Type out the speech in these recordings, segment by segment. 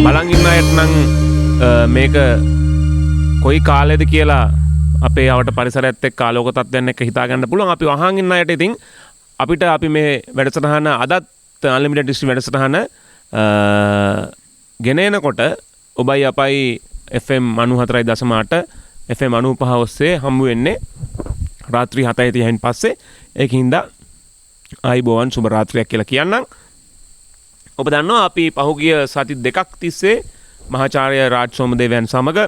බලන් ඉන්න අයට නම් මේක කොයි කාලෙද කියලා අපේ අවට පරිසරයත් එක්ක ආලෝක තත්ත්වයන් එක්ක හිතා ගන්න පුළුවන්. අපි අහන් ඉන්න අයට ඉතින් අපිට අපි මේ වැඩසටහන අදත් අන්ලිමිටඩ් ඩිස්ට්‍රික්ට් වැඩසටහන ගෙන එනකොට ඔබයි අපයි FM 94.8 FM 95 ඔස්සේ හම්බ වෙන්නේ රාත්‍රී 7:30න් පස්සේ. ඒකින්ද ආයිබෝවන් සුබ රාත්‍රියක් කියලා කියන්නම්. ඔබ දන්නවා අපි පහුගිය සති දෙකක් තිස්සේ මහාචාර්ය රාජ් සෝමදේවයන් සමග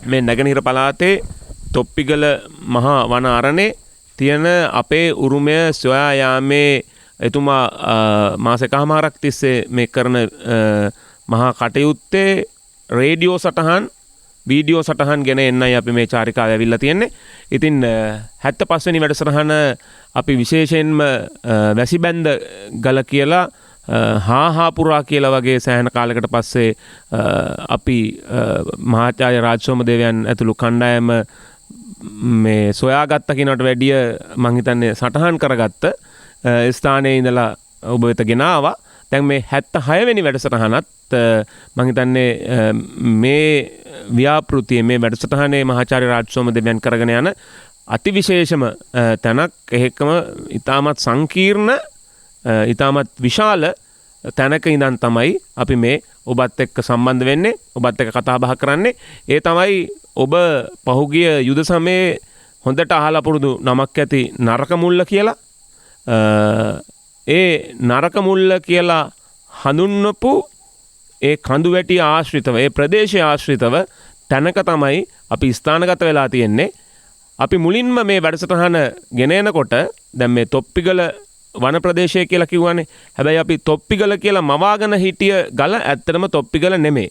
මේ නැගෙනහිර පළාතේ තොප්පිගල මහා වන අරණේ තියෙන අපේ උරුමය සොයා යාමේ එතුමා මාස එකමාරක් තිස්සේ මේ කරන මහා කටයුත්තේ රේඩියෝ සටහන් වීඩියෝ සටහන් ගෙන එන්නයි අපි මේ චාරිකාව ඇවිල්ලා තියෙන්නේ. ඉතින් 75 වෙනි වැඩසටහන අපි විශේෂයෙන්ම වැසිබැන්ද ගල කියලා හාහාපුරා කියලා වගේ සෑහෙන කාලයකට පස්සේ අපි මහාචාර්ය රාජ් සෝමදේවයන් ඇතුළු කණ්ඩායම මේ සොයාගත්ත කෙනාට වැඩිය මං හිතන්නේ සටහන් කරගත්ත ස්ථානයේ ඉඳලා ඔබ වෙත ගෙන ආවා. දැන් මේ 76 වෙනි වැඩසටහනත් මං හිතන්නේ මේ ව්‍යාපෘතිය මේ වැඩසටහනේ මහාචාර්ය රාජ් සෝමදේවයන් කරගෙන යන අතිවිශේෂම තැනක්. එහෙකම ඉතාමත් සංකීර්ණ ඉතාමත් විශාල තැනක ඉඳන් තමයි අපි මේ ඔබත් එක්ක සම්බන්ධ වෙන්නේ, ඔබත් එක්ක කතා බහ කරන්නේ. ඒ තමයි ඔබ පහුගිය යුද සමයේ හොඳට අහලා පුරුදු නමක් ඇති නරක මුල්ල කියලා. ඒ නරක මුල්ල කියලා හඳුන්වපු ඒ කඳු වැටි ආශ්‍රිතව, ඒ ප්‍රදේශය ආශ්‍රිතව තැනක තමයි අපි ස්ථානගත වෙලා තියෙන්නේ. අපි මුලින්ම මේ වැඩසටහන ගෙන එනකොට දැන් මේ තොප්පිගල වන ප්‍රදේශය කියලා කිව්වනේ. හැබැයි අපි තොප්පිගල කියලා මවාගෙන හිටිය ගල ඇත්තටම තොප්පිගල නෙමෙයි.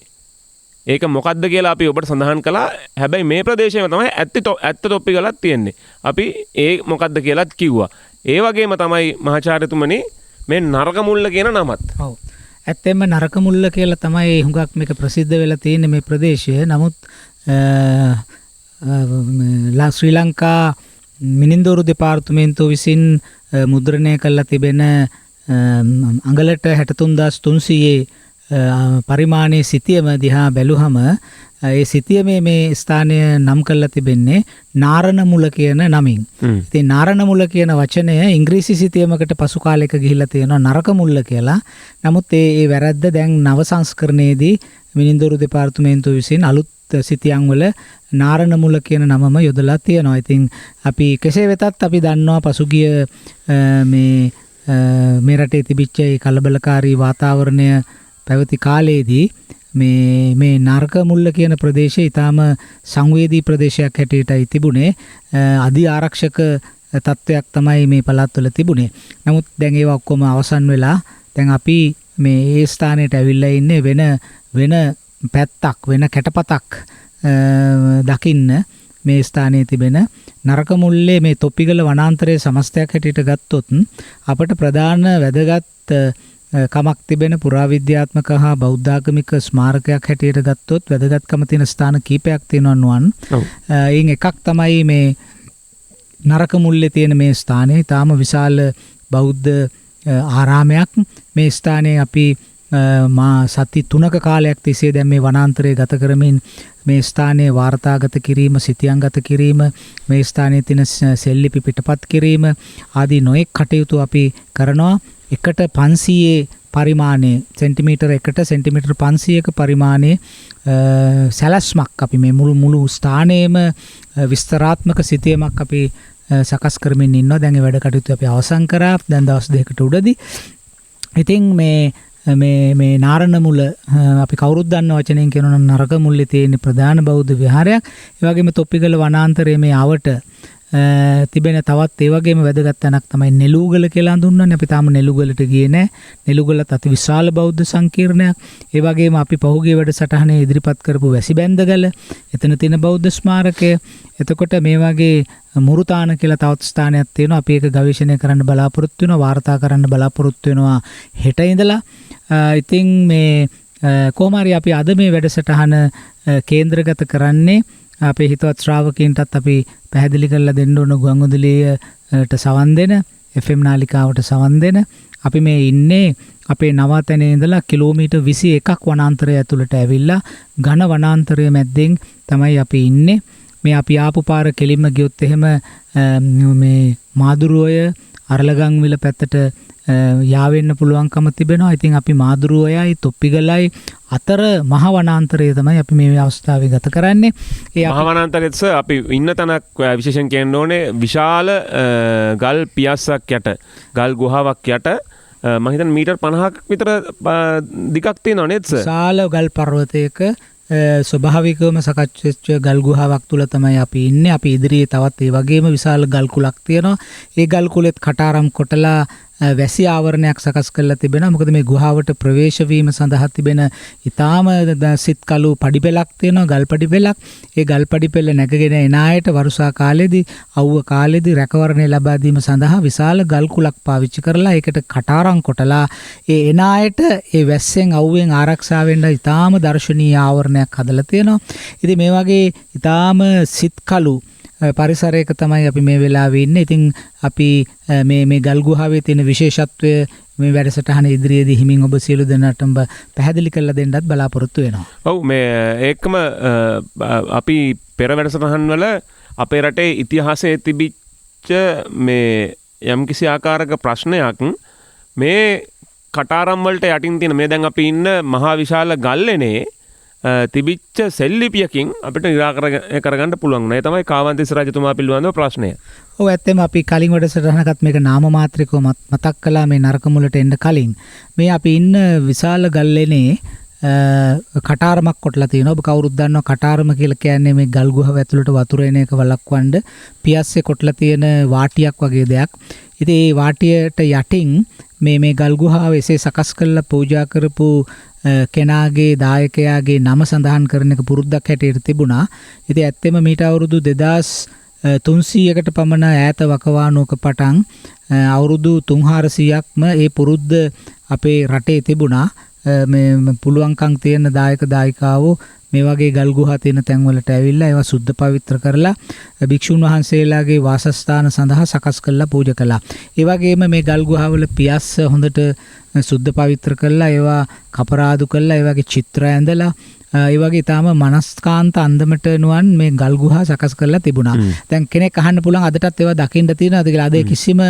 ඒක මොකද්ද කියලා අපි ඔබට සඳහන් කළා. හැබැයි මේ ප්‍රදේශයේම තමයි ඇත්ත තොප්පිගලක් තියෙන්නේ. අපි ඒ මොකද්ද කියලාත් කිව්වා. ඒ වගේම තමයි මහාචාර්යතුමනි මේ නරක මුල්ල කියන නමත්. ඔව්. ඇත්තෙන්ම නරක මුල්ල කියලා තමයි හුඟක් මේක ප්‍රසිද්ධ වෙලා තියෙන්නේ මේ ප්‍රදේශය. නමුත් ශ්‍රී ලංකා මිනින්දෝරු දෙපාර්තමේන්තුව විසින් මුද්‍රණය කරලා තිබෙන අඟලට 63300 පරිමාණයේ සිතියම දිහා බැලුවම ඒ සිතියමේ මේ ස්ථානය නම් කරලා තිබෙන්නේ නාරණ මුල කියන නමින්. ඉතින් නාරණ මුල කියන වචනය ඉංග්‍රීසි සිතියමකට පසු කාලයක ගිහිල්ලා තියෙනවා නරක මුල්ල කියලා. නමුත් ඒ වැරද්ද දැන් නව සංස්කරණයේදී මිනින්දෝරු දෙපාර්තමේන්තුව විසින් අලුත් සිතියම් වල නාරණ මුල කියන නමම යොදලා තියෙනවා. ඉතින් අපි කෙසේ වෙතත් අපි දන්නවා පසුගිය මේ රටේ තිබිච්ච ඒ කලබලකාරී වාතාවරණය පැවති කාලයේදී මේ නරක මුල්ල කියන ප්‍රදේශය ඊටාම සංවේදී ප්‍රදේශයක් හැටියටයි තිබුණේ. අධි ආරක්ෂක තත්වයක් තමයි මේ පළාත්වල තිබුණේ. නමුත් දැන් ඒවා ඔක්කොම අවසන් වෙලා දැන් අපි මේ ඒ ස්ථානයට ඇවිල්ලා ඉන්නේ වෙන පැත්තක්, වෙන කැටපතක් දකින්න මේ ස්ථානයේ තිබෙන නරක මුල්ලේ මේ තොප්පිගල වනාන්තරයේ සමස්තයක් හැටියට ගත්තොත් අපට ප්‍රධාන වැදගත් කමක් තිබෙන පුරාවිද්‍යාත්මක හා බෞද්ධාගමික ස්මාරකයක් හැටියට ගත්තොත් වැදගත්කම තියෙන ස්ථාන කීපයක් තියෙනවා නුවන්. එයින් එකක් තමයි මේ නරක මුල්ලේ තියෙන මේ ස්ථානය. ඊටාම විශාල බෞද්ධ ආරාමයක්. මේ ස්ථානයේ අපි සති 3ක කාලයක් තිස්සේ දැන් මේ වනාන්තරයේ ගත කරමින් මේ ස්ථානයේ වාර්තාගත කිරීම, සිතියම්ගත කිරීම, මේ ස්ථානයේ තියෙන සෙල්ලිපි පිටපත් කිරීම ආදී නොයෙක් කටයුතු අපි කරනවා. එකට 500 පරිමාණයේ සෙන්ටිමීටර 1ට සෙන්ටිමීටර 500ක පරිමාණයේ සැලැස්මක් අපි මේ මුළු ස්ථානයේම විස්තරාත්මක සිතියමක් අපි සකස් කරමින් ඉන්නවා. දැන් ඒ වැඩ කටයුතු අපි අවසන් කරා. දැන් දවස් දෙකකට උඩදී. ඉතින් මේ නාරණ මුල අපි කවුරුත් දන්න වචනයෙන් කියනවා නම් නරක මුල්ලේ තියෙන ප්‍රධාන බෞද්ධ විහාරයක්. ඒ වගේම තොප්පිගල වනාන්තරයේ මේ අවට තිබෙන තවත් ඒ වගේම වැදගත් තැනක් තමයි නෙළුගල කියලා හඳුන්වන්නේ. අපි තාම නෙළුගලට ගියේ නැහැ. නෙළුගලත් අති විශාල බෞද්ධ සංකීර්ණයක්. ඒ වගේම අපි පහුගිය වැඩසටහනේ ඉදිරිපත් කරපු වැසිබැන්දගල, එතන තියෙන බෞද්ධ ස්මාරකය. එතකොට මේ වගේ මුරුතාන කියලා තවත් ස්ථානයක් තියෙනවා. අපි ඒක ගවේෂණය කරන්න බලාපොරොත්තු වෙනවා, වාර්තා කරන්න බලාපොරොත්තු වෙනවා හෙට ඉඳලා. ඉතින් මේ කොහොම හරි අපි අද මේ වැඩසටහන කේන්ද්‍රගත කරන්නේ අපේ හිතවත් ශ්‍රාවකයන්ටත් අපි පැහැදිලි කරලා දෙන්න ඕන ගුවන්විදුලියට සවන් දෙන FM නාලිකාවට සවන් දෙන අපි මේ ඉන්නේ අපේ නවාතැනේ ඉඳලා කිලෝමීටර් 21ක් වනාන්තරය ඇතුළට ඇවිල්ලා ඝන වනාන්තරය මැද්දෙන් තමයි අපි ඉන්නේ. මේ අපි ආපු පාර කෙලින්ම ගියොත් එහෙම මේ මාදුරුවය අරලගංවිල පැත්තට යාවෙන්න පුළුවන්කම තිබෙනවා. ඉතින් අපි මාදුරුවයයි තොප්පිගලයි අතර මහ වනාන්තරය තමයි අපි මේ අවස්ථාවේ ගත කරන්නේ. ඒ මහ වනාන්තරයේත් අපි ඉන්න තැනක් විශේෂයෙන් කියන්න ඕනේ විශාල ගල් පියස්සක් යට ගල් ගුහාවක් යට මම හිතන්නේ මීටර් 50ක් විතර දිගක් තියෙනවා නේද සර්? විශාල ගල් පර්වතයක ස්වභාවිකවම සකස් වෙච්ච ගල් ගුහාවක් තුල තමයි අපි ඉන්නේ. අපි ඉදිරියේ තවත් ඒ වගේම විශාල ගල් කුලක් තියෙනවා. ඒ ගල් කුලෙත් කටාරම් කොටලා වැසි ආවරණයක් සකස් කරලා තිබෙනවා. මොකද මේ ගුහාවට ප්‍රවේශ වීම සඳහා තිබෙන ඊටාම සිත්කලු පඩිපෙලක් තියෙනවා, ගල් පඩිපෙලක්. ඒ ගල් පඩිපෙල නැගගෙන එන අයට වරුසා කාලෙදී, අවුව කාලෙදී රැකවරණය ලබා දීම සඳහා විශාල ගල් කුලක් පාවිච්චි කරලා ඒකට කටාරම් කොටලා ඒ එන අයට ඒ වැස්සෙන් අවුවෙන් ආරක්ෂා වෙන්න ඊටාම දර්ශනීය ආවරණයක් හදලා තියෙනවා. ඉතින් මේ වගේ ඊටාම සිත්කලු පරිසරයක තමයි අපි මේ වෙලාවේ ඉන්නේ. ඉතින් අපි මේ ගල් ගුහාවේ තියෙන විශේෂත්වය මේ වැඩසටහන ඉදිරියේදී හිමින් ඔබ සියලු දෙනාටම පැහැදිලි කරලා දෙන්නත් බලාපොරොත්තු වෙනවා. ඔව් මේ ඒකම අපි පෙර වැඩසටහන් වල අපේ රටේ ඉතිහාසයේ තිබිච්ච මේ යම්කිසි ආකාරයක ප්‍රශ්නයක් මේ කටාරම් වලට යටින් තියෙන මේ දැන් අපි ඉන්න මහා විශාල ගල්ලෙනේ තිබිච්ච සෙල්ලිපියකින් අපිට නිරාකරණය කරගන්න පුළුවන්. ඒ තමයි කාවන්තිස්ස රජතුමා පිළිබඳව ප්‍රශ්නය. ඔව් ඇත්තම අපි කලින් වැඩසටහනකත් මේක නාම මාත්‍රිකව මතක් කළා මේ නරක මුලට එන්න කලින්. මේ අපි ඉන්න විශාල ගල්ලෙනේ කටාරමක් කොටලා තියෙනවා. ඔබ කවුරුත් දන්නවා කටාරම කියලා කියන්නේ මේ ගල් ගුහාව ඇතුළට වතුර එන එක වළක්වන්න පියස්සේ කොටලා තියෙන වාටියක් වගේ දෙයක්. ඉතින් මේ වාටියට යටින් මේ ගල් ගුහාව එසේ සකස් කරලා පූජා කරපු කෙනාගේ දායකයාගේ නම සඳහන් කරන එක පුරුද්දක් හැටියට තිබුණා. ඉතින් ඇත්තෙම මීට අවුරුදු 2300කට පමණ ඈත වකවානුවක පටන් අවුරුදු 300-400ක්ම ඒ පුරුද්ද අපේ රටේ තිබුණා. මේ පුළුවන්කම් තියෙන දායක දායිකාවෝ මේ වගේ ගල් ගුහා තියෙන තැන්වලට ඇවිල්ලා ඒවා සුද්ධ පවිත්‍ර කරලා භික්ෂුන් වහන්සේලාගේ වාසස්ථාන සඳහා සකස් කරලා පූජා කළා. ඒ වගේම මේ ගල් ගුහාවල පියස්ස හොඳට සුද්ධ පවිත්‍ර කරලා ඒවා කපරාදු කරලා ඒ වගේ චිත්‍ර ඇඳලා ඒ වගේ තාම මනස්කාන්ත අන්දමට නුවන් මේ ගල් ගුහා සකස් කරලා තිබුණා. දැන් කෙනෙක් අහන්න පුළුවන් අදටත් ඒවා දකින්න තියෙනවද කියලා. අද කිසිම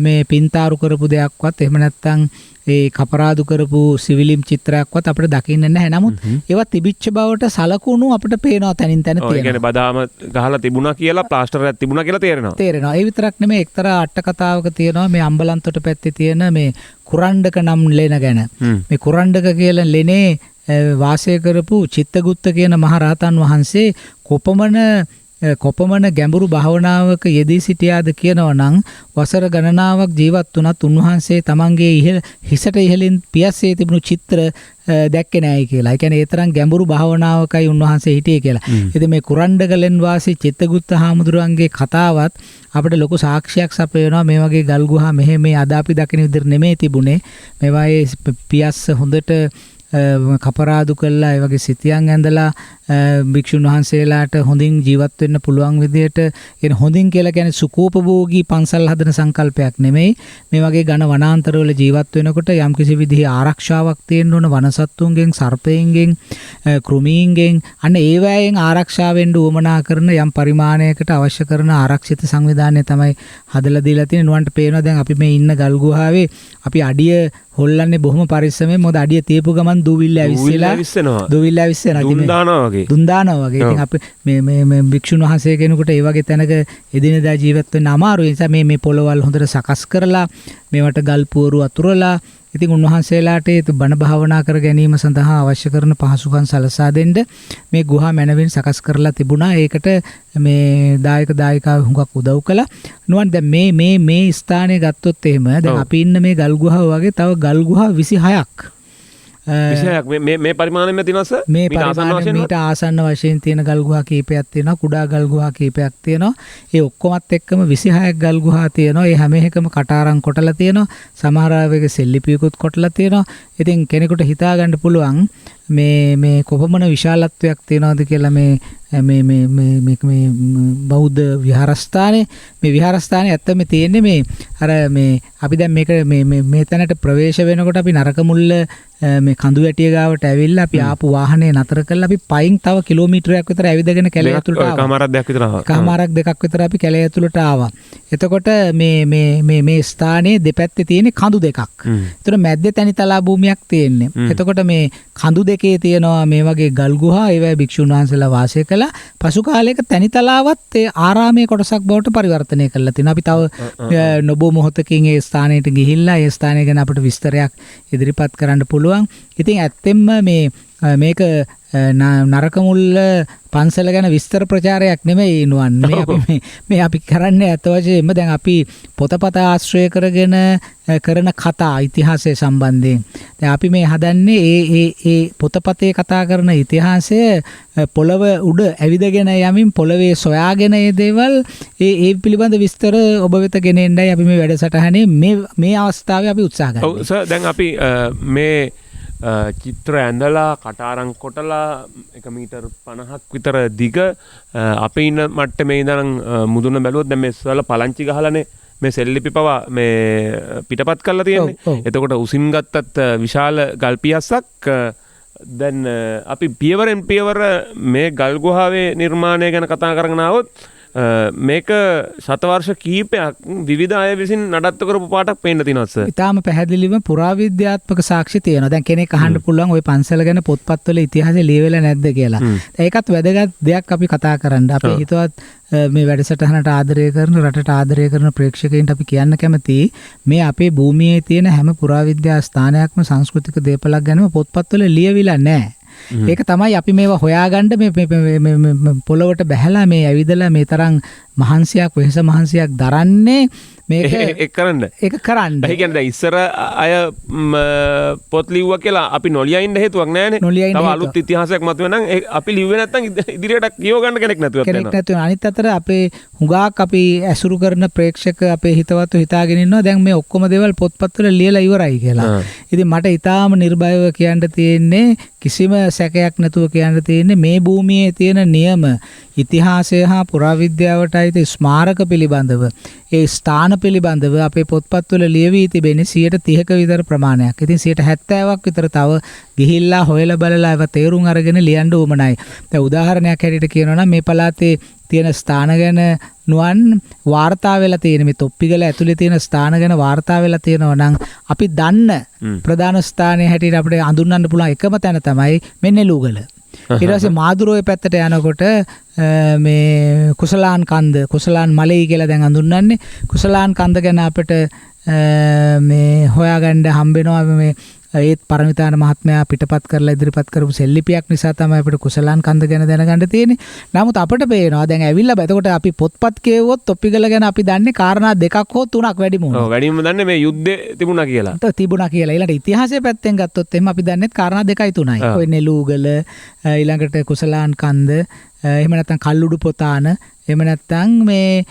මේ පින්තාරු කරපු දෙයක්වත් එහෙම නැත්නම් ඒ කපරාදු කරපු සිවිලිම් චිත්‍රයක්වත් අපිට දකින්න නැහැ. නමුත් ඒවා තිබිච්ච බවට සලකුණු අපිට පේනවා තනින් තන තියෙනවා. ඒ කියන්නේ බදාම ගහලා තිබුණා කියලා ප්ලාස්ටරයක් තිබුණා කියලා තේරෙනවා. තේරෙනවා. ඒ විතරක් නෙමෙයි එක්තරා අට කතාවක තියෙනවා මේ අම්බලන්තොට පැත්තේ තියෙන මේ කුරණ්ඩක නම් ලෙන ගැන. මේ කුරණ්ඩක කියලා ලෙනේ වාසය කරපු චිත්තගුත්ත කියන මහ රහතන් වහන්සේ කොපමණ ගැඹුරු භාවනාවක යෙදී සිටියාද කියනවා නම් වසර ගණනාවක් ජීවත් වුණත් උන්වහන්සේ තමන්ගේ හිසට ඉහළින් පියස්සේ තිබුණු චිත්‍ර දැක්කේ නැහැ කියලා. ඒ කියන්නේ ඒ තරම් ගැඹුරු භාවනාවකයි උන්වහන්සේ හිටියේ කියලා. ඉතින් මේ කුරණ්ඩගලෙන් වාසී චිත්තගුත්ත හාමුදුරුවන්ගේ කතාවත් අපිට ලොකු සාක්ෂියක් සපයනවා. මේ වගේ ගල් ගුහා මෙහෙ මේ අද අපි දකින විදිහට නෙමෙයි තිබුණේ. මේවායේ පියස්ස හොඳට කපරාදු කළා ඒ වගේ සිතියන් ඇඳලා භික්ෂුන් වහන්සේලාට හොඳින් ජීවත් වෙන්න පුළුවන් විදියට කියන්නේ හොඳින් කියලා කියන්නේ සුකෝපභෝගී පන්සල් හදන සංකල්පයක් නෙමෙයි. මේ වගේ ඝන වනාන්තරවල ජීවත් වෙනකොට යම්කිසි විදිහේ ආරක්ෂාවක් තියෙන්න ඕන වනසත්තුන්ගෙන්, සර්පයින්ගෙන්, කෘමීන්ගෙන් අන්න ඒවැයෙන් ආරක්ෂා වෙන්න උවමනා කරන යම් පරිමාණයකට අවශ්‍ය කරන ආරක්ෂිත සංවිධානය තමයි හදලා දීලා තියෙන්නේ. නුවන්ට පේනවා දැන් අපි මේ ඉන්න ගල් ගුහාවේ අපි අඩිය හොල්ලන්නේ බොහොම පරිස්සමෙන්. මොකද අඩිය තියපු ගමන් දූවිල්ල ඇවිස්සෙනවා. දුන් දානවා වගේ. ඉතින් අපි මේ භික්ෂුන් වහන්සේ කෙනෙකුට ඒ වගේ තැනක එදිනෙදා ජීවත් වෙන්න අමාරුයි. ඒ නිසා මේ පොළවල් හොඳට සකස් කරලා මේවට ගල් පුවරු අතුරලා ඉතින් උන්වහන්සේලාට ඒ බණ භාවනා කර ගැනීම සඳහා අවශ්‍ය කරන පහසුකම් සලසා දෙන්න මේ ගුහා මැනවින් සකස් කරලා තිබුණා. ඒකට මේ දායක දායිකාව හුඟක් උදව් කළා. නුවන් දැන් මේ ස්ථානය ගත්තොත් එහෙම දැන් අපි ඉන්න මේ ගල් ගුහාව වගේ තව ගල් ගුහා 26ක් මේ පරිමාණයෙන්ම තියෙනවස මේ පරිමාණයට ආසන්න වශයෙන් තියෙන ගල් ගුහා කීපයක් තියෙනවා. කුඩා ගල් ගුහා කීපයක් තියෙනවා. ඒ ඔක්කොමත් එක්කම 26ක් ගල් ගුහා තියෙනවා. ඒ හැම එකම කටාරම් කොටලා තියෙනවා. සමහර අයගේ සෙල්ලිපියකුත් කොටලා තියෙනවා. ඉතින් කෙනෙකුට හිතා ගන්න පුළුවන් මේ කොපමණ විශාලත්වයක් තියෙනවද කියලා මේ බෞද්ධ විහාරස්ථානයේ මේ විහාරස්ථානයේ ඇත්තම තියෙන්නේ මේ අර මේ අපි දැන් මේක මේ තැනට ප්‍රවේශ වෙනකොට අපි නරක මුල්ල මේ කඳු වැටිය ගාවට ඇවිල්ලා අපි ආපු වාහනේ නතර කරලා අපි පයින් තව කිලෝමීටරයක් විතර ඇවිදගෙන කැලේ ඇතුළට ආවා. කමාරක් දෙකක් විතර ආවා. කමාරක් දෙකක් විතර අපි කැලේ ඇතුළට ආවා. එතකොට මේ ස්ථානයේ දෙපැත්තේ තියෙන කඳු දෙකක්. ඒතර මැද්දේ තනිතලා භූමියක් තියෙන්නේ. එතකොට මේ කඳු දෙකේ තියෙනවා මේ වගේ ගල් ගුහා ඒවයි භික්ෂුන් වහන්සේලා වාසය කළා. පසු කාලයක තනිතලාවත් ඒ ආරාමයේ කොටසක් බවට පරිවර්තනය කරලා තිනවා. අපි තව නොබෝ මොහොතකින් ඒ ස්ථානයට ගිහිල්ලා ඒ ස්ථානය ගැන අපිට විස්තරයක් ඉදිරිපත් කරන්න පුළුවන්. ඉතින් ඇත්තෙන්ම මේක නරක මුල්ල පන්සල ගැන විස්තර ප්‍රචාරයක් නෙමෙයි නුවන්. මේ අපි කරන්නේ ඇත්ත වශයෙන්ම දැන් අපි පොතපත ආශ්‍රය කරගෙන කරන කතා ඉතිහාසය සම්බන්ධයෙන්. දැන් අපි මේ හදන්නේ ඒ පොතපතේ කතා කරන ඉතිහාසය පොළව උඩ ඇවිදගෙන යමින් පොළවේ සොයාගෙන ඒ දේවල් ඒ පිළිබඳ විස්තර ඔබ වෙත ගෙනෙන්නයි අපි මේ වැඩසටහනේ මේ අවස්ථාවේ අපි උත්සාහ කරන්නේ. ඔව් සර් දැන් අපි මේ චිත්‍ර ඇඳලා කටාරම් කොටලා 1 මීටර් 50ක් විතර දිග අපේ ඉන්න මට්ටමේ ඉඳන් මුදුන බැලුවොත් දැන් මේ සල පලංචි ගහලානේ මේ සෙල්ලිපි පවා මේ පිටපත් කරලා තියෙන්නේ. එතකොට උසින් ගත්තත් විශාල ගල් පියස්සක් දැන් අපි පියවරෙන් පියවර මේ ගල් ගුහාවේ නිර්මාණය ගැන කතා කරගෙන ආවොත් මේක ශතවර්ෂ කීපයක් විවිධ අය විසින් නඩත්තු කරපු පාටක් පේන්න තියෙනවා සර්. ඊටාම පැහැදිලිවම පුරාවිද්‍යාත්මක සාක්ෂි තියෙනවා. දැන් කෙනෙක් අහන්න පුළුවන් ওই පන්සල ගැන පොත්පත්වල ඉතිහාසය ලියවිලා නැද්ද කියලා. ඒකත් වැදගත් දෙයක් අපි කතා කරන්න. අපි හිතුවත් මේ වැඩසටහනට ආදරය කරන රටට ආදරය කරන ප්‍රේක්ෂකයින්ට අපි කියන්න කැමතියි මේ අපේ භූමියේ තියෙන හැම පුරාවිද්‍යා ස්ථානයක්ම සංස්කෘතික දේපලක් ගැනම පොත්පත්වල ලියවිලා නැහැ. ඒක තමයි අපි මේවා හොයාගන්න මේ පොළොවට බැහැලා මේ ඇවිදලා මේ තරම් මහන්සියක් වෙහස මහන්සියක් දරන්නේ මේක ඒක කරන්න. ඒ කියන්නේ දැන් ඉස්සර අය පොත් ලිව්වා කියලා අපි නොලියා ඉන්න හේතුවක් නැහැනේ. තව අලුත් ඉතිහාසයක් මතුවේ නම් අපි ලිව්වේ නැත්නම් ඉදිරියට කියව ගන්න කෙනෙක් නැතුවත් වෙනවා. අනිත් අතට අපේ හුඟක් අපි ඇසුරු කරන ප්‍රේක්ෂක අපේ හිතවත්තු හිතාගෙන ඉන්නවා දැන් මේ ඔක්කොම දේවල් පොත්පත්වල ලියලා ඉවරයි කියලා. ඉතින් මට ඊටාම නිර්භයව කියන්න තියෙන්නේ කිසිම සැකයක් නැතුව කියන්න තියෙන්නේ මේ භූමියේ තියෙන නියම ඉතිහාසය හා පුරාවිද්‍යාවට අයිති ස්මාරක පිළිබඳව ඒ ස්ථාන පිළිබඳව අපේ පොත්පත්වල ලියවී තිබෙන්නේ 30% විතර ප්‍රමාණයක්. ඉතින් 70%ක් විතර තව ගිහිල්ලා හොයලා බලලා ඒවා තේරුම් අරගෙන ලියන්න උවමනයි. දැන් උදාහරණයක් හැටියට කියනවා නම් මේ පළාතේ තියෙන ස්ථාන ගැන නුවන් වාර්තා වෙලා තියෙන මේ තොප්පිගල ඇතුලේ තියෙන ස්ථාන ගැන වාර්තා වෙලා තියෙනවා නම් අපි දන්න ප්‍රධාන ස්ථානයේ හැටියට අපිට අඳුන්වන්න පුළුවන් එකම තැන තමයි මෙන්න නෙළුගල. ඊට පස්සේ මාදුරෝය පැත්තට යනකොට මේ කුසලාන් කන්ද කුසලාන් මලයි කියලා දැන් අඳුන්වන්නේ. කුසලාන් කන්ද ගැන අපිට මේ හොයාගන්න හම්බෙනවා මේ ඒත් පරමිතාන මහත්මයා පිටපත් කරලා ඉදිරිපත් කරපු සෙල්ලිපියක් නිසා තමයි අපිට කුසලාන් කන්ද ගැන දැනගන්න තියෙන්නේ. නමුත් අපිට පේනවා දැන් ඇවිල්ලා එතකොට අපි පොත්පත් කියවුවොත් තොප්පිගල ගැන අපි දන්නේ කාරණා දෙකක් හෝ තුනක් වැඩිම වුණා. ඔව් වැඩිම දන්නේ මේ යුද්ධේ තිබුණා කියලා. තිබුණා කියලා. ඊළඟට ඉතිහාසය පැත්තෙන් ගත්තොත් එහෙම අපි දන්නේත් කාරණා දෙකයි තුනයි. ඔය නෙළුගල ඊළඟට කුසලාන් කන්ද එහෙම නැත්නම් කල්ලුඩු පොතාන එහෙම නැත්නම් මේ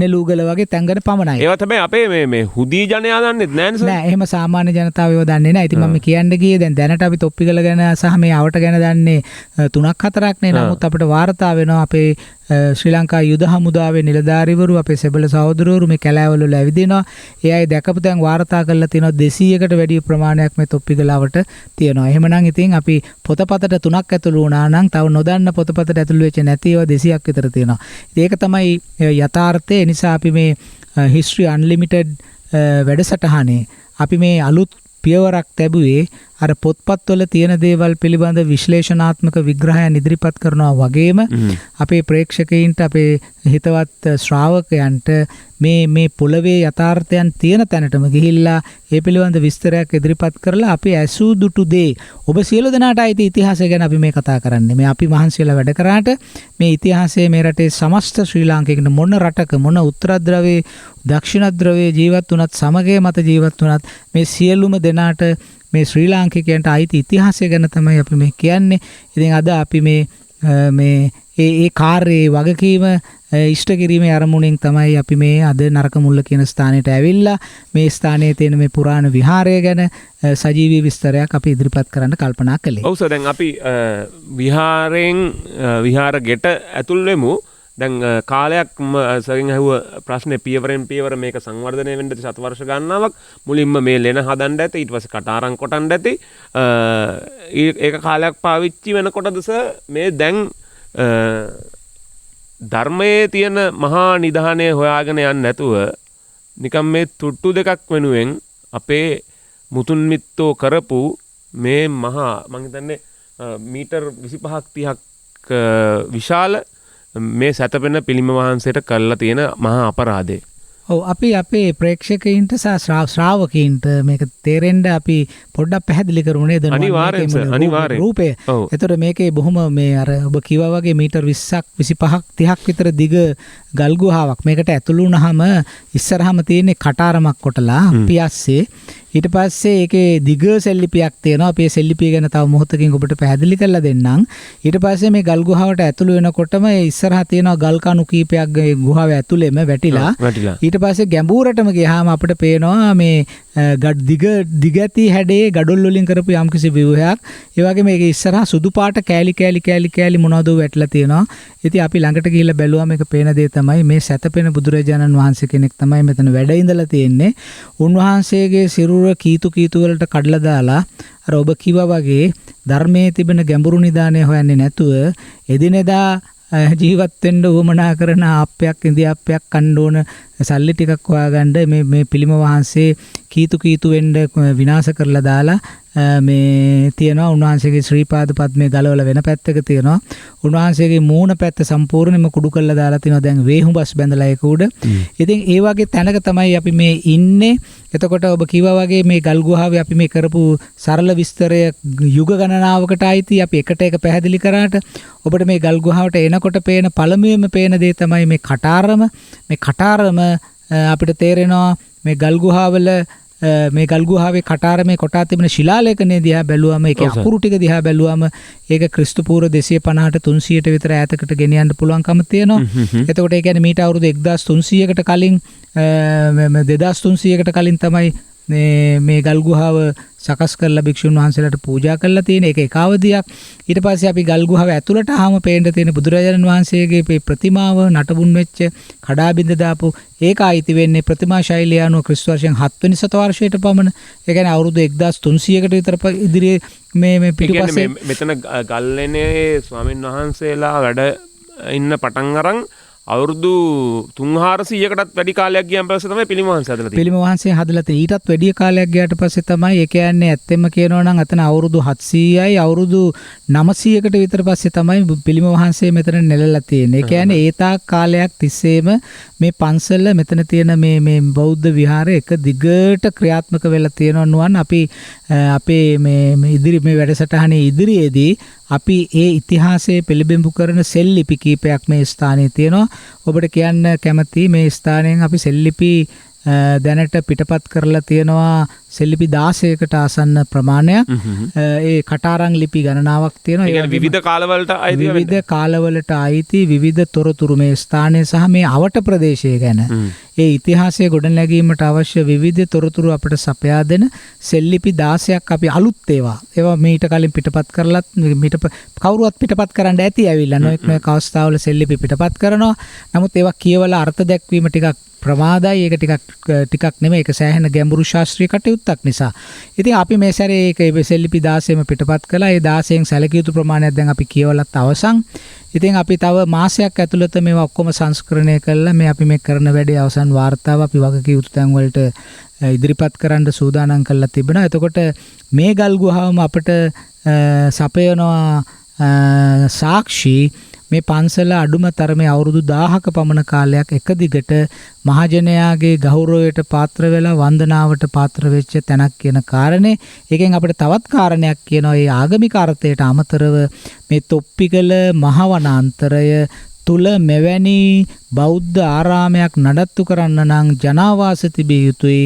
නෙළුගල වගේ තැන් ගැන පමණයි. ඒවා තමයි අපේ මේ හුදී ජනයා දන්නෙත් නෑ නේද? නෑ එහෙම සාමාන්‍ය ජනතාව ඒවා දන්නේ නෑ. ඉතින් මම කියන්න ගියේ දැන් දැනට අපි තොප්පිගල ගැන සහ මේ අවට ගැන දන්නේ 3-4ක් නේ. නමුත් අපිට වාර්තා වෙනවා අපේ ශ්‍රී ලංකා යුද හමුදාවේ නිලධාරීවරු අපේ සෙබළ සහෝදරවරු මේ කැලෑවල වල ඇවිදිනවා. ඒ අය දැකපු දැන් වාර්තා කරලා තියෙනවා 200කට වැඩි ප්‍රමාණයක් මේ තොප්පිගලවට තියෙනවා. එහෙමනම් ඉතින් අපි පොතපතට 3ක් ඇතුළු වුණා නම් තව නොදන්න පොතපතට ඇතුළු වෙච්ච නැති ඒවා 200ක් විතර තියෙනවා. ඉතින් ඒක තමයි යථාර්ථය. නිසා අපි මේ History Unlimited වැඩසටහනේ අපි මේ අලුත් පියවරක් ලැබුවේ අර පොත්පත්වල තියෙන දේවල් පිළිබඳ විශ්ලේෂණාත්මක විග්‍රහයන් ඉදිරිපත් කරනවා වගේම අපේ ප්‍රේක්ෂකයින්ට අපේ හිතවත් ශ්‍රාවකයන්ට මේ පොළවේ යථාර්ථයන් තියෙන තැනටම ගිහිල්ලා ඒ පිළිබඳ විස්තරයක් ඉදිරිපත් කරලා අපි ඇසූ දුටු දේ ඔබ සියලු දෙනාට අයිති ඉතිහාසය ගැන අපි මේ කතා කරන්නේ. මේ අපි මහන්සියලා වැඩ කරාට මේ ඉතිහාසය මේ රටේ සමස්ත ශ්‍රී ලාංකිකයන්ට මොන රටක මොන උත්තරද්‍රවයේ දක්ෂිණද්‍රවයේ ජීවත් වුණත් සමගයේ මත ජීවත් වුණත් මේ සියලුම දෙනාට මේ ශ්‍රී ලාංකිකයන්ට අයිති ඉතිහාසය ගැන තමයි අපි මේ කියන්නේ. ඉතින් අද අපි මේ මේ ඒ කාර්යයේ වගකීම ඉෂ්ට කිරීමේ අරමුණෙන් තමයි අපි මේ අද නරක මුල්ල කියන ස්ථානයට ඇවිල්ලා මේ ස්ථානයේ තියෙන මේ පුරාණ විහාරය ගැන සජීවී විස්තරයක් අපි ඉදිරිපත් කරන්න කල්පනා කළේ. ඔව් සර්, දැන් අපි විහාරයෙන් විහාර ගෙට ඇතුල් වෙමු. දැන් කාලයක් සරින් ඇහුව ප්‍රශ්නේ පියවරෙන් පියවර මේක සංවර්ධනය වෙන්න සත වර්ෂ ගණනාවක් මුලින්ම මේ ලෙන හදන්න ඇති, ඊට පස්සේ කටාරම් කොටන්න ඇති. ඒක කාලයක් පාවිච්චි වෙනකොටද සර් මේ දැන් ධර්මයේ තියෙන මහා නිධානය හොයාගෙන යන්නේ නැතුව නිකම් මේ තුට්ටු දෙකක් වෙනුවෙන් අපේ මුතුන් මිත්තෝ කරපු මේ මහා මං හිතන්නේ මීටර් 25ක් 30ක් විශාල මේ සැතපෙන පිළිම වහන්සේට කරලා තියෙන මහා අපරාධය. ඔව්, අපි අපේ ප්‍රේක්ෂකයින්ට සහ ශ්‍රාවකයින්ට මේක තේරෙන්න අපි පොඩ්ඩක් පැහැදිලි කරමු නේද? අනිවාර්යෙන් සර්, අනිවාර්යෙන්. රූපය. එතකොට මේකේ බොහොම මේ අර ඔබ කිව්වා වගේ මීටර් 20ක් 25ක් 30ක් විතර දිග ගල් ගුහාවක්. මේකට ඇතුළු වුණාම ඉස්සරහම තියෙන්නේ කටාරමක් කොටලා පියස්සේ. ඊට පස්සේ ඒකේ දිග සෙල්ලිපියක් තියෙනවා. අපි ඒ සෙල්ලිපිය ගැන තව මොහොතකින් ඔබට පැහැදිලි කරලා දෙන්නම්. ඊට පස්සේ මේ ගල් ගුහාවට ඇතුළු වෙනකොටම ඒ ඉස්සරහා තියෙනවා ගල් කණු කීපයක් ඒ ගුහාවේ ඇතුළේම වැටිලා. ඊට පස්සේ ගැඹුරටම ගියාම අපිට පේනවා මේ දිගැති හැඩේ ගඩොල් වලින් කරපු යම්කිසි ව්‍යුහයක්. ඒ වගේ මේක ඉස්සරහා සුදු පාට කෑලි මොනවද වැටලා තියෙනවා. ඉතින් අපි ළඟට ගිහිල්ලා බැලුවා මේක පේන දේ තමයි මේ සැතපෙන බුදුරජාණන් වහන්සේ කෙනෙක් තමයි මෙතන වැඩ ඉඳලා තියෙන්නේ. උන්වහන්සේගේ සිරුර කීතු වලට කඩලා දාලා අර ඔබ කිව්වා වගේ ධර්මයේ තිබෙන ගැඹුරු නිදානය හොයන්නේ නැතුව එදිනෙදා ජීවත් වෙන්න උවමනා කරන ආප්පයක් ඉන්දියාප්පයක් කන්න ඕන සල්ලි ටිකක් හොයාගන්න මේ පිළිම වහන්සේ කීතු වෙන්න විනාශ කරලා දාලා මේ තියෙනවා. උන්වහන්සේගේ ශ්‍රී පාද පද්මේ ගලවලා වෙන පැත්තක තියෙනවා. උන්වහන්සේගේ මූණ පැත්ත සම්පූර්ණයෙන්ම කුඩු කරලා දාලා තිනවා. දැන් වේහුඹස් බැඳලා ඒක උඩ. ඉතින් ඒ වගේ තැනක තමයි අපි මේ ඉන්නේ. එතකොට ඔබ කිව්වා වගේ මේ ගල් ගුහාවේ අපි මේ කරපු සරල විස්තරය යුග ගණනාවකට ආйти අපි එකට එක පැහැදිලි කරාට ඔබට මේ ගල් ගුහාවට එනකොට පේන පළමුවෙන්ම පේන දේ තමයි මේ කටාරම. මේ කටාරම අපිට තේරෙනවා මේ ගල් ගුහාවල මේ ගල් ගුහාවේ කටාරමේ කොටා තිබෙන ශිලාලේඛනය දිහා බැලුවම ඒකේ අකුරු ටික දිහා බැලුවම ඒක ක්‍රිස්තු පූර්ව 250ට 300ට විතර ඈතකට ගෙනියන්න පුළුවන්කම තියෙනවා. එතකොට ඒ කියන්නේ මීට අවුරුදු 1300කට කලින් 2300කට කලින් තමයි මේ ගල් ගුහාව සකස් කරලා භික්ෂුන් වහන්සේලාට පූජා කරලා තියෙන. ඒක එක අවධියක්. ඊට පස්සේ අපි ගල් ගුහාව ඇතුළට ආවම පේන්න තියෙන බුදුරජාණන් වහන්සේගේ මේ ප්‍රතිමාව නටබුන් වෙච්ච කඩාබිඳ දාපු ඒක ආйти වෙන්නේ ප්‍රතිමා ශෛලිය අනුව ක්‍රිස්තු වර්ෂයෙන් 7 වෙනි සතවර්ෂයට පමණ. ඒ කියන්නේ අවුරුදු 1300කට විතර ඉදිරියේ මේ පිටුපස්සේ මෙතන ගල්ලෙනේ ස්වාමීන් වහන්සේලා වැඩ ඉන්න පටන් අරන් අවුරුදු 300-400කටත් වැඩි කාලයක් ගියන් පස්සේ තමයි පිළිම වහන්සේ හදලා තියෙන්නේ. පිළිම වහන්සේ හදලා තියෙන්නේ. ඊටත් වැඩි කාලයක් ගියාට පස්සේ තමයි ඒ කියන්නේ ඇත්තෙන්ම කියනවා නම් අතන අවුරුදු 700යි අවුරුදු 900කට විතර පස්සේ තමයි පිළිම වහන්සේ මෙතන නෙලලා තියෙන්නේ. ඒ කියන්නේ ඒ තාක් කාලයක් තිස්සේම මේ පන්සල මෙතන තියෙන මේ බෞද්ධ විහාරය එක දිගට ක්‍රියාත්මක වෙලා තියෙනවා නුවන්. අපි අපේ මේ වැඩසටහනේ ඉදිරියේදී අපි ඒ ඉතිහාසයේ පිළිබිඹු කරන සෙල්ලිපි කීපයක් මේ ස්ථානයේ තියෙනවා. ඔබට කියන්න කැමති මේ ස්ථානයෙන් අපි සෙල්ලිපි දැනට පිටපත් කරලා තියෙනවා සෙල්ලිපි 16කට ආසන්න ප්‍රමාණයක්. ඒ කටාරම් ලිපි ගණනාවක් තියෙනවා. ඒ කියන්නේ විවිධ කාලවලට ආйти විවිධ තොරතුරු මේ ස්ථානයේ සහ මේ අවට ප්‍රදේශය ගැන ඒ ඉතිහාසයේ ගොඩනැගීමට අවශ්‍ය විවිධ තොරතුරු අපිට සපයා දෙන සෙල්ලිපි 16ක් අපි අලුත් ඒවා මීට කලින් පිටපත් කරලත් කවුරුවත් පිටපත් කරන්න ඇති ඇවිල්ලා නොඑක් අවස්ථාවල සෙල්ලිපි පිටපත් කරනවා. නමුත් ඒවා කියවලා අර්ථ දැක්වීම ටිකක් ප්‍රමාදයි. ඒක ටිකක් නෙමෙයි, ඒක සෑහෙන ගැඹුරු ශාස්ත්‍රීය කටයුත්තක් නිසා. ඉතින් අපි මේ සැරේ ඒක සෙල්ලිපි 16ම පිටපත් කළා. ඒ 16න් සැලකිය යුතු ප්‍රමාණයක් දැන් අපි කියවලත් අවසන්. ඉතින් අපි තව මාසයක් ඇතුළත මේවා ඔක්කොම සංස්කරණය කළා. අපි මේ කරන වැඩේ අවසන් වාර්තාව අපි වගකීම් යුතු තැන් වලට ඉදිරිපත් කරන්න සූදානම් කරලා තිබෙනවා. එතකොට මේ ගල් ගුහාවම අපිට සපයනවා සාක්ෂි මේ පන්සල අඩුම තරමේ අවුරුදු 1000ක පමණ කාලයක් එක දිගට මහජනයාගේ ගෞරවයට පාත්‍ර වෙලා වන්දනාවට පාත්‍ර වෙච්ච තැනක් කියන කාරණේ. ඒකෙන් අපිට තවත් කාරණයක් කියනවා. ඒ ආගමික අර්ථයට අමතරව මේ තොප්පිකල මහවනාන්තරය තුල මෙවැනි බෞද්ධ ආරාමයක් නඩත්තු කරන්න නම් ජනාවාස තිබිය යුතුයි.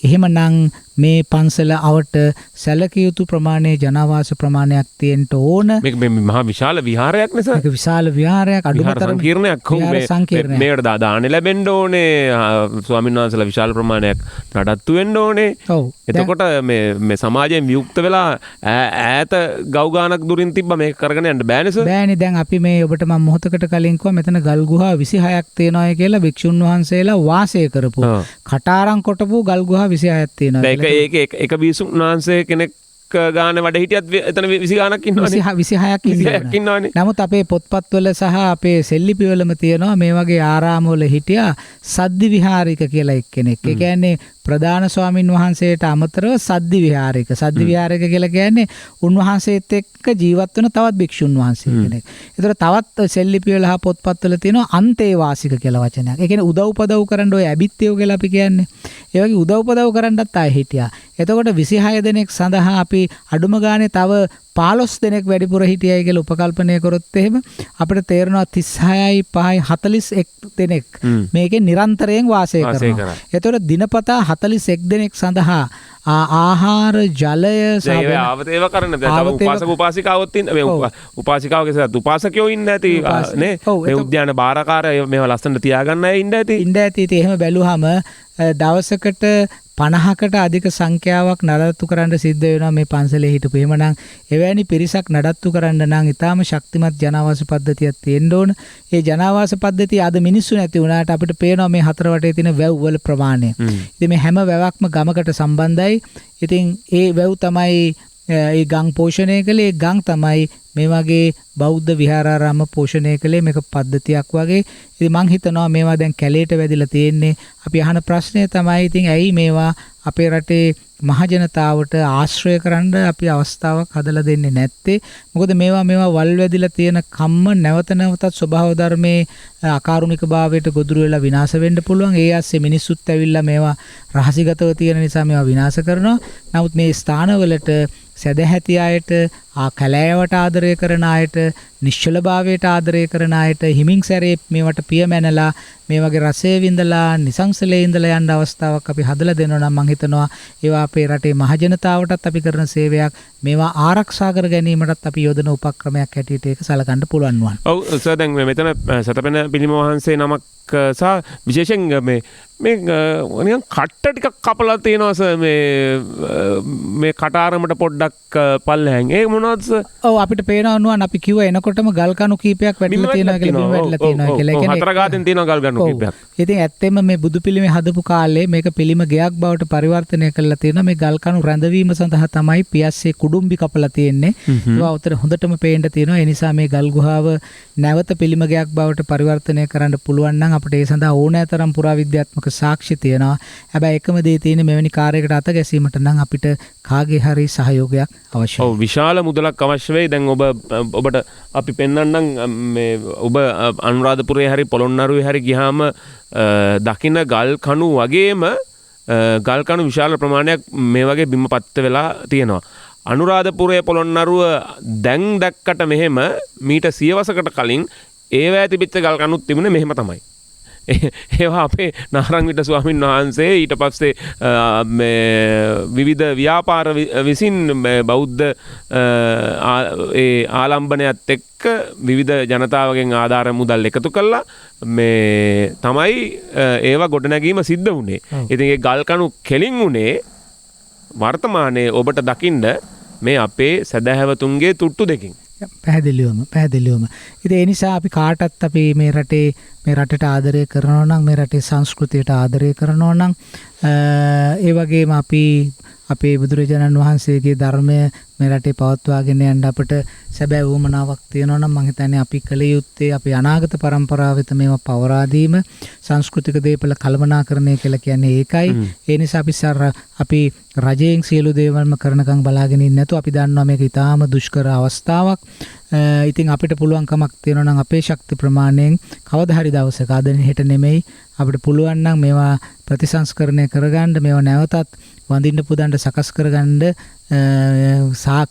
එහෙමනම් මේ පන්සල අවට සැලකිය යුතු ප්‍රමාණයේ ජනාවාස ප්‍රමාණයක් තියෙන්න ඕන. මේක මේ මහා විශාල විහාරයක් නේ සර්. මේක විශාල විහාරයක් අඩුමතරම සංකීර්ණයක්. මේකට දාන ලැබෙන්න ඕනේ. ස්වාමීන් වහන්සේලා විශාල ප්‍රමාණයක් නඩත්තු වෙන්න ඕනේ. ඔව්. එතකොට මේ සමාජයෙන් වියුක්ත වෙලා ඈත ගව් ගානක් දුරින් තිබ්බ මේක කරගෙන යන්න බෑනේ සර්. බෑනේ. දැන් අපි මේ ඔබට මම මොහොතකට කලින් කිව්වා මෙතන ගල් ගුහා 26ක් තියෙනවායි කියලා භික්ෂුන් වහන්සේලා වාසය කරපු කටාරම් කොටපු ගල් ගුහා 26ක් තියෙනවා. ඒක එක භික්ෂුන් වහන්සේ කෙනෙක් ගාන වැඩ හිටියත් එතන 20 ගානක් ඉන්නවනේ. 26ක් ඉන්නවනේ. නමුත් අපේ පොත්පත්වල සහ අපේ සෙල්ලිපිවලම තියෙනවා මේ වගේ ආරාමවල හිටියා සද්දි විහාරික කියලා එක්කෙනෙක්. ඒ කියන්නේ ප්‍රධාන ස්වාමින් වහන්සේට අමතරව සද්දි විහාරික. සද්දි විහාරික කියලා කියන්නේ උන්වහන්සේත් එක්ක ජීවත් වෙන තවත් භික්ෂුන් වහන්සේ කෙනෙක්. ඒතර තවත් සෙල්ලිපිවල හා පොත්පත්වල තියෙනවා අන්තේවාසික කියලා වචනයක්. ඒ කියන්නේ උදව්පදව් කරන්න ඔය ඇබිත්තයෝ කියලා අපි කියන්නේ. ඒ වගේ උදව්පදව් කරන්නත් ආයෙ හිටියා. එතකොට 26 දෙනෙක් සඳහා අපි අඩුම ගානේ තව 15 දෙනෙක් වැඩිපුර හිටියයි කියලා උපකල්පනය කරොත් එහෙම අපිට තේරෙනවා 36යි 5යි 41 දෙනෙක් මේකේ නිරන්තරයෙන් වාසය කරනවා. එතකොට දිනපතා 41 දෙනෙක් සඳහා ආහාර ජලය සහ ආවතේව කරන්න දැන් උපාසක උපාසිකාවොත් ඉන්න මේ උපාසිකාවගේ සත් උපාසකයෝ ඉන්න ඇති නේ මේ උද්‍යාන බාරකාරය මේවා ලස්සනට තියාගන්න අය ඉන්න ඇති. ඉතින් එහෙම බැලුවහම දවසකට 50කට අධික සංඛ්‍යාවක් නඩත්තු කරන්න සිද්ධ වෙනවා මේ පන්සලේ හිටපු. එහෙමනම් එවැනි පිරිසක් නඩත්තු කරන්න නම් ඊටාම ශක්තිමත් ජනාවාස පද්ධතියක් තියෙන්න ඕන. ඒ ජනාවාස පද්ධතිය අද මිනිස්සු නැති වුණාට අපිට පේනවා මේ හතර වටේ තියෙන වැව් වල ප්‍රමාණය. ඉතින් මේ හැම වැවක්ම ගමකට සම්බන්ධයි. ඉතින් ඒ වැව් තමයි ඒ ගම් පෝෂණය කළේ. ඒ ගම් තමයි මේ වගේ බෞද්ධ විහාරාරාම පෝෂණය කළේ. මේක පද්ධතියක් වගේ. ඉතින් මං හිතනවා මේවා දැන් කැලේට වැදිලා තියෙන්නේ. අපි අහන ප්‍රශ්නය තමයි ඉතින් ඇයි මේවා අපේ රටේ මහජනතාවට ආශ්‍රය කරන්න අපි අවස්ථාවක් හදලා දෙන්නේ නැත්තේ? මොකද මේවා වල් වැදිලා තියෙන කම්ම නැවත නැවතත් ස්වභාව ධර්මයේ අකාරුණික භාවයට ගොදුරු වෙලා විනාශ වෙන්න පුළුවන්. ඒ ASCII මිනිස්සුත් ඇවිල්ලා මේවා රහසිගතව තියෙන නිසා මේවා විනාශ කරනවා. නමුත් මේ ස්ථානවලට සැදැහැති අයට, කැලෑවට ආදරය කරන අයට, නිශ්චලභාවයට ආදරය කරන අයට හිමින් සැරේ මේවට පියමැනලා මේ වගේ රසය විඳලා නිසංසලේ ඉඳලා යන්න අවස්ථාවක් අපි හදලා දෙනවා නම් මම හිතනවා ඒවා අපේ රටේ මහජනතාවටත් අපි කරන සේවයක්. මේවා ආරක්ෂා කර ගැනීමටත් අපි යොදන උපක්‍රමයක් හැටියට ඒක සලකන්න පුළුවන් වුණා. ඔව් සර් දැන් මෙතන සතපෙන පිළිම වහන්සේ නමක් සහ විශේෂයෙන් මේ නිකන් කට්ට ටිකක් කපලා තියෙනවා සර් මේ කටාරමට පොඩ්ඩක් පල්ලෙහාන්. ඒක මොනවද සර්? ඔව් අපිට පේනවා නුවන් අපි කිව්වා එනකොටම ගල් කණු කීපයක් වැටිලා තියෙනවා කියලා බිම වැටිලා තියෙනවා කියලා. ඒ කියන්නේ හතර ගාතෙන් තියෙනවා ගල් කණු කීපයක්. ඉතින් ඇත්තෙම මේ බුදු පිළිමේ හදපු කාලේ මේක පිළිම ගෙයක් බවට පරිවර්තනය කරලා තියෙනවා. මේ ගල් කණු රැඳවීම සඳහා තමයි පියස්සේ කුඩුම්බි කපලා තියෙන්නේ. ඒවා උතර හොඳටම පේන්න තියෙනවා. ඒ නිසා මේ ගල් ගුහාව නැවත පිළිම ගෙයක් බවට පරිවර්තනය කරන්න පුළුවන් නම් අපිට ඒ සඳහා ඕනෑතරම් පුරාවිද්‍යාත්මක සාක්ෂි තියෙනවා. හැබැයි එකම දේ තියෙන්නේ මෙවැනි කාර්යයකට අත ගැසීමට නම් අපිට කාගේ හරි සහයෝගයක් අවශ්‍යයි. ඔව් විශාල මුදලක් අවශ්‍ය වෙයි. දැන් ඔබට අපි පෙන්වන්නම් මේ ඔබ අනුරාධපුරයේ හරි පොළොන්නරුවේ හරි ගියාම දකින්න ගල් කණු වගේම ගල් කණු විශාල ප්‍රමාණයක් මේ වගේ බිම පත්ත වෙලා තියෙනවා. අනුරාධපුරයේ පොළොන්නරුව දැන් දැක්කට මෙහෙම මීට සියවසකට කලින් ඒවැය තිබිච්ච ගල් කණුත් තිබුණේ මෙහෙම තමයි. ඒවා අපේ නාරංවිට ස්වාමීන් වහන්සේ ඊට පස්සේ විවිධ ව්‍යාපාර විසින් බෞද්ධ ආලම්බනයත් එක්ක විවිධ ජනතාවගෙන් ආධාර මුදල් එකතු කළා මේ තමයි ඒවා ගොඩනැගීම සිද්ධ වුණේ. ඉතින් ඒ ගල් කණු කෙලින් වුණේ වර්තමානයේ ඔබට දකින්න මේ අපේ සදහැවතුන්ගේ තුට්ටු දෙකින්. පැහැදිලිවම. ඉතින් ඒ නිසා අපි කාටත් අපි මේ රටට ආදරය කරනවා නම් මේ රටේ සංස්කෘතියට ආදරය කරනවා නම් ඒ වගේම අපි අපේ බුදුරජාණන් වහන්සේගේ ධර්මය මේ රටේ පවත්වාගෙන යන්න අපිට සැබෑ වුමනාවක් තියෙනවා නම් මම හිතන්නේ අපි කළ යුත්තේ අපේ අනාගත පරම්පරාව වෙත මේවා පවරා දීම සංස්කෘතික දේපල කළමනාකරණය කියලා කියන්නේ ඒකයි. ඒ නිසා අපි රජයෙන් සියලු දේවල්ම කරනකම් බලාගෙන ඉන්නේ නැතුව අපි දන්නවා මේක ඊටාම දුෂ්කර අවස්ථාවක්. ඉතින් අපිට පුළුවන්කමක් තියෙනවා නම් අපේ ශක්ති ප්‍රමාණයෙන් කවදා හරි දවසක අද හෙට නෙමෙයි අපිට පුළුවන් නම් මේවා ප්‍රතිසංස්කරණය කරගන්න මේවා නැවතත් වඳින්න පුදන්න සකස් කරගන්න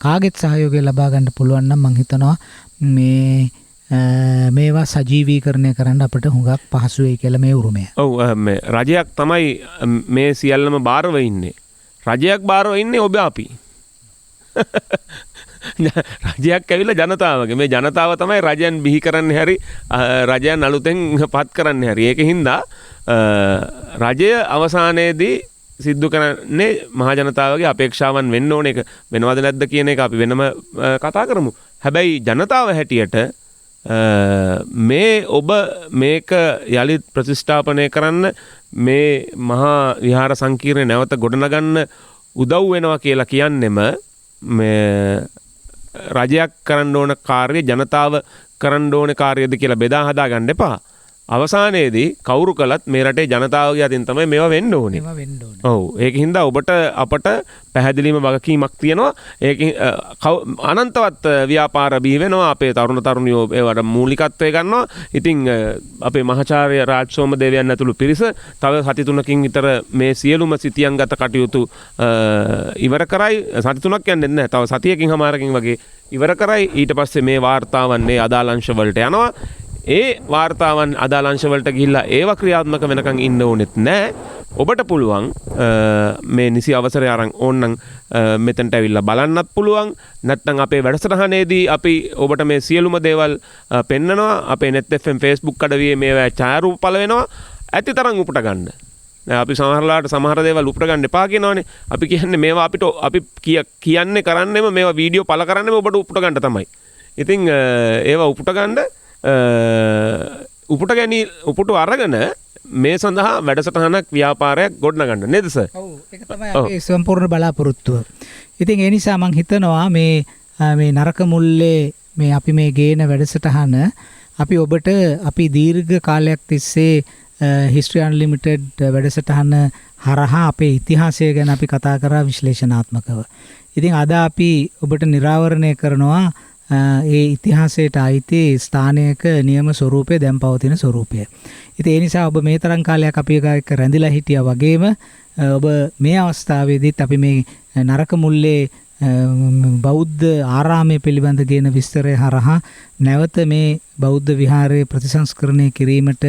කාගෙත් සහයෝගය ලබා ගන්න පුළුවන් නම් මම හිතනවා මේවා සජීවීකරණය කරන්න අපිට හුඟක් පහසු වෙයි කියලා මේ උරුමය. ඔව් මේ රජයක් තමයි මේ සියල්ලම බාරව ඉන්නේ. රජයක් බාරව ඉන්නේ ඔබ අපි. රජයක් ඇවිල්ලා ජනතාවගේ මේ ජනතාව තමයි රජයන් බිහි කරන්න හැරි රජයන් අලුතෙන් පත් කරන්න හැරි. ඒකින් හින්දා රජය අවසානයේදී සිද්ධ කරන්නේ මහ ජනතාවගේ අපේක්ෂාවන් වෙන්න ඕන එක වෙනවද නැද්ද කියන එක අපි වෙනම කතා කරමු. හැබැයි ජනතාව හැටියට මේ ඔබ මේක යළිත් ප්‍රතිස්ථාපනය කරන්න මේ මහා විහාර සංකීර්ණය නැවත ගොඩනගන්න උදව් වෙනවා කියලා කියන්නෙම මේ රජයක් කරන්න ඕන කාර්යය ජනතාව කරන්න ඕන කාර්යයද කියලා බෙදා හදා ගන්න එපා. අවසානයේදී කවුරු කළත් මේ රටේ ජනතාවගේ අතින් තමයි මේවා වෙන්න ඕනේ. ඒවා වෙන්න ඕනේ. ඔව් ඒකින් හින්දා ඔබට අපට පැහැදිලිම වගකීමක් තියෙනවා. ඒකින් අනන්තවත් ව්‍යාපාර බිහි වෙනවා. අපේ තරුණ තරුණියෝ ඒවට මූලිකත්වය ගන්නවා. ඉතින් අපේ මහාචාර්ය රාජ් සෝමදේවයන් ඇතුළු පිරිස තව සති 3කින් විතර මේ සියලුම සිතියන්ගත කටයුතු ඉවර කරයි. සති 3ක් යන්නේ නැහැ. තව සතියකින් හමාරකින් වගේ ඉවර කරයි. ඊට පස්සේ මේ වාර්තාවන් මේ අදාළ අංශ වලට යනවා. ඒ වාර්තාවන් අදාළ අංශ වලට ගිහිල්ලා ඒව ක්‍රියාත්මක වෙනකන් ඉන්න ඕනෙත් නෑ. ඔබට පුළුවන් මේ නිසි අවසරය අරන් ඕනනම් මෙතනට ඇවිල්ලා බලන්නත් පුළුවන්. නැත්නම් අපේ වැඩසටහනේදී අපි ඔබට මේ සියලුම දේවල් පෙන්නනවා. අපේ net fm Facebook අඩවියේ මේවා ඡායාරූප පළ වෙනවා. ඇති තරම් උපුට ගන්න. අපි සමහරලාට සමහර දේවල් උපුට ගන්න එපා කියනවනේ. අපි කියන්නේ මේවා අපිට අපි කියන්නේ කරන්නේම මේවා වීඩියෝ පළ කරන්නේම ඔබට උපුට ගන්න තමයි. ඉතින් ඒවා උපුට ගන්න උපුටු අරගෙන මේ සඳහා වැඩසටහනක් ව්‍යාපාරයක් ගොඩනගන්න නේද සර්? ඔව් ඒක තමයි අපේ සම්පූර්ණ බලාපොරොත්තුව. ඉතින් ඒ නිසා මම හිතනවා මේ නරක මුල්ලේ මේ අපි මේ ගේන වැඩසටහන අපි ඔබට අපි දීර්ඝ කාලයක් තිස්සේ History Unlimited වැඩසටහන හරහා අපේ ඉතිහාසය ගැන අපි කතා කරා විශ්ලේෂණාත්මකව. ඉතින් අද අපි ඔබට නිරාවරණය කරනවා ඒ ඉතිහාසයට අයිති ස්ථානයක නියම ස්වරූපය දැන් පවතින ස්වරූපය. ඉතින් ඒ නිසා ඔබ මේ තරම් කාලයක් අපි එක්ක රැඳිලා හිටියා වගේම ඔබ මේ අවස්ථාවේදීත් අපි මේ නරක මුල්ලේ බෞද්ධ ආරාමය පිළිබඳ කියන විස්තරය හරහා නැවත මේ බෞද්ධ විහාරයේ ප්‍රතිසංස්කරණය කිරීමට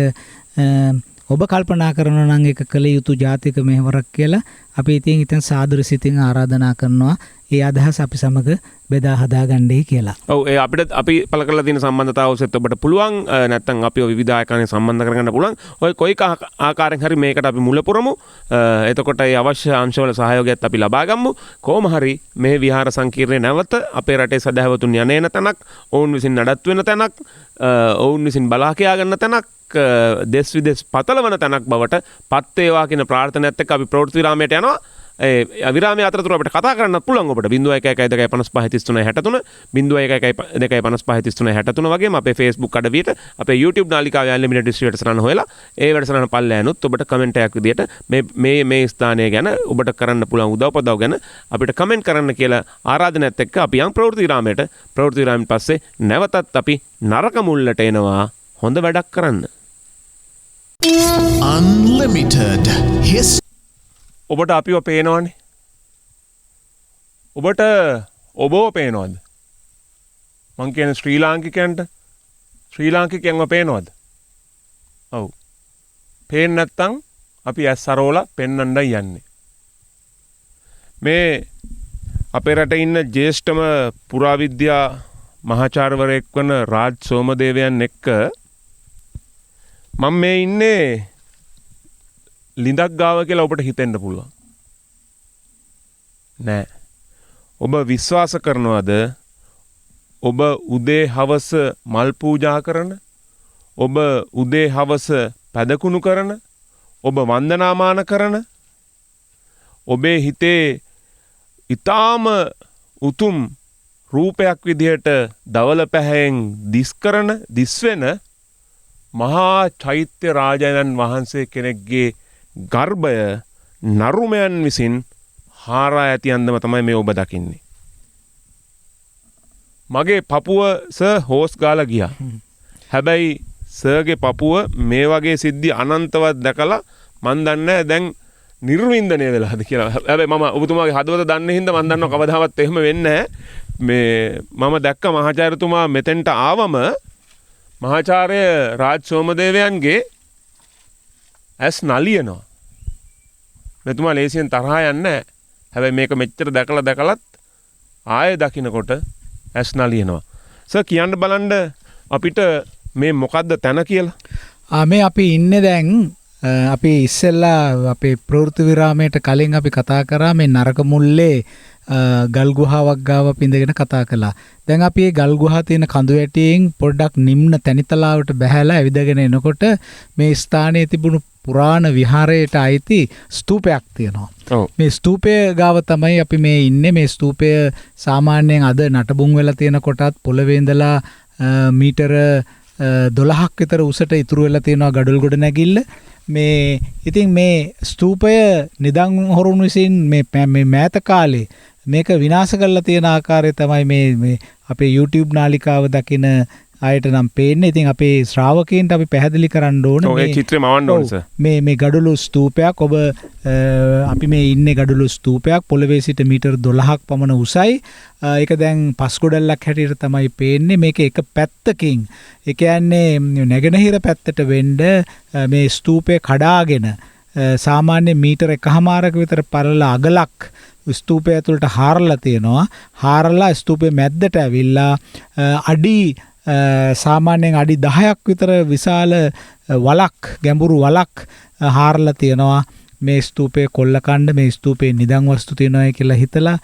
ඔබ කල්පනා කරනවා නම් ඒක කළ යුතු ජාතික මෙහෙවරක් කියලා අපි ඉතින් සාදර සිතින් ආරාධනා කරනවා. ඒ අදහස අපි සමග බෙදා හදා ගන්නයි කියලා. ඔව් ඒ අපිට අපි පළ කරලා තියෙන සම්බන්ධතාව ඔස්සේ ඔබට පුළුවන් නැත්නම් අපි විවිධ ආකාරයෙන් සම්බන්ධ කරගන්න පුළුවන්. ඔය කොයි ආකාරයෙන් හරි මේකට අපි මුල පුරමු. එතකොට ඒ අවශ්‍ය අංශවල සහයෝගයත් අපි ලබා ගමු. කොහොම හරි මේ විහාර සංකීර්ණය නැවත අපේ රටේ සදහැවතුන් යන්නේන තැනක්, ඔවුන් විසින් නඩත්තු වෙන තැනක්, ඔවුන් විසින් බලා කියා ගන්න තැනක්, දෙස් විදෙස් පතලවන තැනක් බවට පත් වේවා කියන ප්‍රාර්ථනාවත් එක්ක අපි ප්‍රවෘත්ති විරාමයට යනවා. විරාමයේ අතරතුර අපිට කතා කරන්නත් පුළුවන් ඔබට 0112553363 0112553363 වගේම අපේ Facebook අඩවියට අපේ YouTube නාලිකාවේ Unlimited History වැඩසටහන හොයලා ඒ වැඩසටහන පල්ලෑනුත් ඔබට කමෙන්ට් එකක් විදියට මේ ස්ථානය ගැන ඔබට කරන්න පුළුවන් උදව්පදව් ගැන අපිට කමෙන්ට් කරන්න කියලා ආරාධනාවත් එක්ක අපි යම් ප්‍රවෘත්ති විරාමයෙන් පස්සේ නැවතත් අපි නරක මුල්ලට එනවා හොඳ වැඩක් කරන්න. Unlimited History. ඔබට අපිව පේනවනේ. ඔබට ඔබව පේනවද? මං කියන්නේ ශ්‍රී ලාංකිකයන්ව පේනවද? ඔව්. පේන්නේ නැත්තම් අපි ඇස් අරවලා පෙන්වන්නයි යන්නේ. මේ අපේ රටේ ඉන්න ජ්‍යෙෂ්ඨම පුරාවිද්‍යා මහාචාර්යවරයෙක් වන රාජ් සෝමදේවයන් එක්ක මම මේ ඉන්නේ ලිඳක් ගාව කියලා ඔබට හිතෙන්න පුළුවන්. නෑ. ඔබ විශ්වාස කරනවද ඔබ උදේ හවස මල් පූජා කරන, ඔබ උදේ හවස පැදකුණු කරන, ඔබ වන්දනාමාන කරන, ඔබේ හිතේ ඊටාම උතුම් රූපයක් විදිහට දවල පැහැයෙන් දිස් වෙන මහා චෛත්‍ය රාජානන් වහන්සේ කෙනෙක්ගේ ගර්භය නරුමයන් විසින් හාරා ඇති අන්දම තමයි මේ ඔබ දකින්නේ. මගේ පපුව සර් හෝස් ගාලා ගියා. හැබැයි සර්ගේ පපුව මේ වගේ සිද්ධි අනන්තවත් දැකලා මන් දන්නේ දැන් නිර්වින්දනය වෙලාද කියලා. හැබැයි මම ඔබතුමාගේ හදවත දන්නේ හින්දා මන් දන්නවා කවදාවත් එහෙම වෙන්නේ නැහැ. මම දැක්ක මහාචාර්යතුමා මෙතෙන්ට ආවම මහාචාර්ය රාජ් සෝමදේවයන්ගේ ඇස් නලියනවා. මෙතුමා ලේසියෙන් තරහා යන්නේ නැහැ. හැබැයි මේක මෙච්චර දැකලත් ආය දකින්නකොට ඇස් නලියනවා. සර් කියන්න බලන්න අපිට මේ මොකද්ද තැන කියලා? මේ අපි ඉන්නේ දැන් අපි ඉස්සෙල්ලා අපේ ප්‍රවෘත්ති විරාමයට කලින් අපි කතා කරා මේ නරක මුල්ලේ ගල් ගුහාවක් ගාව අපි ඉඳගෙන කතා කළා. දැන් අපි මේ ගල් ගුහා තියෙන කඳු වැටියෙන් පොඩ්ඩක් නිම්න තැනිතලාවට බැහැලා ඇවිදගෙන එනකොට මේ ස්ථානයේ තිබුණු පුරාණ විහාරයට අයිති ස්තූපයක් තියෙනවා. මේ ස්තූපය ගාව තමයි අපි මේ ඉන්නේ. මේ ස්තූපය සාමාන්‍යයෙන් අද නටබුන් වෙලා තියෙන කොටත් පොළවේ ඉඳලා මීටර 12ක් විතර උසට ඉතුරු වෙලා තියෙනවා ගඩොල් ගොඩ නැගිල්ල. මේ ඉතින් මේ ස්තූපය නිදන් හොරුන් විසින් මේ මෑත කාලේ මේක විනාශ කරලා තියෙන ආකාරය තමයි මේ අපේ YouTube නාලිකාව දකින අයට නම් පේන්නේ. ඉතින් අපේ ශ්‍රාවකයන්ට අපි පැහැදිලි කරන්න ඕන මේ චිත්‍රය මවන්න ඕන සර්. මේ ගඩොළු ස්තූපයක් ඔබ අපි මේ ඉන්නේ ගඩොළු ස්තූපයක් පොළවේ සිට මීටර් 12ක් පමණ උසයි. ඒක දැන් පස් ගොඩල්ලක් හැටියට තමයි පේන්නේ. මේක එක පැත්තකින් ඒ කියන්නේ නැගෙනහිර පැත්තට වෙන්න මේ ස්තූපය කඩාගෙන සාමාන්‍ය මීටර 1.5ක විතර පළල අගලක් ස්තූපය ඇතුළට හාරලා තියෙනවා. හාරලා ස්තූපයේ මැද්දට ඇවිල්ලා අඩි සාමාන්‍යයෙන් අඩි 10ක් විතර විශාල වලක් ගැඹුරු වලක් හාරලා තියෙනවා. මේ ස්තූපයේ කොල්ලකණ්ඩ මේ ස්තූපයේ නිදන් වස්තු තියෙනවා කියලා හිතලා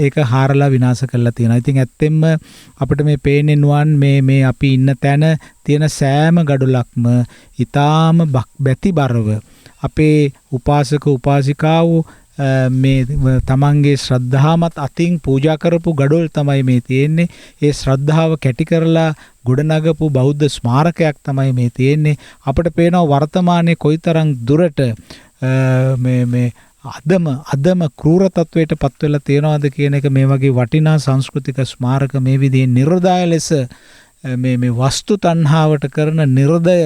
ඒක හාරලා විනාශ කරලා තියෙනවා. ඉතින් ඇත්තෙන්ම අපිට මේ පේන්නේ නුවන් මේ අපි ඉන්න තැන තියෙන සෑම ගඩොලක්ම ඊටාම බැතිබරව අපේ උපාසක උපාසිකාවෝ මේ තමන්ගේ ශ්‍රද්ධාමත් අතින් පූජා කරපු ගඩොල් තමයි මේ තියෙන්නේ. ඒ ශ්‍රද්ධාව කැටි කරලා ගොඩනගපු බෞද්ධ ස්මාරකයක් තමයි මේ තියෙන්නේ. අපිට පේනවා වර්තමානයේ කොයිතරම් දුරට මේ අදම ක්‍රූර තත්වයට පත් වෙලා තියෙනවද කියන එක මේ වගේ වටිනා සංස්කෘතික ස්මාරක මේ විදිහේ නිර්දය ලෙස මේ වස්තු තණ්හාවට කරන නිර්දය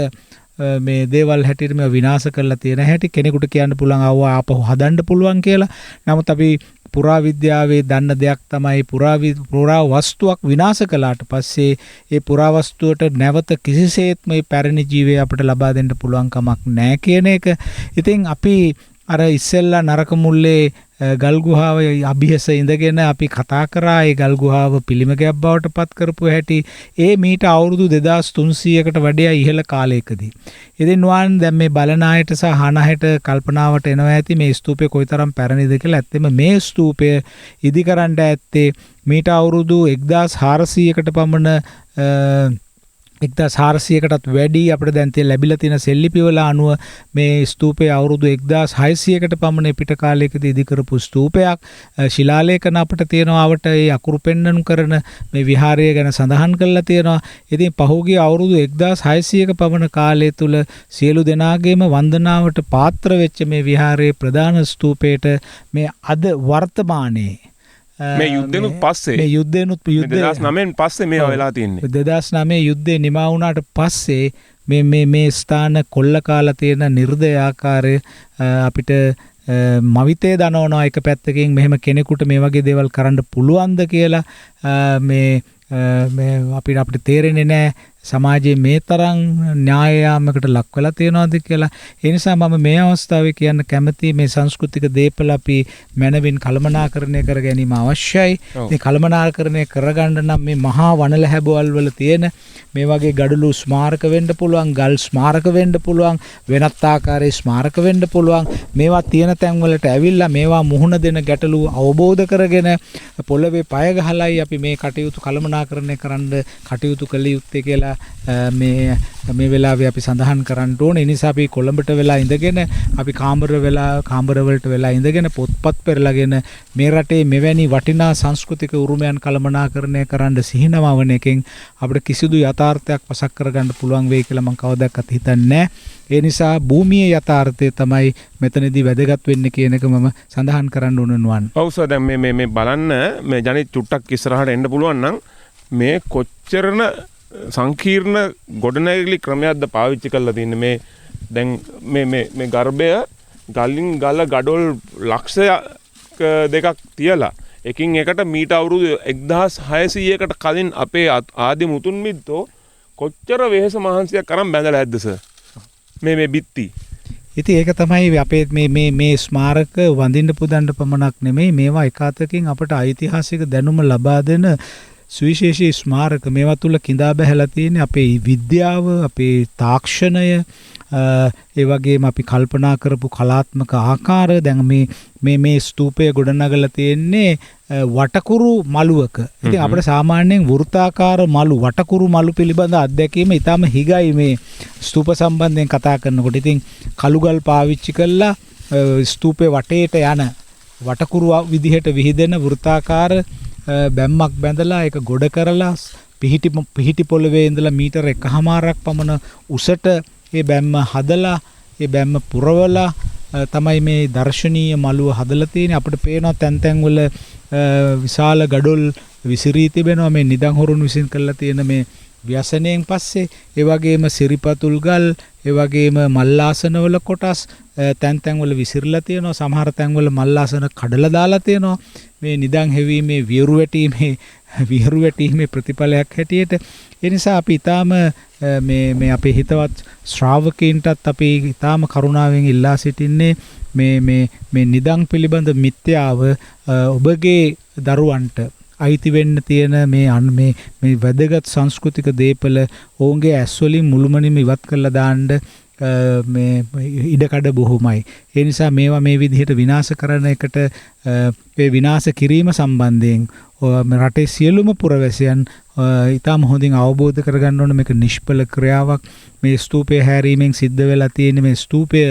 මේ දේවල් හැටියට මේ විනාශ කරලා තියෙන හැටි කෙනෙකුට කියන්න පුළුවන් ආපහු හදන්න පුළුවන් කියලා. නමුත් අපි පුරාවිද්‍යාවේ දන්න දෙයක් තමයි පුරා වස්තුවක් විනාශ කළාට පස්සේ ඒ පුරා වස්තුවට නැවත කිසිසේත් මේ පැරණි ජීවය අපිට ලබා දෙන්න පුළුවන් කමක් නැහැ කියන එක. ඉතින් අපි අර ඉස්සෙල්ලා නරක මුල්ලේ ගල් ගුහාවේ අභියස ඉඳගෙන අපි කතා කරා ඒ ගල් ගුහාව පිළිමකයක් බවට පත් කරපු හැටි ඒ මීට අවුරුදු 2300කට වඩා ඉහළ කාලයකදී. ඉතින් නුවන් දැන් මේ බලන අයට සහ අහන අයට කල්පනාවට එනවා ඇති මේ ස්තූපය කොයිතරම් පැරණිද කියලා. ඇත්තෙම මේ ස්තූපය ඉදිකරන්න ඇත්තේ මීට අවුරුදු 1400කට පමණ 1400කටත් වැඩි අපිට දැන් ලැබිලා තියෙන සෙල්ලිපිවල අනුව මේ ස්තූපය අවුරුදු 1600කට පමණ පිට කාලයකදී ඉදි කරපු ස්තූපයක්. ශිලාලේඛන අපිට තියෙනවා අවට ඒ අකුරු පෙන්වනු කරන මේ විහාරය ගැන සඳහන් කරලා තියෙනවා. ඉතින් පහුගිය අවුරුදු 1600ක පමණ කාලය තුල සියලු දෙනාගේම වන්දනාවට පාත්‍ර වෙච්ච මේ විහාරයේ ප්‍රධාන ස්තූපයට මේ අද වර්තමානයේ මේ යුද්ධෙනුත් පස්සේ මේ යුද්ධෙනුත් 2009න් පස්සේ මේ වෙලා තින්නේ. 2009 යුද්ධේ නිමා වුණාට පස්සේ මේ ස්ථාන කොල්ල කාලා තියෙන නිර්දය ආකාරය අපිට මවිතේ දනවනවා. එක පැත්තකින් මෙහෙම කෙනෙකුට මේ වගේ දේවල් කරන්න පුළුවන්ද කියලා මේ අපිට තේරෙන්නේ නැහැ. සමාජයේ මේ තරම් න්‍යාය යාමකට ලක් වෙලා තියෙනවද කියලා. ඒ නිසා මම මේ අවස්ථාවේ කියන්න කැමතියි මේ සංස්කෘතික දේපල අපි මනවින් කළමනාකරණය කර ගැනීම අවශ්‍යයි. මේ කළමනාකරණය කරගන්න නම් මේ මහා වනල හැබවල් වල තියෙන මේ වගේ ගඩොළු ස්මාරක වෙන්න පුළුවන්, ගල් ස්මාරක වෙන්න පුළුවන්, වෙනත් ආකාරයේ ස්මාරක වෙන්න පුළුවන්. මේවා තියෙන තැන් වලට ඇවිල්ලා මේවා මුහුණ දෙන ගැටලු අවබෝධ කරගෙන පොළවේ පය ගහලයි අපි මේ කටයුතු කළමනාකරණය කරන්න කටයුතු කළ යුත්තේ කියලා මේ වෙලාවේ අපි සඳහන් කරන්න ඕනේ. ඒ නිසා අපි කොළඹට වෙලා ඉඳගෙන අපි කාමර වලට වෙලා ඉඳගෙන පොත්පත් පෙරලාගෙන මේ රටේ මෙවැනි වටිනා සංස්කෘතික උරුමයන් කළමනාකරණය කරන්න සිහිනමවන එකෙන් අපිට කිසිදු යථාර්ථයක් පසක් කරගන්න පුළුවන් වෙයි කියලා මම කවදාවත් හිතන්නේ නැහැ. ඒ නිසා භූමියේ යථාර්ථය තමයි මෙතනදී වැදගත් වෙන්නේ කියන එක මම සඳහන් කරන්න ඕන නුවන්. ඔව් සර් දැන් මේ බලන්න මේ ජනිත් චුට්ටක් ඉස්සරහට එන්න පුළුවන් නම් මේ කොච්චරන සංකීර්ණ ගොඩනැගිලි ක්‍රමයක්ද පාවිච්චි කරලා තින්නේ. මේ දැන් මේ ගර්භය ගලින් ගල ගඩොල් ලක්ෂයක් දෙකක් තියලා එකින් එකට මීට අවුරුදු 1600කට කලින් අපේ ආදි මුතුන් මිත්තෝ කොච්චර වෙහෙස මහන්සියක් කරන් බැඳලා ඇද්ද සර් මේ බිත්ති. ඉතින් ඒක තමයි අපේ මේ ස්මාරක වඳින්න පුදන්න පමණක් නෙමෙයි මේවා එකාතකින් අපට ඓතිහාසික දැනුම ලබා දෙන සුවිශේෂී ස්මාරක. මේවා තුල කිඳා බැහැලා තියෙන අපේ විද්‍යාව, අපේ තාක්ෂණය, ඒ වගේම අපි කල්පනා කරපු කලාත්මක ආකාර. දැන් මේ ස්තූපය ගොඩනගලා තියෙන්නේ වටකුරු මළුවක. ඉතින් අපිට සාමාන්‍යයෙන් වෘත්තාකාර මළු, වටකුරු මළු පිළිබඳ අත්දැකීම ඊටම හිගයි මේ ස්තූප සම්බන්ධයෙන් කතා කරනකොට. ඉතින් කළුගල් පාවිච්චි කළා ස්තූපේ වටේට යන වටකුරු විදිහට විහිදෙන වෘත්තාකාර බැම්මක් බැඳලා ඒක ගොඩ කරලා පිහිටි පොළවේ ඉඳලා මීටර 1.5ක් පමණ උසට ඒ බැම්ම හදලා ඒ බැම්ම පුරවලා තමයි මේ දර්ශනීය මළුව හදලා තියෙන්නේ. අපිට පේනවා තැන් වල විශාල ගඩොල් විසිරී තිබෙනවා මේ නිදන් හොරුන් විසින් කරලා තියෙන මේ ව්‍යසනයෙන් පස්සේ. ඒ වගේම සිරිපතුල් ගල්, ඒ වගේම මල්ලාසනවල කොටස් තැන් වල විසිරලා තියෙනවා. සමහර තැන් වල මල්ලාසන කඩලා දාලා තියෙනවා. මේ නිදන් හැවීමේ වියරු වැටීමේ ප්‍රතිඵලයක් හැටියට. ඒ නිසා අපි ඊටාම මේ අපේ හිතවත් ශ්‍රාවකීන්ටත් අපි ඊටාම කරුණාවෙන් ඉල්ලා සිටින්නේ මේ නිදන් පිළිබඳ මිත්‍යාව ඔබගේ දරුවන්ට අයිති වෙන්න තියෙන මේ වැදගත් සංස්කෘතික දේපල ඔවුන්ගේ ඇස් වලින් මුළුමනින්ම ඉවත් කරලා දාන්න මේ ඉඩකඩ බොහොමයි. ඒ නිසා මේවා මේ විදිහට විනාශ කරන එකට ඒ විනාශ කිරීම සම්බන්ධයෙන් රටේ සියලුම පුරවැසියන් ඊටම හොඳින් අවබෝධ කරගන්න ඕන මේක නිෂ්ඵල ක්‍රියාවක්. මේ ස්තූපය හැරීමෙන් සිද්ධ වෙලා තියෙන මේ ස්තූපය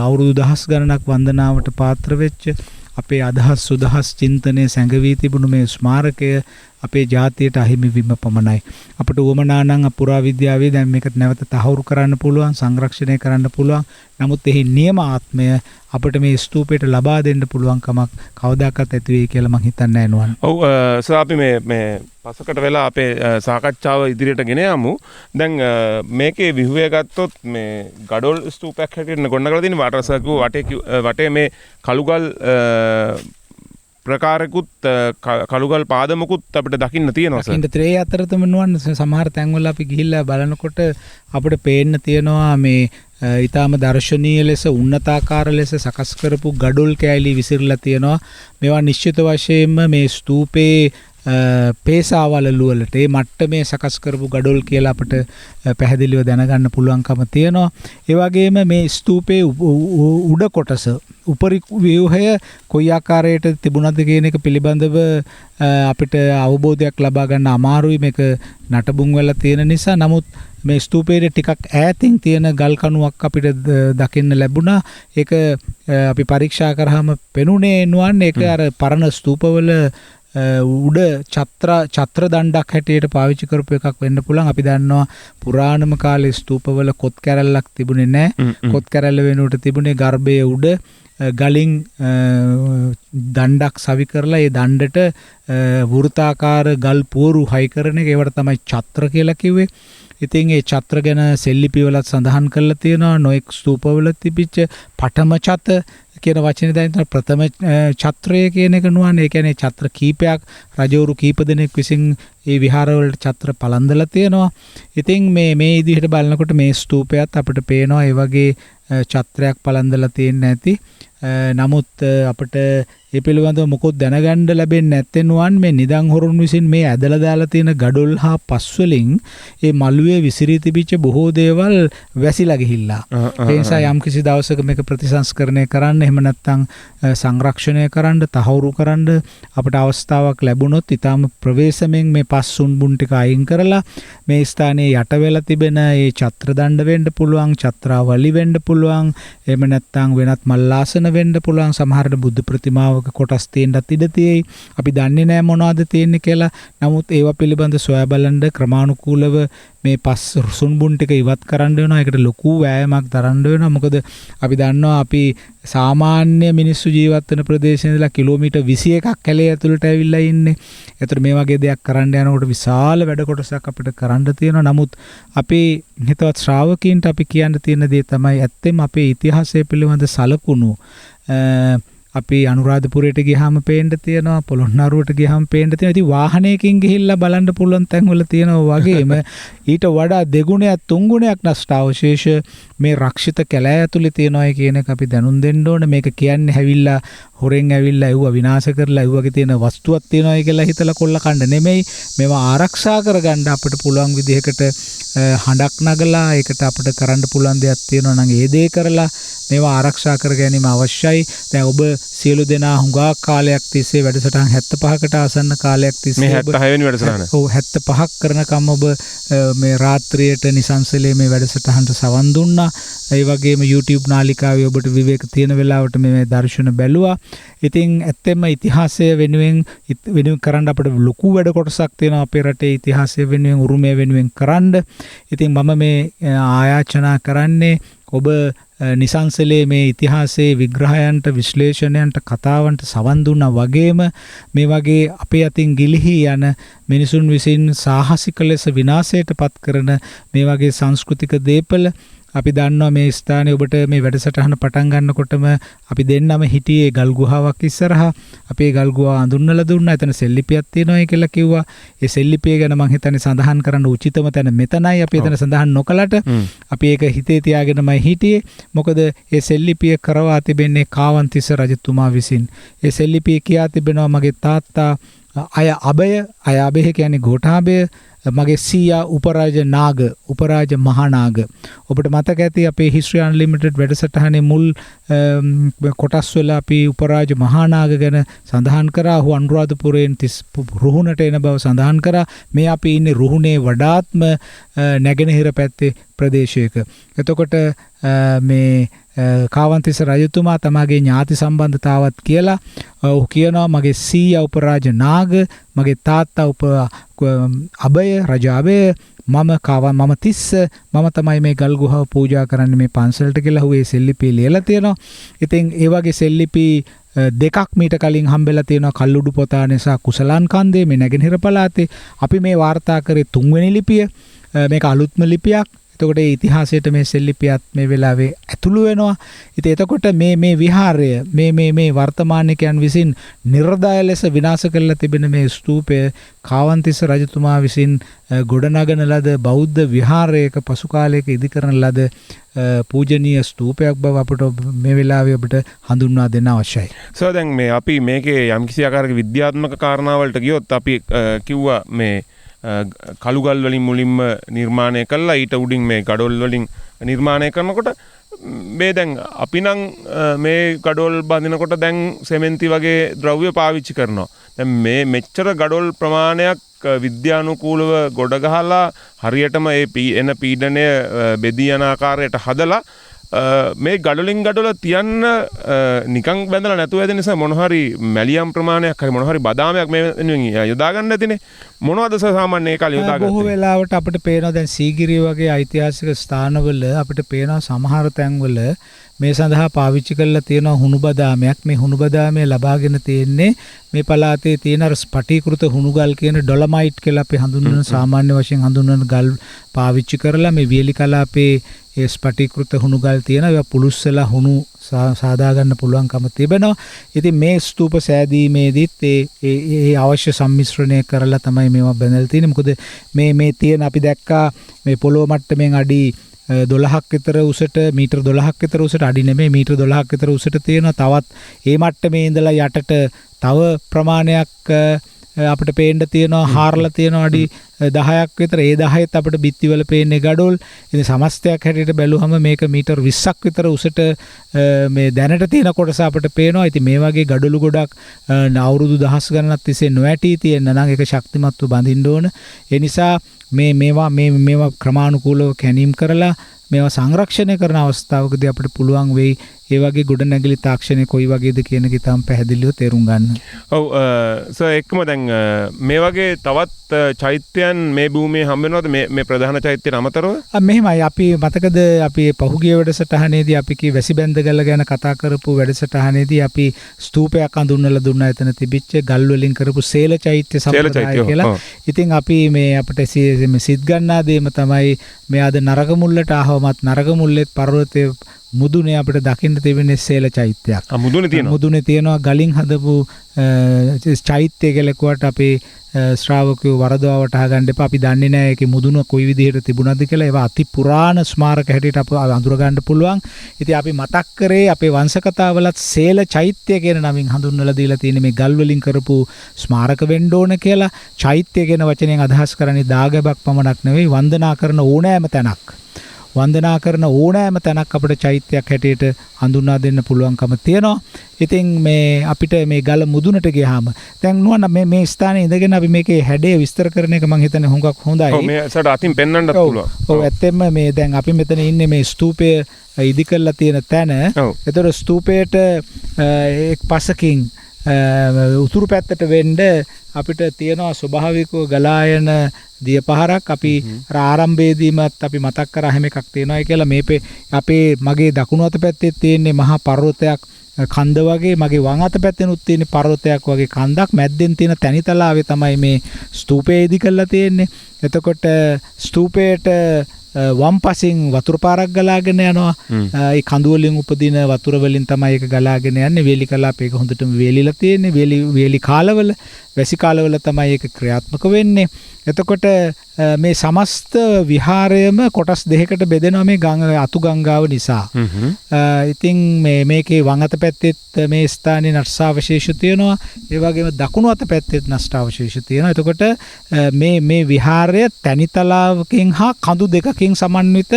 අවුරුදු දහස් ගණනක් වන්දනාවට පාත්‍ර වෙච්ච අපේ අදහස් සුදහස් චින්තනයේ සැඟවී තිබුණු මේ ස්මාරකය අපේ ජාතියට අහිමි වීම පමණයි. අපට උවමනා නම් පුරාවිද්‍යාවේ දැන් මේක නැවත තහවුරු කරන්න පුළුවන්, සංරක්ෂණය කරන්න පුළුවන්. නමුත් එහි නියමාත්මය අපිට මේ ස්තූපයට ලබා දෙන්න පුළුවන් කමක් කවදාකවත් ඇති වෙයි කියලා මම හිතන්නේ නැහැ නුවන්. ඔව් සර් අපි මේ පසකට වෙලා අපේ සාකච්ඡාව ඉදිරියට ගෙන යමු. දැන් මේකේ විහුවේ ගත්තොත් මේ ගඩොල් ස්තූපයක් හැටියට ගොඩනගලා තියෙන වටසකු වටේ මේ කළුගල් ප්‍රකාරකුත් කළුගල් පාදමකුත් අපිට දකින්න තියෙනවා සර්. දකින්න ත්‍රේ අතරතම නුවන් සමහර තැන්වල අපි ගිහිල්ලා බලනකොට අපිට පේන්න තියෙනවා මේ ඊටාම දර්ශනීය ලෙස උන්නතාකාර ලෙස සකස් කරපු ගඩොල් කෑලි විසිරලා තියෙනවා. මේවා නිශ්චිත වශයෙන්ම මේ ස්තූපේ පේසාවලලු වලට ඒ මට්ටමේ සකස් කරපු ගඩොල් කියලා අපිට පැහැදිලිව දැනගන්න පුළුවන්කම තියෙනවා. ඒ වගේම මේ ස්තූපේ උඩ කොටස උපරි ව්‍යුහය කොයි ආකාරයට තිබුණද කියන එක පිළිබඳව අපිට අවබෝධයක් ලබා ගන්න අමාරුයි මේක නටබුන් වෙලා තියෙන නිසා. නමුත් මේ ස්තූපයේ ටිකක් ඈතින් තියෙන ගල් කණුවක් අපිට දකින්න ලැබුණා. ඒක අපි පරීක්ෂා කරාම පෙනුනේ නුවන් ඒක අර පරණ ස්තූපවල උඩ ඡත්‍ර දණ්ඩක් හැටියට පාවිච්චි කරපු එකක් වෙන්න පුළුවන්. අපි දන්නවා පුරාණම කාලේ ස්තූපවල කොත් කැරල්ලක් තිබුණේ නැහැ. කොත් කැරල්ල වෙනුවට තිබුණේ ගර්භයේ උඩ ගලින් දණ්ඩක් සවි කරලා ඒ දණ්ඩට වෘත්තාකාර ගල් පුවරු හයි කරන එක. ඒවට තමයි ඡත්‍ර කියලා කිව්වේ. ඉතින් ඒ ඡත්‍ර ගැන සෙල්ලිපිවලත් සඳහන් කරලා තියෙනවා. නොඑක් ස්තූපවල තිබිච්ච පඨම ඡත කියන වචනේ දැන් ප්‍රථම ඡත්‍රය කියන එක නුවන්. ඒ කියන්නේ ඡත්‍ර කීපයක් රජවරු කීප දෙනෙක් විසින් ඒ විහාරවලට ඡත්‍ර පලඳලා තියෙනවා. ඉතින් මේ විදිහට බලනකොට මේ ස්තූපයත් අපිට පේනවා ඒ වගේ ඡත්‍රයක් පලඳලා තියෙන්නේ නැති. නමුත් අපිට ඒ පිළිබඳව මොකොත් දැනගන්න ලැබෙන්නේ නැත්තේ නුවන් මේ නිදන් හොරුන් විසින් මේ ඇදලා දාලා තියෙන ගඩොල් හා පස් වලින් ඒ මළුවේ විසිරී තිබිච්ච බොහෝ දේවල් වැසිලා ගිහිල්ලා. ඒ නිසා යම්කිසි දවසක මේක ප්‍රතිසංස්කරණය කරන්න එහෙම නැත්නම් සංරක්ෂණය කරන්න තහවුරු කරන්න අපිට අවස්ථාවක් ලැබුණොත් ඊටාම ප්‍රවේශමෙන් මේ පස් සුන්බුන් ටික අයින් කරලා මේ ස්ථානයේ යට වෙලා තිබෙන ඒ ඡත්‍ර දණ්ඩ වෙන්න පුළුවන්, ඡත්‍රාවලි වෙන්න පුළුවන්, එහෙම නැත්නම් වෙනත් මල්ලාසන වෙන්න පුළුවන්. සමහරට බුද්ධ ප්‍රතිමාව කොටස් තියෙන්නත් ඉඩ තියෙයි. අපි දන්නේ නැහැ මොනවද තියෙන්නේ කියලා. නමුත් ඒවා පිළිබඳ සොයා බලන්න ක්‍රමානුකූලව මේ පස් සුන්බුන් ටික ඉවත් කරන්න වෙනවා. ඒකට ලොකු වෑයමක් දරන්න වෙනවා. මොකද අපි දන්නවා අපි සාමාන්‍ය මිනිස්සු ජීවත් වෙන ප්‍රදේශයේ ඉඳලා කිලෝමීටර් 21ක් කැලේ ඇතුළට ඇවිල්ලා ඉන්නේ. ඒතර මේ වගේ දෙයක් කරන්න යනකොට විශාල වැඩ කොටසක් අපිට කරන්න තියෙනවා. නමුත් අපේ හිතවත් ශ්‍රාවකීන්ට අපි කියන්න තියෙන දේ තමයි ඇත්තෙම අපේ ඉතිහාසය පිළිබඳ සලකුණු අපි අනුරාධපුරයට ගියාම පේන්න තියෙනවා, පොළොන්නරුවට ගියාම පේන්න තියෙනවා. ඉතින් වාහනයකින් ගිහිල්ලා බලන්න පුළුවන් තැන්වල තියෙනවා වගේම ඊට වඩා දෙගුණයක් තුන්ගුණයක් නෂ්ට අවශේෂ මේ රක්ෂිත කැලෑ ඇතුලේ තියෙනවා කියන එක අපි දැනුම් දෙන්න ඕනේ. මේක කියන්නේ හැවිල්ලා හොරෙන් ඇවිල්ලා එව්ව විනාශ කරලා එව්වගේ තියෙන වස්තුවක් තියෙනවා කියලා හිතලා කොල්ල කන්න නෙමෙයි. මේවා ආරක්ෂා කරගන්න අපිට පුළුවන් විදිහකට හඬක් නගලා ඒකට අපිට කරන්න පුළුවන් දෙයක් තියෙනවා නම් ඒ දේ කරලා මේවා ආරක්ෂා කර ගැනීම අවශ්‍යයි. දැන් ඔබ සියලු දෙනා හුඟා කාලයක් තිස්සේ වැඩසටහන් 75කට ආසන්න කාලයක් තිස්සේ මේ 76 වෙනි වැඩසටහන. ඔව් 75ක් කරනකම් ඔබ මේ රාත්‍රියට නිසංසලේ මේ වැඩසටහනට සවන් දුන්නා. ඒ වගේම YouTube නාලිකාවේ ඔබට විවේක තියෙන වෙලාවට මේ දර්ශන බැලුවා. ඉතින් ඇත්තෙන්ම ඉතිහාසය වෙනුවෙන් කරන්න අපිට ලොකු වැඩ කොටසක් තියෙනවා අපේ රටේ ඉතිහාසය වෙනුවෙන් උරුමය වෙනුවෙන් කරන්න. ඉතින් මම මේ ආයාචනා කරන්නේ ඔබ නිසංසලේ මේ ඉතිහාසයේ විග්‍රහයන්ට විශ්ලේෂණයන්ට කතාවන්ට සවන් දුන්නා වගේම මේ වගේ අපේ අතින් ගිලිහි යන මිනිසුන් විසින් සාහසික ලෙස විනාශයට පත් කරන මේ වගේ සංස්කෘතික දේපල අපි දන්නවා මේ ස්ථානයේ ඔබට මේ වැඩසටහන පටන් ගන්නකොටම අපි දෙන්නම හිටියේ ගල් ගුහාවක් ඉස්සරහා. අපි ඒ ගල් ගුහාව අඳුන්වලා දුන්නා. එතන සෙල්ලිපියක් තියෙනවා කියලා කිව්වා. ඒ සෙල්ලිපිය ගැන මම හිතන්නේ සඳහන් කරන්න උචිතම තැන මෙතනයි. අපි එතන සඳහන් නොකලට අපි ඒක හිතේ තියාගෙනමයි හිටියේ. මොකද ඒ සෙල්ලිපිය කරවා තිබෙන්නේ කාවන්තිස්ස රජතුමා විසින්. ඒ සෙල්ලිපිය කියා තිබෙනවා මගේ තාත්තා අය අබය කියන්නේ ගෝඨාභය මගේ සීයා උපරාජ මහානාග. ඔබට මතක ඇති අපේ History Unlimited වැඩසටහනේ මුල් කොටස් වල අපි උපරාජ මහානාග ගැන සඳහන් කරා. ඔහු අනුරාධපුරයෙන් රුහුණට එන බව සඳහන් කරා. මේ අපි ඉන්නේ රුහුණේ වඩාත්ම නැගෙනහිර පැත්තේ ප්‍රදේශයක. එතකොට මේ කාවන්තිස්ස රජතුමා තමාගේ ඥාති සම්බන්ධතාවත් කියලා ඔහු කියනවා මගේ සීයා උපරාජ නාග, මගේ තාත්තා රජ අබය, මම තිස්ස, මම තමයි මේ ගල් ගුහාව පූජා කරන්නේ මේ පන්සලට කියලා ඔහු ඒ සෙල්ලිපි ලියලා තියෙනවා. ඉතින් ඒ වගේ සෙල්ලිපි දෙකක් මීට කලින් හම්බෙලා තියෙනවා කල්ලුඩු පොතානේ සහ කුසලාන් කන්දේ මේ නැගෙනහිර පළාතේ. අපි මේ වාර්තා කරේ 3 වෙනි ලිපිය. මේක අලුත්ම ලිපියක්. එතකොට ඒ ඉතිහාසයට මේ සෙල්ලිපියත් මේ වෙලාවේ ඇතුළු වෙනවා. ඉතින් එතකොට මේ විහාරය මේ වර්තමානිකයන් විසින් නිර්දය ලෙස විනාශ කරලා තිබෙන මේ ස්තූපය කාවන්තිස්ස රජතුමා විසින් ගොඩනගන ලද බෞද්ධ විහාරයක පසු කාලයක ඉදි කරන ලද පූජනීය ස්තූපයක් බව අපට මේ වෙලාවේ අපිට හඳුන්වා දෙන්න අවශ්‍යයි. සෝ දැන් මේ අපි මේකේ යම්කිසි ආකාරයක විද්‍යාත්මක කාරණාවලට ගියොත් අපි කිව්වා මේ කළුගල් වලින් මුලින්ම නිර්මාණය කළා ඊට උඩින් මේ ගඩොල් වලින් නිර්මාණය කරනකොට මේ දැන් අපි නම් මේ ගඩොල් බඳිනකොට දැන් සෙමෙන්ති වගේ ද්‍රව්‍ය පාවිච්චි කරනවා. දැන් මේ මෙච්චර ගඩොල් ප්‍රමාණයක් විද්‍යානුකූලව ගොඩ ගහලා හරියටම ඒ එන පීඩනය බෙදී යන ආකාරයට හදලා මේ ගඩොලින් ගඩොල තියන්න නිකන් බැඳලා නැතුව ඇති නිසා මොන හරි මැලියම් ප්‍රමාණයක් හරි මොන හරි බදාමයක් මේ යොදා ගන්න ඇතිනේ. මොනවද සාමාන්‍ය ඒ කාලේ යොදා ගත්තේ? බොහෝ වෙලාවට අපිට පේනවා දැන් සීගිරිය වගේ ඓතිහාසික ස්ථානවල අපිට පේනවා සමහර තැන්වල මේ සඳහා පාවිච්චි කරලා තියෙන හුණු බදාමයක්. මේ හුණු බදාමය ලබාගෙන තියෙන්නේ මේ පළාතේ තියෙන අර ස්පටිකෘත හුණු ගල් කියන ඩොලොමයිට් කියලා අපි හඳුන්වන සාමාන්‍ය වශයෙන් හඳුන්වන ගල් පාවිච්චි කරලා මේ වියලි කලාපේ ඒ ස්පටිකෘත හුණු ගල් තියෙනවා. ඒවා පුලුස්සලා හුණු සාදා ගන්න පුළුවන්කම තිබෙනවා. ඉතින් මේ ස්තූප සෑදීමේදීත් ඒ අවශ්‍ය සම්මිශ්‍රණය කරලා තමයි මේවා බඳලා තියෙන්නේ. මොකද මේ තියෙන අපි දැක්කා මේ පොළොව මට්ටමින් අඩි 12ක් විතර උසට මීටර් 12ක් විතර උසට අඩි නෙමෙයි මීටර් 12ක් විතර උසට තියෙනවා. තවත් ඒ මට්ටමේ ඉඳලා යටට තව ප්‍රමාණයක් අපිට පේන්න තියෙනවා හාරලා තියෙනවා අඩි 10ක් විතර. ඒ 10ත් අපිට බිත්තිවල පේන්නේ ගඩොල්. ඉතින් සමස්තයක් හැටියට බැලුවම මේක මීටර් 20ක් විතර උසට මේ දැනට තියෙන කොටස අපිට පේනවා. ඉතින් මේ වගේ ගඩොළු ගොඩක් අවුරුදු දහස් ගණනක් තිස්සේ නොඇටි තියෙන නම් ඒක ශක්තිමත්ව බඳින්න ඕන. ඒ නිසා මේවා ක්‍රමානුකූලව කැණීම් කරලා මේවා සංරක්ෂණය කරන අවස්ථාවකදී අපිට පුළුවන් වෙයි ඒ වගේ ගොඩනැගිලි තාක්ෂණය කොයි වගේද කියන එක තාම පැහැදිලිව තේරුම් ගන්න. ඔව් සර් එක්කම දැන් මේ වගේ තවත් චෛත්‍යයන් මේ භූමියේ හම්බ වෙනවද මේ ප්‍රධාන චෛත්‍යයට අමතරව? මෙහෙමයි අපි මතකද අපි පහුගිය වැඩසටහනේදී අපි කී වැසිබැන්දගල ගැන කතා කරපු වැඩසටහනේදී අපි ස්තූපයක් අඳුන්වලා දුන්නා එතන තිබිච්ච ගල් වලින් කරපු සේල චෛත්‍ය සම්ප්‍රදාය කියලා. ඉතින් අපි මේ අපිට සිත් ගන්නා දේම තමයි මේ අද නරක මුල්ලට ආව තවමත් නරගමුල්ලෙත් පර්වතයේ මුදුනේ අපිට දකින්න තිබෙන සේල චෛත්‍යයක්. මුදුනේ තියෙනවා. මුදුනේ තියෙනවා ගලින් හදපු චෛත්‍ය කෙලකුවට අපේ ශ්‍රාවකයෝ වරදවා වටහා ගන්න එපා. අපි දන්නේ නැහැ ඒකේ මුදුන කොයි විදිහට තිබුණාද කියලා. ඒවා අති පුරාණ ස්මාරක හැටියට අප අඳුර ගන්න පුළුවන්. ඉතින් අපි මතක් කරේ අපේ වංශ කතාවලත් සේල චෛත්‍ය කියන නමින් හඳුන්වලා දීලා තියෙන මේ ගල් වලින් කරපු ස්මාරක වෙන්න ඕන කියලා. චෛත්‍ය කියන වචනයෙන් අදහස් කරන්නේ දාගැබක් පමණක් නෙවෙයි වන්දනා කරන ඕනෑම තැනක්. වන්දනා කරන ඕනෑම තැනක් අපිට චෛත්‍යයක් හැටියට හඳුන්වා දෙන්න පුළුවන්කම තියෙනවා. ඉතින් මේ අපිට මේ ගල මුදුනට ගියාම දැන් නුවණ මේ ස්ථානයේ ඉඳගෙන අපි මේකේ හැඩය විස්තර කරන එක මම හිතන්නේ හුඟක් හොඳයි. ඔව් මේ සට අතින් පෙන්වන්නත් පුළුවන්. ඔව් ඇත්තෙන්ම මේ දැන් අපි මෙතන ඉන්නේ මේ ස්තූපය ඉදි කරලා තියෙන තැන. ඒතර ස්තූපයට එක් පසකින් උතුරු පැත්තට වෙන්න අපිට තියෙනවා ස්වභාවිකව ගලා යන දිය පහරක්. අපි ආරම්භයේදීමත් අපි මතක් කරා හැම එකක් තියෙනවා කියලා. මේ අපේ මගේ දකුණු අත පැත්තේ තියෙන්නේ මහා පර්වතයක් කන්ද වගේ, මගේ වම් අත පැත්තෙනුත් තියෙන පර්වතයක් වගේ කන්දක්. මැද්දෙන් තියෙන තනිතලාවේ තමයි මේ ස්තූපය ඉදි කරලා තියෙන්නේ. එතකොට ස්තූපයට වම් පසින් වතුර පාරක් ගලාගෙන යනවා. ඒ කඳු වලින් උපදින වතුර වලින් තමයි ඒක ගලාගෙන යන්නේ. වේලි කලාප ඒක හොඳටම වේලිලා තියෙන්නේ. වේලි කාලවල, වැසි කාලවල තමයි ඒක ක්‍රියාත්මක වෙන්නේ. එතකොට මේ සමස්ත විහාරයම කොටස් දෙකකට බෙදෙනවා මේ අතු ගංගාව නිසා. ඉතින් මේකේ වම් අත පැත්තෙත් මේ ස්ථානයේ නෂ්ටාවශේෂ තියෙනවා. ඒ වගේම දකුණු අත පැත්තෙත් නෂ්ටාවශේෂ තියෙනවා. එතකොට මේ විහාරය තනිතලාවකින් හා කඳු දෙකකින් සමන්විත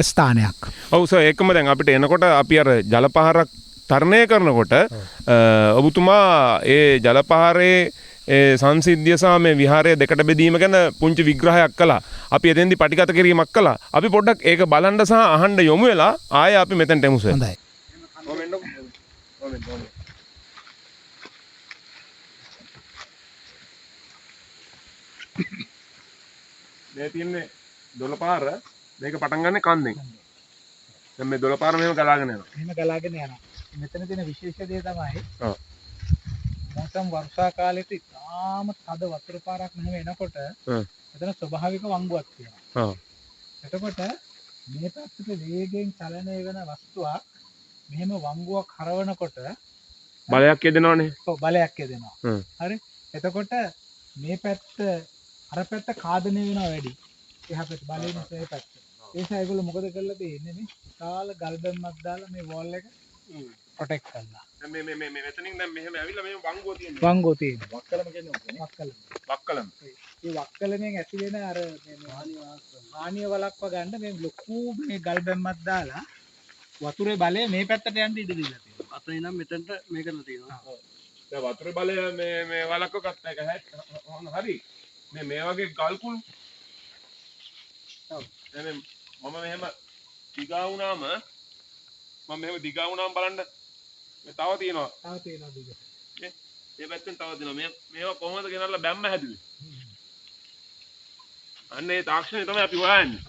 ස්ථානයක්. ඔව් සර් ඒකම දැන් අපිට එනකොට අපි අර ජලපහරක් තරණය කරනකොට ඔබතුමා ඒ ජලපහරේ ඒ සංසිද්ධිය සහ මේ විහාරය දෙකට බෙදීම ගැන පුංචි විග්‍රහයක් කළා. අපි එතෙන්දි පටිගත කිරීමක් කළා. අපි පොඩ්ඩක් ඒක බලන්න සහ අහන්න යමු වෙලා ආයෙ අපි මෙතෙන්ට එමු සර්. හොඳයි. මේ තියන්නේ දොළපාර මේක පටන් ගන්න කන්දෙන්. දැන් මේ දොළපාර මෙහෙම ගලාගෙන යනවා. එහෙම ගලාගෙන යනවා. මෙතන තියෙන විශේෂ දේ තමයි මොකම් වර්ෂා කාලෙට ඉතාම තද වතුර පාරක් මෙහෙම එනකොට එතන ස්වභාවික වංගුවක් තියෙනවා. එතකොට මේ පැත්තට වේගයෙන් චලනය වෙන වස්තුවක් මෙහෙම වංගුවක් හරවනකොට බලයක් යෙදෙනවනේ. ඔව් බලයක් යෙදෙනවා. හරි. එතකොට මේ පැත්ත අර පැත්ත කාදනය වෙනවා වැඩි. එහා පැත්ත බලේ නිසා ඒ පැත්ත. ඒ නිසා ඒගොල්ලෝ මොකද කරලා තියෙන්නේ මේ විශාල ගල් බැම්මක් දාලා මේ වෝල් එක ප්‍රොටෙක්ට් කරලා. දැන් මේ මෙතනින් දැන් මෙහෙම ඇවිල්ලා මේ වංගුව තියෙනවා. වංගුව තියෙනවා. වක්කලම කියන්නේ වක්කලම. වක්කලම. මේ වක්කලමෙන් ඇති වෙන අර මේ හානිය වළක්ව ගන්න මේ ලොකු මේ ගල් බැම්මක් දාලා වතුරේ බලය මේ පැත්තට යන්න ඉඩ දීලා තියෙනවා. අතේ නම් මෙතනට මේක කරලා තියෙනවා. දැන් වතුරේ බලය මේ වළක්ව ගත්ත එක හරි. මේ වගේ ගල් කුළු. ඔව්. දැන් මම මෙහෙම දිගා වුණාම බලන්න මේ තව තියෙනවා. දිග. මේ පැත්තෙන් තව දෙනවා. මේවා කොහොමද ගෙනල්ලා බැම්ම හැදුවේ? අන්න ඒ තාක්ෂණය තමයි අපි හොයන්නේ.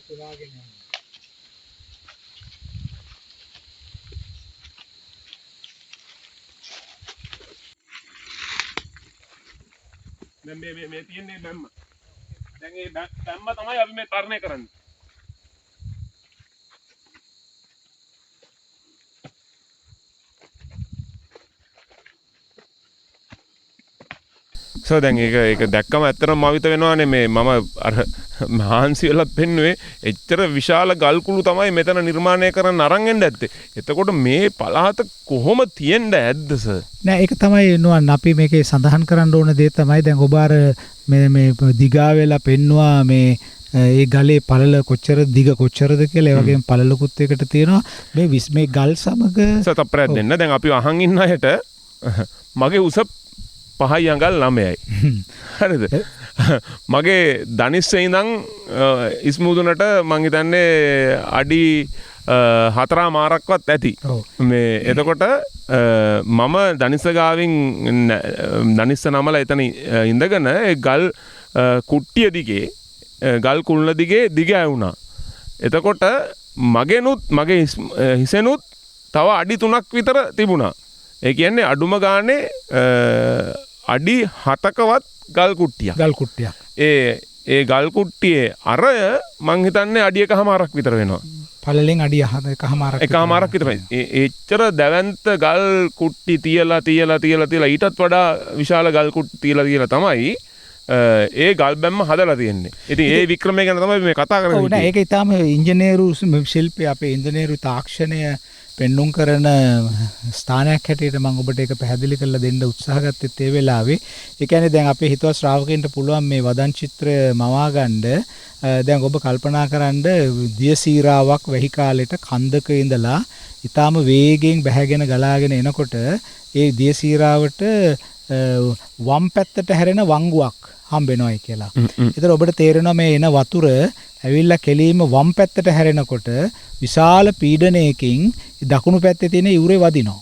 දැන් මේ තියෙන්නේ බැම්ම. දැන් මේ බැම්ම තමයි අපි මේ තරණය කරන්නේ. සෝ දැන් ඒක දැක්කම ඇත්තටම මවිත වෙනවානේ මේ මම අර මහන්සි වෙලා පෙන්නුවේ එච්චර විශාල ගල් කුළු තමයි මෙතන නිර්මාණය කරන්න අරන් එන්න ඇත්තේ. එතකොට මේ පළාත කොහොම තියෙන්න ඇද්ද සර්? නෑ ඒක තමයි නුවන් අපි මේකේ සඳහන් කරන්න ඕන දේ තමයි දැන් ඔබ අර මේ දිගා වෙලා පෙන්නවා මේ ඒ ගලේ පළල කොච්චර දිග කොච්චරද කියලා. ඒ වගේම පළලකුත් එකට තියෙනවා. මේ ගල් සමග සතප්‍රයක් දෙන්න. දැන් අපි අහන් ඉන්න අයට මගේ උස 5 අඟල් 9යි. හරිද? මගේ ධනිස්සේ ඉඳන් ඉස්මුදුනට මං හිතන්නේ අඩි 4 මාරක්වත් ඇති. මේ එතකොට මම ධනිස්ස ගාවින් ධනිස්ස නමලා එතන ඉඳගෙන ඒ ගල් කුට්ටිය දිගේ ගල් කුළුණ දිගේ දිග ඇවුනා. එතකොට මගේ හිසෙනුත් තව අඩි 3ක් විතර තිබුණා. ඒ කියන්නේ අඩුම ගානේ අඩි 7කවත් ගල් කුට්ටියක්. ඒ ගල් කුට්ටියේ අරය මං හිතන්නේ අඩි 1කමාරක් විතර වෙනවා. පළලෙන් අඩිය එකහමාරක් එකමාරක් විතරයි. එච්චර දැවැන්ත ගල් කුට්ටි තියලා ඊටත් වඩා විශාල ගල් කුට්ටි තියලා තමයි ඒ ගල් බැම්ම හදලා තියෙන්නේ. ඉතින් ඒ වික්‍රමය ගැන තමයි මේ කතා කරන්නේ. ඔව් නෑ ඒක ඊටාම ඉංජිනේරු ශිල්පී අපේ ඉංජිනේරු තාක්ෂණය පෙන්눔 කරන ස්ථානයක් හැටියට මම ඔබට ඒක පැහැදිලි කරලා දෙන්න උත්සාහ ගත්තෙත් ඒ වෙලාවේ. ඒ කියන්නේ දැන් අපේ හිතවත් ශ්‍රාවකයන්ට පුළුවන් මේ වදන් චිත්‍රය මවා ගන්න. දැන් ඔබ කල්පනා කරන්න දියසීරාවක් වැහි කාලෙට කන්දක ඉඳලා ඊටාම වේගෙන් බැහැගෙන ගලාගෙන එනකොට ඒ දියසීරාවට වම් පැත්තට හැරෙන වංගුවක් හම්බෙනවායි කියලා. ඒතර ඔබට තේරෙනවා මේ එන වතුර ඇවිල්ලා කෙලීම වම් පැත්තට හැරෙනකොට විශාල පීඩනයකින් දකුණු පැත්තේ තියෙන ඉවුරේ වදිනවා.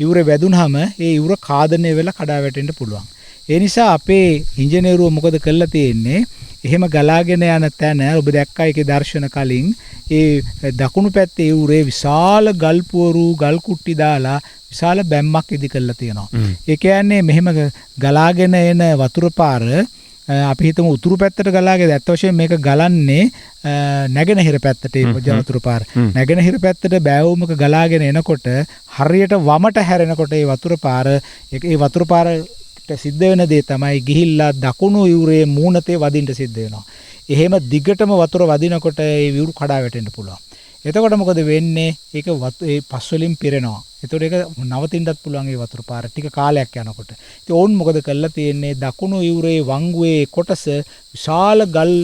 ඉවුරේ වැදුනහම ඒ ඉවුර කාදනය වෙලා කඩා වැටෙන්න පුළුවන්. ඒ නිසා අපේ ඉංජිනේරුවෝ මොකද කරලා තියෙන්නේ? එහෙම ගලාගෙන යන තැන ඔබ දැක්කා ඒකේ දර්ශන කලින් ඒ දකුණු පැත්තේ ඉවුරේ විශාල ගල් පුවරු ගල් කුට්ටි දාලා විශාල බැම්මක් ඉදි කරලා තියෙනවා. ඒ කියන්නේ මෙහෙම ගලාගෙන එන වතුර පාර අපි හිතමු උතුරු පැත්තට ගලාගෙන ඇත්ත වශයෙන්ම මේක ගලන්නේ නැගෙනහිර පැත්තට ඒ වතුර පාර. නැගෙනහිර පැත්තට බෑවුමක ගලාගෙන එනකොට හරියට වමට හැරෙනකොට ඒ වතුර පාර ඒ වතුර පාරට සිද්ධ වෙන දේ තමයි ගිහිල්ලා දකුණු යුරේ මූණතේ වදින්න සිද්ධ වෙනවා. එහෙම දිගටම වතුර වදිනකොට ඒ විවුරු කඩා වැටෙන්න පුළුවන්. එතකොට මොකද වෙන්නේ? ඒක ඒ පස් වලින් පිරෙනවා. එතකොට ඒක නවතින්නත් පුළුවන් ඒ වතුර පාර ටික කාලයක් යනකොට. ඉතින් ඕන් මොකද කරලා තියෙන්නේ? දකුණු යුරේ වංගුවේ කොටස විශාල ගල්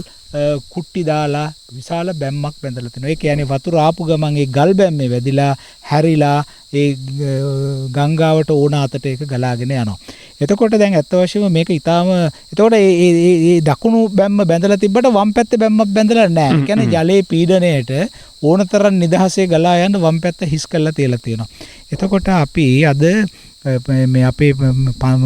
කුට්ටි දාලා විශාල බැම්මක් බැඳලා තිනවා. ඒ කියන්නේ වතුර ආපු ගමන් ඒ ගල් බැම්මේ වැදිලා හැරිලා ඒ ගංගාවට ඕන අතට ඒක ගලාගෙන යනවා. එතකොට දැන් ඇත්ත වශයෙන්ම මේක ඊටාම එතකොට මේ දකුණු බැම්ම බැඳලා තිබ්බට වම් පැත්තේ බැම්මක් බැඳලා නැහැ. ඒ කියන්නේ ජලයේ පීඩනයට ඕනතරම් නිදහසේ ගලා යන වම් පැත්ත හිස් කරලා තියලා තියෙනවා. එතකොට අපි අද මේ අපේ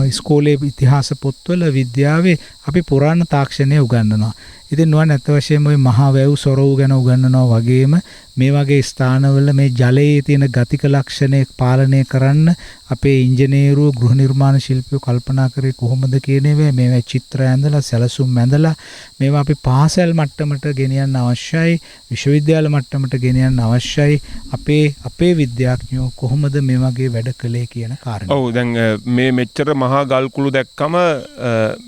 ඉස්කෝලේ ඉතිහාස පොත්වල විද්‍යාවේ අපි පුරාණ තාක්ෂණය උගන්වනවා. ඉතින් නුවන් ඇත්ත වශයෙන්ම ওই මහා වැව් සොරව් ගැන උගන්වනවා වගේම මේ වගේ ස්ථානවල මේ ජලයේ තියෙන ගතික ලක්ෂණ පාලනය කරන්න අපේ ඉංජිනේරුවෝ ගෘහ නිර්මාණ ශිල්පියෝ කල්පනා කරේ කොහොමද කියන මේවා චිත්‍ර ඇඳලා සැලසුම් ඇඳලා මේවා අපි පාසල් මට්ටමට ගෙනියන්න අවශ්‍යයි, විශ්වවිද්‍යාල මට්ටමට ගෙනියන්න අවශ්‍යයි. අපේ විද්‍යාඥයෝ කොහොමද මේ වගේ වැඩ කළේ කියන කාරණා. ඔව් දැන් මේ මෙච්චර මහා ගල් කුළු දැක්කම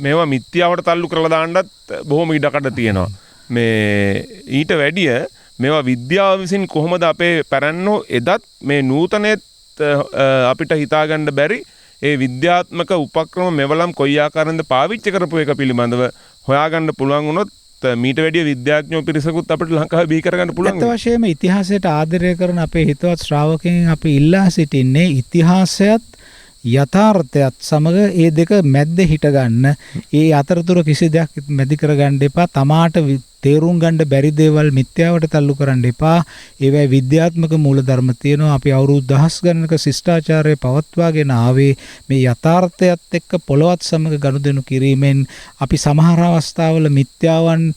මේවා මිත්‍යාවට තල්ලු කරලා දාන්නත් බොහොම ඉඩකඩ තියෙනවා. මේ ඊට වැඩිය මේවා විද්‍යාව විසින් කොහොමද අපේ පැරැන්නෝ එදත් මේ නූතනෙත් අපිට හිතාගන්න බැරි ඒ විද්‍යාත්මක උපක්‍රම මෙවලම් කොයි ආකාරයෙන්ද පාවිච්චි කරපු එක පිළිබඳව හොයාගන්න පුළුවන් වුණොත් මීට වැඩිය විද්‍යාඥයෝ පිරිසකුත් අපිට ලංකාවේ බිහි කරගන්න පුළුවන්. ඇත්ත වශයෙන්ම ඉතිහාසයට ආදරය කරන අපේ හිතවත් ශ්‍රාවකයන් අපි ඉල්ලා සිටින්නේ ඉතිහාසයත් යථාර්ථයත් සමග ඒ දෙක මැද්ද හිට ගන්න. ඒ අතරතුර කිසි දෙයක් මැදි කරගන්න එපා. තමාට තේරුම් ගන්න බැරි දේවල් මිත්‍යාවට තල්ලු කරන්න එපා. ඒවයි විද්‍යාත්මක මූලධර්ම තියෙනවා. අපි අවුරුදු දහස් ගණනක ශිෂ්ටාචාරය පවත්වාගෙන ආවේ මේ යථාර්ථයත් එක්ක පොළවත් සමග ගනුදෙනු කිරීමෙන් අපි සමහර අවස්ථාවල මිත්‍යාවන්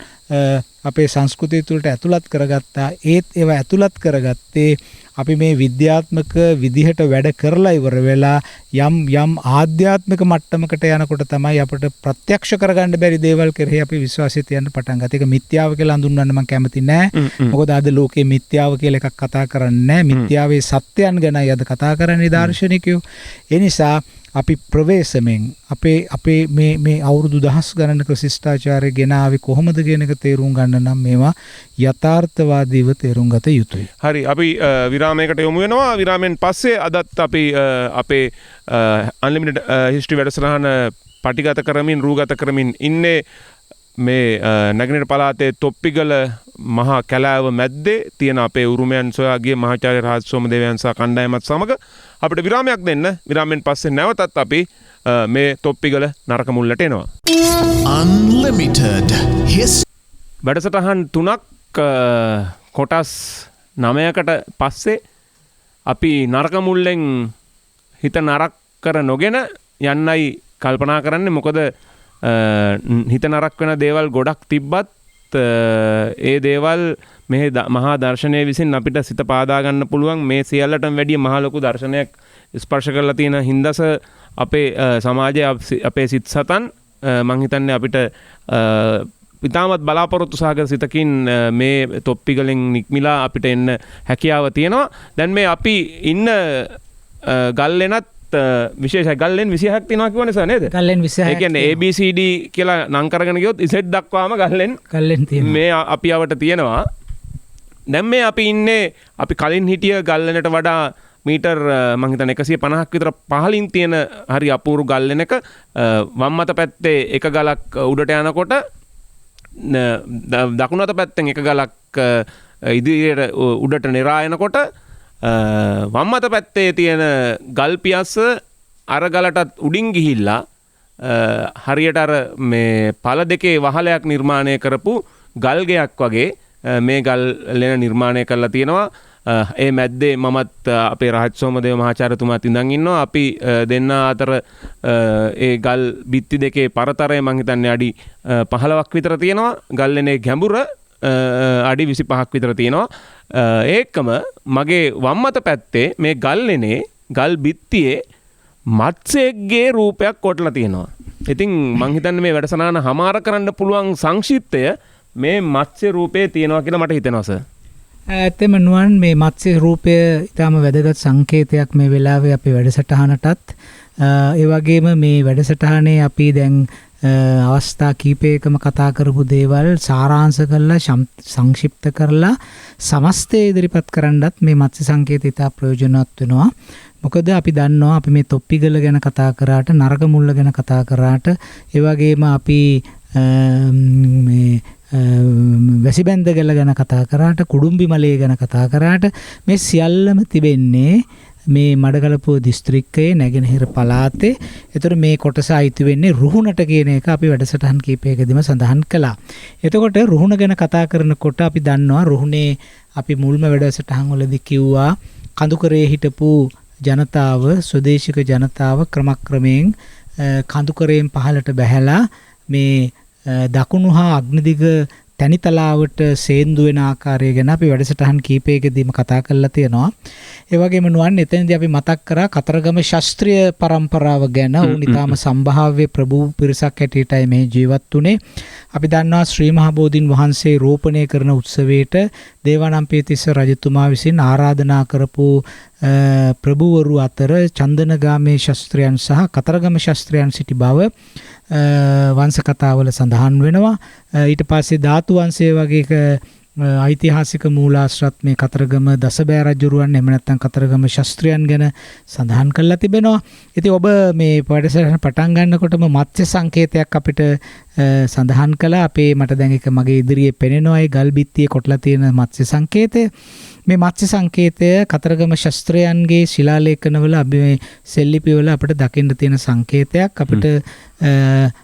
අපේ සංස්කෘතිය තුළට ඇතුළත් කරගත්තා. ඒත් ඒවා ඇතුළත් කරගත්තේ අපි මේ විද්‍යාත්මක විදිහට වැඩ කරලා ඉවර වෙලා යම් ආධ්‍යාත්මික මට්ටමකට යනකොට තමයි අපිට ප්‍රත්‍යක්ෂ කරගන්න බැරි දේවල් කෙරෙහි අපි විශ්වාසය තියන්න පටන් ගත්තා. ඒක මිත්‍යාව කියලා හඳුන්වන්න මම කැමති නෑ. මොකද අද ලෝකේ මිත්‍යාව කියලා එකක් කතා කරන්නේ නෑ. මිත්‍යාවේ සත්‍යයන් ගැනයි අද කතා කරන්නේ දාර්ශනිකයෝ. ඒ නිසා අපි ප්‍රවේශමෙන් අපේ මේ අවුරුදු දහස් ගණනක ශිෂ්ටාචාරය ගෙන ආවේ කොහොමද කියන එක තේරුම් ගන්න නම් මේවා යථාර්ථවාදීව තේරුම් ගත යුතුයි. හරි අපි විරාමයකට යමු වෙනවා. විරාමයෙන් පස්සේ අදත් අපි අපේ අන්ලිමිටඩ් හිස්ටරි වැඩසටහන පටිගත කරමින් රූගත කරමින් ඉන්නේ මේ නැගෙනහිර පළාතේ තොප්පිගල මහා කැලෑව මැද්දේ තියෙන අපේ උරුමයන් සොයා ගිය මහාචාර්ය රාජ් සෝමදේවයන් සහ කණ්ඩායමත් සමග අපිට විරාමයක් දෙන්න. විරාමයෙන් පස්සේ නැවතත් අපි මේ තොප්පිගල නරක මුල්ලට එනවා. Unlimited වැඩසටහන් 3ක් කොටස් 9කට පස්සේ අපි නරක මුල්ලෙන් හිත නරක කර නොගෙන යන්නයි කල්පනා කරන්නේ. මොකද හිත නරක වෙන දේවල් ගොඩක් තිබ්බත් ඒ දේවල් මේ මහා දර්ශනය විසින් අපිට සිත පාදා ගන්න පුළුවන්. මේ සියල්ලටම වැඩිය මහා ලොකු දර්ශනයක් ස්පර්ශ කරලා තියෙන හින්දස අපේ සමාජයේ අපේ සිත් සතන් මං හිතන්නේ අපිට ඉතාමත් බලාපොරොත්තු සහගත සිතකින් මේ තොප්පිගලෙන් නික්මිලා අපිට එන්න හැකියාව තියෙනවා. දැන් මේ අපි ඉන්න ගල්ලෙනත් විශේෂ ගල්ලෙන් 26ක් තියෙනවා කියවනේ සර් නේද? ගල්ලෙන් 26ක්. ඒ කියන්නේ ABCD කියලා නම් කරගෙන ගියොත් Z දක්වාම ගල්ලෙන් තියෙනවා. මේ අපි අවට තියෙනවා. දැන් මේ අපි ඉන්නේ අපි කලින් හිටිය ගල්ලෙනට වඩා මීටර් මම හිතන්නේ 150ක් විතර පහලින් තියෙන හරි අපූර්ව ගල්ලෙනක වම් අත පැත්තේ එක ගලක් උඩට යනකොට දකුණු අත පැත්තෙන් එක ගලක් ඉදිරියට උඩට නෙරා යනකොට වම් අත පැත්තේ තියෙන ගල් පියස්ස අර ගලටත් උඩින් ගිහිල්ලා හරියට අර මේ පළ දෙකේ වහලයක් නිර්මාණය කරපු ගල් ගෙයක් වගේ මේ ගල් ලෙන නිර්මාණය කරලා තියෙනවා. ඒ මැද්දේ මමත් අපේ රහත් සෝමදේව මහාචාර්යතුමාත් ඉඳන් ඉන්නවා. අපි දෙන්න අතර ඒ ගල් බිත්ති දෙකේ පරතරය මං හිතන්නේ අඩි 15ක් විතර තියෙනවා. ගල් ලෙනේ ගැඹුර අඩි 25ක් විතර තියෙනවා. ඒකම මගේ වම් අත පැත්තේ මේ ගල් ලෙනේ ගල් බිත්තියේ මත්ස්‍යයෙක්ගේ රූපයක් කොටලා තියෙනවා. ඉතින් මං හිතන්නේ මේ වැඩසටහන හමාර කරන්න පුළුවන් සංක්ෂිප්තය මේ මත්ස්‍ය රූපේ තියෙනවා කියලා මට හිතෙනවා සර්. ඇත්තම නුවන් මේ මත්ස්‍ය රූපය ඊටම වැදගත් සංකේතයක් මේ වෙලාවේ අපේ වැඩසටහනටත්. ඒ වගේම මේ වැඩසටහනේ අපි දැන් අවස්ථා කීපයකම කතා කරපු දේවල් සාරාංශ කරලා සංක්ෂිප්ත කරලා සමස්තය ඉදිරිපත් කරන්නත් මේ මත්ස්‍ය සංකේතය ඉතා ප්‍රයෝජනවත් වෙනවා. මොකද අපි දන්නවා අපි මේ තොප්පිගල ගැන කතා කරාට නරක මුල්ල ගැන කතා කරාට ඒ වගේම අපි මේ වැසිබැන්දගල ගැන කතා කරාට කුඩුම්බි මලේ ගැන කතා කරාට මේ සියල්ලම තිබෙන්නේ මේ මඩකලපුව දිස්ත්‍රික්කයේ නැගෙනහිර පළාතේ. ඒතර මේ කොටස අයිති වෙන්නේ රුහුණට කියන එක අපි වැඩසටහන් කීපයකදීම සඳහන් කළා. එතකොට රුහුණ ගැන කතා කරනකොට අපි දන්නවා රුහුණේ අපි මුල්ම වැඩසටහන් වලදී කිව්වා කඳුකරේ හිටපු ජනතාව ස්වදේශික ජනතාව ක්‍රමක්‍රමයෙන් කඳුකරයෙන් පහළට බැහැලා මේ දකුණු හා අග්නිදිග තැනිතලාවට සේන්දු වෙන ආකාරය ගැන අපි වැඩසටහන් කීපයකදීම කතා කරලා තියෙනවා. ඒ වගේම නුවන් එතනදී අපි මතක් කරා කතරගම ශාස්ත්‍රීය පරම්පරාව ගැන. උන් ඊටාම සම්භාව්‍ය ප්‍රභූ පිරිසක් හැටියටයි මේ ජීවත් වුනේ. අපි දන්නවා ශ්‍රී මහා බෝධීන් වහන්සේ රෝපණය කරන උත්සවයට දේවානම්පියතිස්ස රජතුමා විසින් ආරාධනා කරපු ප්‍රභූවරු අතර චන්දනගාමේ ශාස්ත්‍රයන් සහ කතරගම ශාස්ත්‍රයන් සිටි බව වංශ කතාවල සඳහන් වෙනවා. ඊට පස්සේ ධාතු වංශය වගේ ඓතිහාසික මූලාශ්‍රත් මේ කතරගම දසබෑ රජුරුවන් එහෙම නැත්නම් කතරගම ශාස්ත්‍රයන් ගැන සඳහන් කරලා තිබෙනවා. ඉතින් ඔබ මේ වැඩසටහන පටන් ගන්නකොටම මත්ස්‍ය සංකේතයක් අපිට සඳහන් කළා. අපේ මට දැන් එක මගේ ඉදිරියේ පෙනෙනවා ඒ ගල් බිත්තියේ කොටලා තියෙන මත්ස්‍ය සංකේතය. මේ මත්ස්‍ය සංකේතය කතරගම ශාස්ත්‍රයන්ගේ ශිලාලේඛනවල අපි මේ සෙල්ලිපිවල අපිට දකින්න තියෙන සංකේතයක්. අපිට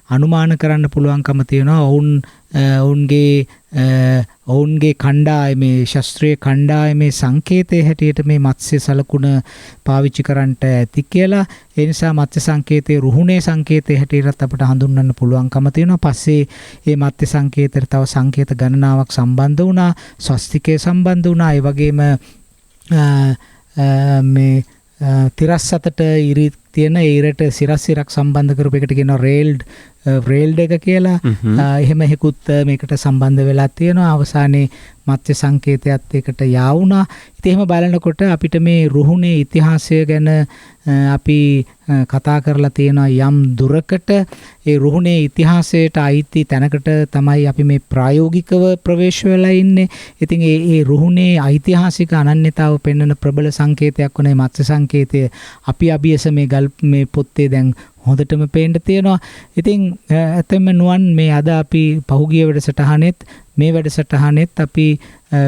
අනුමාන කරන්න පුළුවන්කම තියෙනවා ඔවුන්ගේ කණ්ඩායමේ ශාස්ත්‍රීය කණ්ඩායමේ සංකේතයේ හැටියට මේ මත්ස්‍ය සලකුණ පාවිච්චි කරන්නට ඇති කියලා. ඒ නිසා මත්ස්‍ය සංකේතයේ රුහුණේ සංකේතයේ හැටියටත් අපිට හඳුන්වන්න පුළුවන්කම තියෙනවා. පස්සේ මේ මත්ස්‍ය සංකේතයට තව සංකේත ගණනාවක් සම්බන්ධ වුණා. ස්වස්තිකය සම්බන්ධ වුණා. ඒ වගේම මේ තිරස් අතට ඉරි තියෙන ඒරට සිරක් සම්බන්ධ කරපු එකට කියනවා රේල්ඩ් එක කියලා. එහෙම එකකුත් මේකට සම්බන්ධ වෙලා තියෙනවා. අවසානයේ මත්ස්‍ය සංකේතයත් ඒකට යා වුණා. ඉතින් එහෙම බලනකොට අපිට මේ රුහුණේ ඉතිහාසය ගැන අපි කතා කරලා තියෙනවා යම් දුරකට. ඒ රුහුණේ ඉතිහාසයට අයිති තැනකට තමයි අපි මේ ප්‍රායෝගිකව ප්‍රවේශ වෙලා ඉන්නේ. ඉතින් ඒ රුහුණේ ඓතිහාසික අනන්‍යතාව පෙන්වන ප්‍රබල සංකේතයක් වුණේ මත්ස්‍ය සංකේතය. අපි අභියස මේ පොත්තේ දැන් හොඳටම පේන්න තියෙනවා. ඉතින් ඇත්තම නුවන් මේ අද අපි පහුගිය වැඩසටහනෙත් මේ වැඩසටහනෙත් අපි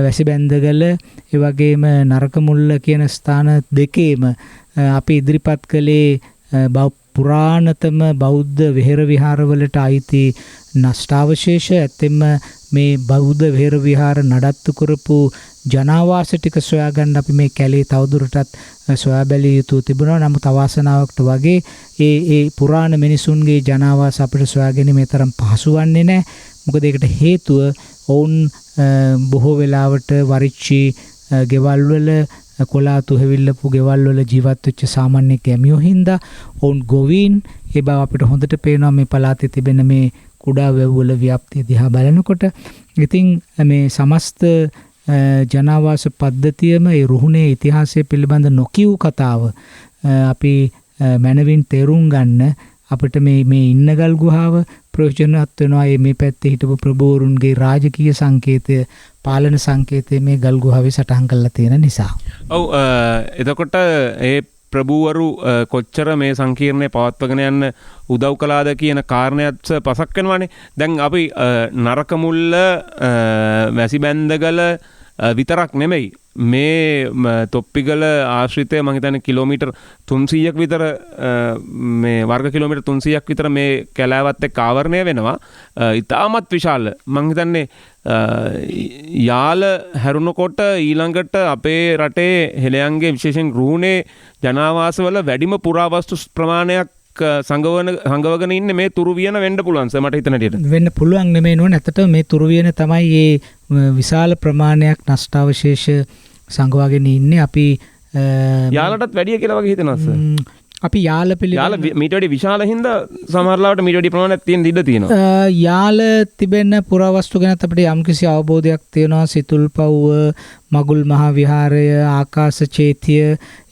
වැසිබැන්දගල ඒ වගේම නරක මුල්ල කියන ස්ථාන දෙකේම අපි ඉදිරිපත් කළේ පුරාණතම බෞද්ධ විහෙර විහාරවලට අයිති නෂ්ටාවශේෂ. ඇත්තෙන්ම මේ බෞද්ධ විහෙර විහාර නඩත්තු කරපු ජනාවාස ටික සොයාගන්න අපි මේ කැලේ තවදුරටත් සොයා බැලිය යුතු තිබුණා. නමුත් අවාසනාවකට වගේ ඒ පුරාණ මිනිසුන්ගේ ජනාවාස අපිට සොයා ගැනීම තරම් පහසු වන්නේ නැහැ. මොකද ඒකට හේතුව ඔවුන් බොහෝ වෙලාවට වරිච්චි ගෙවල් වල කොලාතු හැවිල්ලපු ගෙවල් වල ජීවත් වෙච්ච සාමාන්‍ය ගැමියෝ හින්දා ඔවුන් ගොවීන්. ඒ බව අපිට හොඳට පේනවා මේ පළාතේ තිබෙන මේ කුඩා වැව්වල ව්‍යාප්තිය දිහා බලනකොට ඉතින් මේ සමස්ත ජනාවාස පද්ධතියම ඒ රුහුණේ ඉතිහාසය පිළිබඳ නොකියූ කතාව අපි මනවින් තේරුම් ගන්න අපිට මේ ඉන්නගල් ගුහාව ප්‍රයෝජනවත් වෙනවා. මේ පැත්තේ හිටපු ප්‍රභූරුන්ගේ රාජකීය සංකේතය පාලන සංකේතය මේ ගල් ගුහාවේ සටහන් කරලා තියෙන නිසා. ඔව් එතකොට ඒ ප්‍රභූවරු කොච්චර මේ සංකීර්ණය පවත්වගෙන යන්න උදව් කළාද කියන කාරණයත් පසක් වෙනවානේ. දැන් අපි නරකමුල්ල වැසිබැන්දගල විතරක් නෙමෙයි මේ තොප්පිගල ආශ්‍රිතය මං හිතන්නේ කිලෝමීටර් 300ක් විතර මේ වර්ග කිලෝමීටර් 300ක් විතර මේ කැලෑවත් එක්ක ආවරණය වෙනවා. ඉතාමත් විශාල මං හිතන්නේ යාල හැරුණකොට ඊළඟට අපේ රටේ හෙළයන්ගේ විශේෂයෙන් රුහුණේ ජනාවාසවල වැඩිම පුරාවස්තු ප්‍රමාණයක් සංගවගෙන ඉන්නේ මේ තුරුවියන වෙන්න පුළුවන් සර් මට හිතන හැටියට. වෙන්න පුළුවන් නෙමෙයි නෝන. ඇත්තට මේ තුරුවියන තමයි මේ විශාල ප්‍රමාණයක් නෂ්ටාවශේෂ සංගවාගෙන ඉන්නේ. අපි යාලටත් වැඩිය කියලා වගේ හිතෙනවා සර්. අපි යාල යාල මීට වැඩි විශාල හින්දා සමහරලාවට මීට වැඩි ප්‍රමාණයක් තියෙන ඉඩ තියෙනවා. යාල තිබෙන පුරාවස්තු ගැන අපිට යම්කිසි අවබෝධයක් තියෙනවා. සිතුල්පව්ව, මගුල් මහා විහාරය, ආකාශ චේතිය,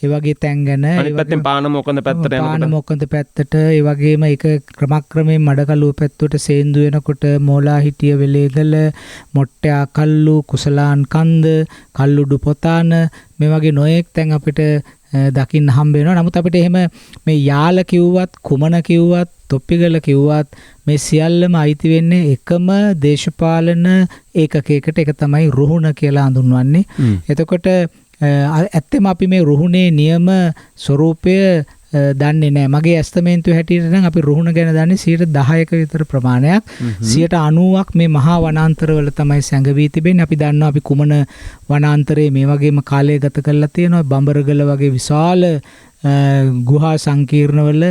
ඒ වගේ තැන් ගැන. අනිත් පැත්තෙන් පානමොකන්ද පැත්තට යනකොට පානමොකන්ද පැත්තට ඒ වගේම ඒක ක්‍රමක්‍රමයෙන් මඩකලුව පැත්තට සේන්දු වෙනකොට මෝලා හිටිය වෙලේගල, මොට්ටයා කල්ලු, කුසලාන් කන්ද, කල්ලුඩු පොතාන මේ වගේ නොයෙක් තැන් අපිට දකින්න හම්බ වෙනවා. නමුත් අපිට එහෙම මේ යාල කිව්වත් කුමන කිව්වත් තොප්පිගල කිව්වත් මේ සියල්ලම අයිති වෙන්නේ එකම දේශපාලන ඒකකයකට. ඒක තමයි රුහුණ කියලා හඳුන්වන්නේ. එතකොට ඇත්තම අපි මේ රුහුණේ නියම ස්වરૂපය දන්නේ නැහැ. මගේ ඇස්තමේන්තුව හැටියට නම් අපි රුහුණ ගැන දන්නේ 10% විතර ප්‍රමාණයක්. 90%ක් මේ මහා වනාන්තරවල තමයි සැඟවී තිබෙන්නේ. අපි දන්නවා අපි කුමන වනාන්තරයේ මේ වගේම කාලය ගත කරලා තියෙනවා. බඹරගල වගේ විශාල ගුහා සංකීර්ණවල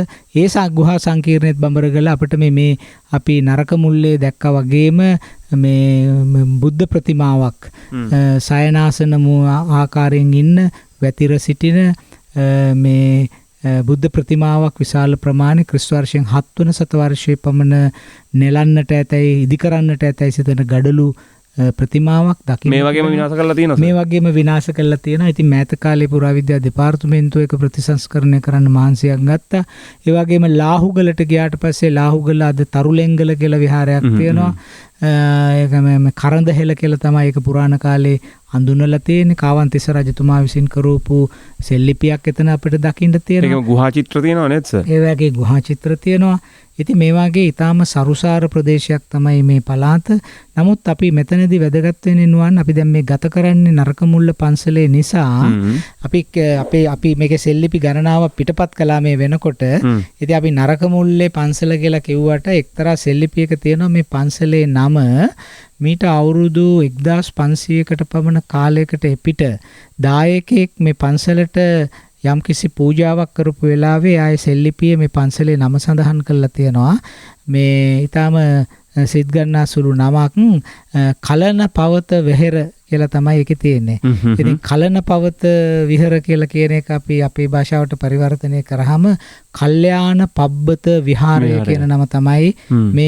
ගුහා සංකීර්ණෙත් බඹරගල අපිට මේ අපි නරක මුල්ලේ දැක්කා වගේම මේ බුද්ධ ප්‍රතිමාවක් සයනාසන ආකාරයෙන් ඉන්න වැතිර සිටින මේ බුද්ධ ප්‍රතිමාවක් විශාල ප්‍රමාණය ක්‍රිස්තු වර්ෂයෙන් 7 වන සතවර්ෂයේ පමණ නෙලන්නට ඇතැයි ඉදි කරන්නට ඇතැයි සිතන ගඩලු ප්‍රතිමාවක් දකින්න මේ වගේම විනාශ කරලා තියෙනවා. මේ වගේම විනාශ කරලා තියෙනවා. ඉතින් මෑත කාලේ පුරාවිද්‍යා දෙපාර්තමේන්තුව එක ප්‍රතිසංස්කරණය කරන්න මහන්සියක් ගත්තා. ඒ වගේම ලාහුගලට ගියාට පස්සේ ලාහුගල අද තරුලෙංගල කියලා විහාරයක් තියෙනවා. ඒක මේ කරඳහෙල කියලා තමයි ඒක පුරාණ කාලේ හඳුන්වලා තියෙන්නේ. කාවන්තිස්ස රජතුමා විසින් කරවපු සෙල්ලිපියක් එතන අපිට දකින්න තියෙනවා. ඒකම ගුහා චිත්‍ර තියෙනවා නේද සර්? ඒ වගේ ගුහා චිත්‍ර තියෙනවා. ඉතින් මේ වගේ ඊටාම සරුසාර ප්‍රදේශයක් තමයි මේ පළාත. නමුත් අපි මෙතනදී වැදගත් වෙන්නේ නුවන් අපි දැන් මේ ගත කරන්නේ නරකමුල්ල පන්සලේ නිසා අපි මේකේ සෙල්ලිපි ගණනාවක් පිටපත් කළා මේ වෙනකොට. ඉතින් අපි නරකමුල්ලේ පන්සල කියලා කිව්වට එක්තරා සෙල්ලිපියක තියෙනවා මේ පන්සලේ නම මීට අවුරුදු 1500කට පමණ කාලයකට එපිට දායකයෙක් මේ පන්සලට යම් කිසි පූජාවක් කරපු වෙලාවේ ආයේ සෙල්ලිපියේ මේ පන්සලේ නම සඳහන් කරලා තියෙනවා. මේ ඊටාම සිත් ගන්නා සුළු නමක් කලන පවත වෙහෙර කියලා තමයි ඒකේ තියෙන්නේ. ඉතින් කලන පවත විහෙර කියලා කියන එක අපි අපේ භාෂාවට පරිවර්තනය කරාම කල්යාණ පබ්බත විහාරය කියන නම තමයි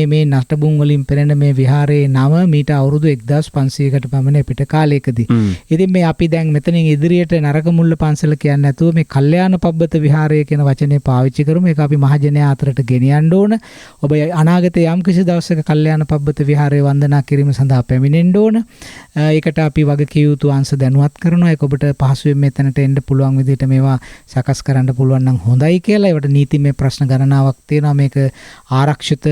මේ නටබුන් වලින් පෙනෙන මේ විහාරයේ නම මීට අවුරුදු 1500කට පමණ පිට කාලයකදී. ඉතින් මේ අපි දැන් මෙතනින් ඉදිරියට නරකමුල්ල පන්සල කියන්නේ නැතුව මේ කල්යාණ පබ්බත විහාරය කියන වචනේ පාවිච්චි කරමු. ඒක අපි මහජනයා අතරට ගෙනියන්න ඕන. ඔබ අනාගතයේ යම් කිසි දවසක කල්යාණ පබ්බත විහාරය වන්දනා කිරීම සඳහා පැමිණෙන්න ඕන. ඒකට අපි වගකිය යුතු අංශ දැනුවත් කරනවා. ඒක ඔබට පහසුවෙන් මෙතනට එන්න පුළුවන් විදිහට මේවා සකස් කරන්න පුළුවන් නම් හොඳයි කියලා. ඒවට නීතිමය ප්‍රශ්න ගණනාවක් තියෙනවා. මේක ආරක්ෂිත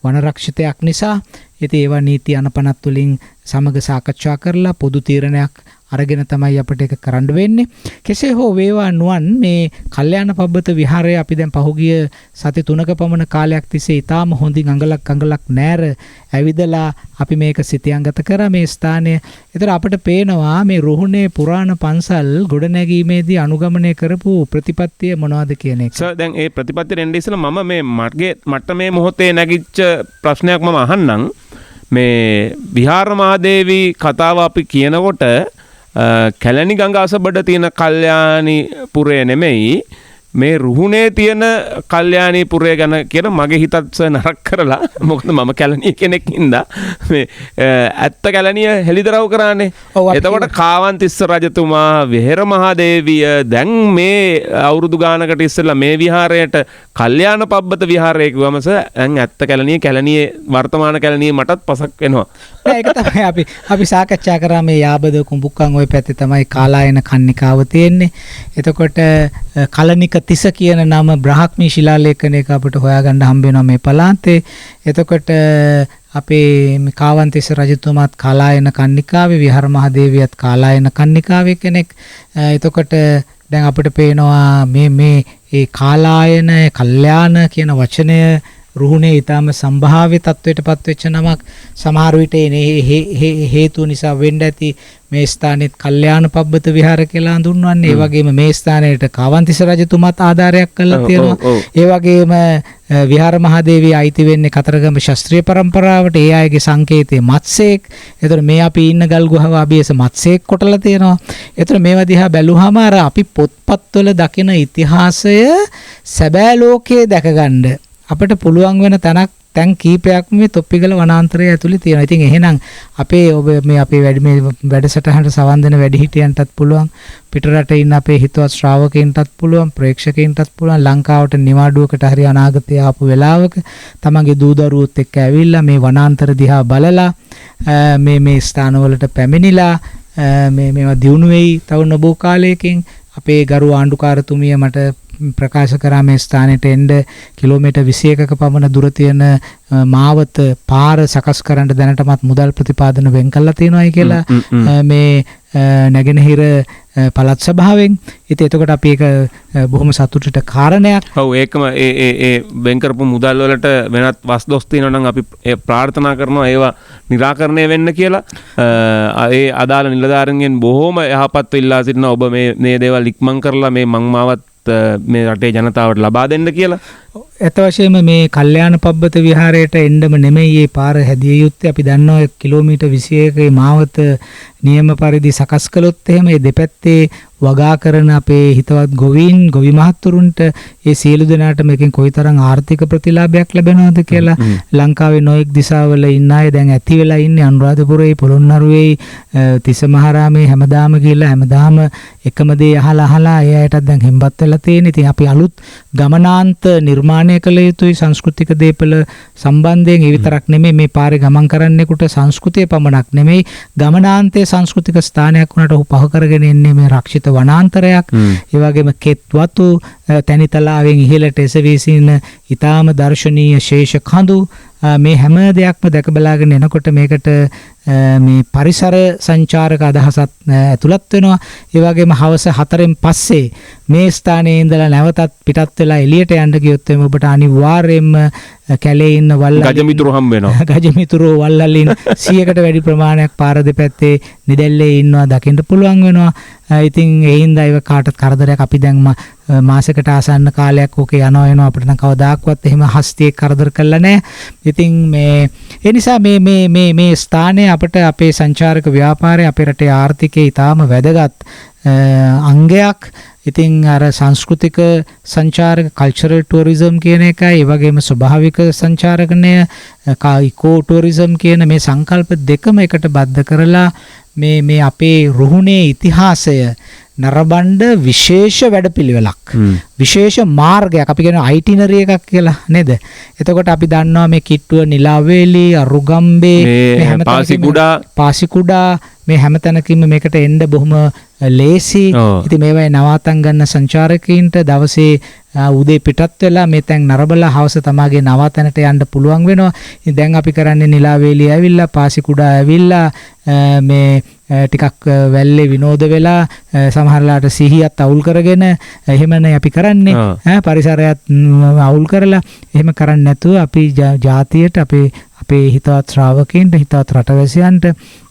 වනරක්ෂිතයක් නිසා. ඉතින් ඒවා නීති අනපනත් වලින් සමග සාකච්ඡා කරලා පොදු තීරණයක් අරගෙන තමයි අපිට ඒක කරන්න වෙන්නේ. කෙසේ හෝ වේවා නුවන් මේ කල්යාණ පබ්බත විහාරය අපි දැන් පහුගිය සති 3ක පමණ කාලයක් තිස්සේ ඊටාම හොඳින් අඟලක් නෑර ඇවිදලා අපි මේක සිතියංගත කරා මේ ස්ථානය. ඒතර අපිට පේනවා මේ රුහුණේ පුරාණ පන්සල් ගොඩනැගීමේදී අනුගමනය කරපු ප්‍රතිපත්තිය මොනවද කියන එක. සර් දැන් ඒ ප්‍රතිපත්තිය දෙන්න ඉස්සෙල්ලා මම මේ මට මේ මොහොතේ නැගිච්ච ප්‍රශ්නයක් මම අහන්නම්. මේ විහාර මහදේවී කතාව අපි කියනකොට කැලණි ගඟ අසබඩ තියෙන කල්යාණි පුරය නෙමෙයි මේ රුහුණේ තියෙන කල්යාණී පුරය ගැන කියන මගේ හිතත් නරක කරලා මොකද මම කැලණිය කෙනෙක් හින්දා මේ ඇත්ත කැලණිය හෙළිදරව් කරානේ. එතකොට කාවන්තිස්ස රජතුමා වෙහෙර මහදේවිය දැන් මේ අවුරුදු ගානකට ඉස්සෙල්ලා මේ විහාරයට කල්යාණ පබ්බත විහාරය කිව්වමස දැන් ඇත්ත කැලණියේ වර්තමාන කැලණියේ මටත් පසක් වෙනවා. ඒක තමයි අපි සාකච්ඡා කරා මේ යාබද කුඹුක්කන් ওই පැත්තේ තමයි කාලායන කන්නිකාව තියෙන්නේ. එතකොට කලනික තිස කියන නම බ්‍රහ්මී ශිලාලේඛනයක අපිට හොයාගන්න හම්බ වෙනවා මේ පළාතේ. එතකොට අපේ කාවන්තිස්ස රජතුමාත් කාලායන කන්නිකාවේ, විහාර මහදේවියත් කාලායන කන්නිකාවේ කෙනෙක්. එතකොට දැන් අපිට පේනවා මේ ඒ කාලායන කල්යාණ කියන වචනය රුහුණේ ඊටම සම්භාව්‍ය තත්වයටපත් වෙච්ච නමක්. සමහර විට හේතු නිසා වෙන්න ඇති මේ ස්ථානෙත් කල්යාණ පබ්බත විහාර කියලා හඳුන්වන්නේ. ඒ වගේම මේ ස්ථානයට කාවන්තිස්ස රජතුමාත් ආධාරයක් කළා තියෙනවා. ඒ වගේම විහාර මහදේවිය අයිති වෙන්නේ කතරගම ශාස්ත්‍රීය පරම්පරාවට. ඒ අයගේ සංකේතය මත්සේක්. ඒතර මේ අපි ඉන්න ගල් ගුහාව අභියස මත්සේක් කොටලා තියෙනවා. ඒතර මේවා දිහා බැලුවාම අර අපි පොත්පත්වල දකින ඉතිහාසය සැබෑ ලෝකයේ දැකගන්න අපිට පුළුවන් වෙන තැන් කීපයක් මේ තොප්පිගල වනාන්තරය ඇතුලේ තියෙනවා. ඉතින් එහෙනම් අපේ වැඩසටහනට සවන් දෙන වැඩිහිටියන්ටත් පුළුවන්, පිටරට ඉන්න අපේ හිතවත් ශ්‍රාවකයන්ටත් පුළුවන්, ප්‍රේක්ෂකයන්ටත් පුළුවන් ලංකාවට නිවාඩුවකට හරි අනාගතයේ ආපු වෙලාවක තමන්ගේ දූ දරුවොත් එක්ක ඇවිල්ලා මේ වනාන්තර දිහා බලලා මේ ස්ථානවලට පැමිණිලා මේවා දියුණු වෙයි තව නොබෝ කාලයකින්. අපේ ගරු ආණ්ඩුකාරතුමිය මට ප්‍රකාශ කරා මේ ස්ථානෙට එන්න කිලෝමීටර් 21ක පමණ දුර තියෙන මාවත පාර සකස් කරන්න දැනටමත් මුදල් ප්‍රතිපාදන වෙන් කරලා තියෙනවායි කියලා මේ නැගෙනහිර පළාත් සභාවෙන්. ඉතින් එතකොට අපි ඒක බොහොම සතුටට කාරණයක්. ඔව් ඒකම ඒ වෙන් කරපු මුදල් වලට වෙනත් වස්දොස් තියෙනවා නම් අපි ප්‍රාර්ථනා කරනවා ඒවා निराකරණය වෙන්න කියලා. ඒ අදාළ නිලධාරීන්ගෙන් බොහොම යහපත්ව ඉල්ලා සිටිනවා ඔබ මේ දේවල් ඉක්මන් කරලා මේ මංමාවත් මේ රටේ ජනතාවට ලබා දෙන්න කියලා. ඇත්ත වශයෙන්ම මේ කල්යාණ පබ්බත විහාරයට එන්නම නෙමෙයි මේ පාර හැදිය යුත්තේ. අපි දන්නවා කිලෝමීටර් 21 මාවත නියම පරිදි සකස් කළොත් එහෙම මේ දෙපැත්තේ වගා කරන අපේ හිතවත් ගොවි මහත්තුරුන්ට ඒ සියලු දෙනාට මේකෙන් කොයිතරම් ආර්ථික ප්‍රතිලාභයක් ලැබෙනවද කියලා ලංකාවේ නොඑක් දිසාවල ඉන්න අය දැන් ඇති වෙලා ඉන්නේ. අනුරාධපුරේ, පොළොන්නරුවේ, තිසමහරාමේ හැමදාම ගිහලා හැමදාම එකම දේ අහලා ඒ අයටත් දැන් හෙම්බත් වෙලා තියෙන. ඉතින් අපි අලුත් ගමනාන්ත නිර්මාණය කළ යුතුයි සංස්කෘතික දේපල සම්බන්ධයෙන්. ඒ විතරක් නෙමෙයි මේ පාරේ ගමන් කරන්නෙකුට සංස්කෘතිය පමණක් නෙමෙයි ගමනාන්තයේ සංස්කෘතික ස්ථානයක් වුණාට ඔහු පහ කරගෙන එන්නේ මේ රක්ෂිත වනාන්තරයක්. ඒ වගේම කෙත් වතු, තැනිතලාවෙන් ඉහළට එසවී සිටින ඊටාම දර්ශනීය ශේෂ කඳු, මේ හැම දෙයක්ම දැක බලාගෙන එනකොට මේකට මේ පරිසර සංචාරක අදහසත් ඇතුළත් වෙනවා. ඒ වගේම හවස 4න් පස්සේ මේ ස්ථානයේ ඉඳලා නැවතත් පිටත් වෙලා එළියට යන්න ගියොත් ඔබට අනිවාර්යයෙන්ම කැලේ ඉන්න ගජමිතුරු හම්බ වෙනවා. ගජමිතුරු වල්ලලින් 100කට වැඩි ප්‍රමාණයක් පාර දෙපැත්තේ නිදැල්ලේ ඉන්නවා දකින්න පුළුවන් වෙනවා. ඉතින් ඒ හින්දා ඒක කාටත් කරදරයක්. අපි දැන් මාසයකට ආසන්න කාලයක් ඕකේ යනවා එනවා අපිට නම් කවදාක්වත් එහෙම හස්තියෙක් කරදර කළා නැහැ. ඉතින් ඒ නිසා මේ ස්ථානයේ අපිට අපේ සංචාරක ව්‍යාපාරය, අපේ රටේ ආර්ථිකය ඊටාම වැදගත් අංගයක්. ඉතින් අර සංස්කෘතික සංචාරක කල්චරල් ටුවරිසම් කියන එකයි, ඒ වගේම ස්වභාවික සංචාරකණය ඉකෝ ටුවරිසම් කියන මේ සංකල්ප දෙකම එකට බද්ධ කරලා මේ අපේ රුහුණේ ඉතිහාසය නරඹන්න විශේෂ වැඩපිළිවෙලක්, විශේෂ මාර්ගයක්, අපි කියන අයිටිනරි එකක් කියලා නේද? එතකොට අපි දන්නවා මේ කිට්ටුව, නිලාවේලි, අරුගම්බේ, පාසිකුඩා මේ හැමතැනකින්ම මේකට එන්න බොහොම ලේසි. ඉතින් මේවයි නවාතන් ගන්න සංචාරකයින්ට දවසේ උදේ පිටත් වෙලා මේ තැන් නරඹලා හවස තමාගේ නවාතැනට යන්න පුළුවන් වෙනවා. ඉතින් දැන් අපි කරන්නේ නිලාවේලිය ඇවිල්ලා, පාසිකුඩා ඇවිල්ලා මේ ටිකක් වැල්ලේ විනෝද වෙලා සමහරලාට සිහියත් අවුල් කරගෙන එහෙමනේ අපි කරන්නේ. පරිසරයත් අවුල් කරලා එහෙම කරන්නේ නැතුව අපි ජාතියට අපේ හිතවත් ශ්‍රාවකයන්ට, හිතවත් රටවැසියන්ට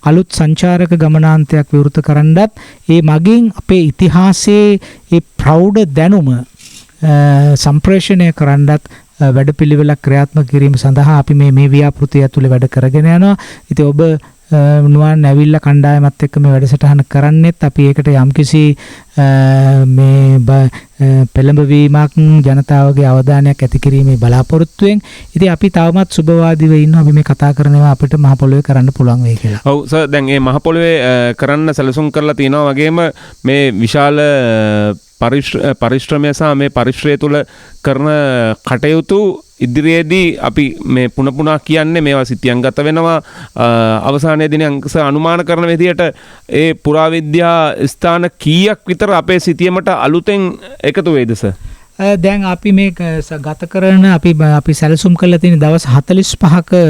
අලුත් සංචාරක ගමනාන්තයක් විවෘත කරන්නත් ඒ මගින් අපේ ඉතිහාසයේ ඒ ප්‍රෞಢ දැනුම සම්ප්‍රේෂණය කරන්නත් වැඩපිළිවෙලක් ක්‍රියාත්මක කිරීම සඳහා අපි මේ ව්‍යාපෘතිය ඇතුලේ වැඩ කරගෙන යනවා. ඉතින් ඔබ නුවන් ඇවිල්ලා කණ්ඩායමත් එක්ක මේ වැඩසටහන කරන්නෙත් අපි ඒකට යම්කිසි මේ පෙළඹවීමක් ජනතාවගේ අවධානයක් ඇති කිරීමේ බලාපොරොත්තුවෙන් ඉතින් අපි තවමත් සුබවාදීව ඉන්නවා අපි මේ කතා කරනවා අපිට මහ පොළොවේ කරන්න පුළුවන් වෙයි කියලා. ඔව් සර් දැන් මේ මහ පොළොවේ කරන්න සැලසුම් කරලා තිනවා වගේම මේ විශාල පරිශ්‍රමය සහ මේ පරිශ්‍රය තුළ කරන කටයුතු ඉදිරියේදී අපි මේ පුනපුනා කියන්නේ මේවා සිතියන්ගත වෙනවා අවසානයේදී අංකස අනුමාන කරන විදිහට ඒ පුරාවිද්‍යා ස්ථාන කීයක් විතර අපේ සිතියමට අලුතෙන් එකතු වේද සර්? දැන් අපි මේ ගත කරන අපි සැලසුම් කරලා තියෙන දවස් 45ක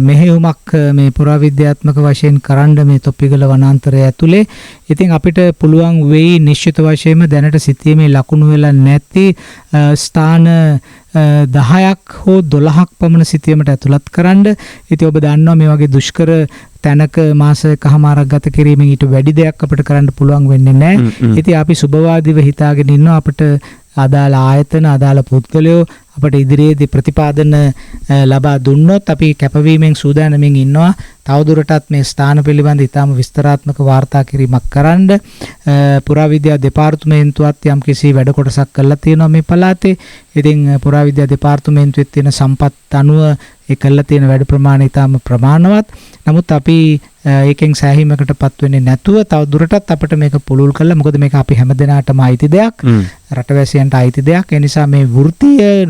මෙහෙයුමක් මේ පුරාවිද්‍යාත්මක වශයෙන් කරන්න මේ තොප්පිගල වනාන්තරය ඇතුලේ. ඉතින් අපිට පුළුවන් වෙයි නිශ්චිත වශයෙන්ම දැනට සිතියමේ ලකුණු වෙලා නැති ස්ථාන 10ක් හෝ 12ක් පමණ සිතියමට ඇතුළත් කරන්න. ඉතින් ඔබ දන්නවා මේ වගේ දුෂ්කර තැනක මාස එකමාරක් ගත කිරීමෙන් ඊට වැඩි දෙයක් අපිට කරන්න පුළුවන් වෙන්නේ නැහැ. ඉතින් අපි සුබවාදීව හිතාගෙන ඉන්නවා අපිට අදාළ ආයතන අදාළ පුද්ගලයෝ අපට ඉදිරියේදී ප්‍රතිපාදන ලබා දුන්නොත් අපි කැපවීමෙන් සූදානම්ෙන් ඉන්නවා තවදුරටත් මේ ස්ථාන පිළිබඳ ඉතාම විස්තරාත්මක වාර්තා කිරීමක් කරන්න. පුරාවිද්‍යා දෙපාර්තමේන්තුවත් යම් කිසි වැඩ කොටසක් කරලා තියෙනවා මේ පළාතේ. ඉතින් පුරාවිද්‍යා දෙපාර්තමේන්තුවේ තියෙන සම්පත් අනුව ඒ කරලා තියෙන වැඩ ප්‍රමාණය ඉතාම ප්‍රමාණවත්. නමුත් අපි ඒකෙන් සෑහීමකටපත් වෙන්නේ නැතුව තවදුරටත් අපිට මේක පුළුල් කරලා මොකද මේක අපි හැමදෙනාටම අයිති දෙයක්. රටවැසියන්ට අයිති දෙයක්. ඒ නිසා මේ වෘත්තීය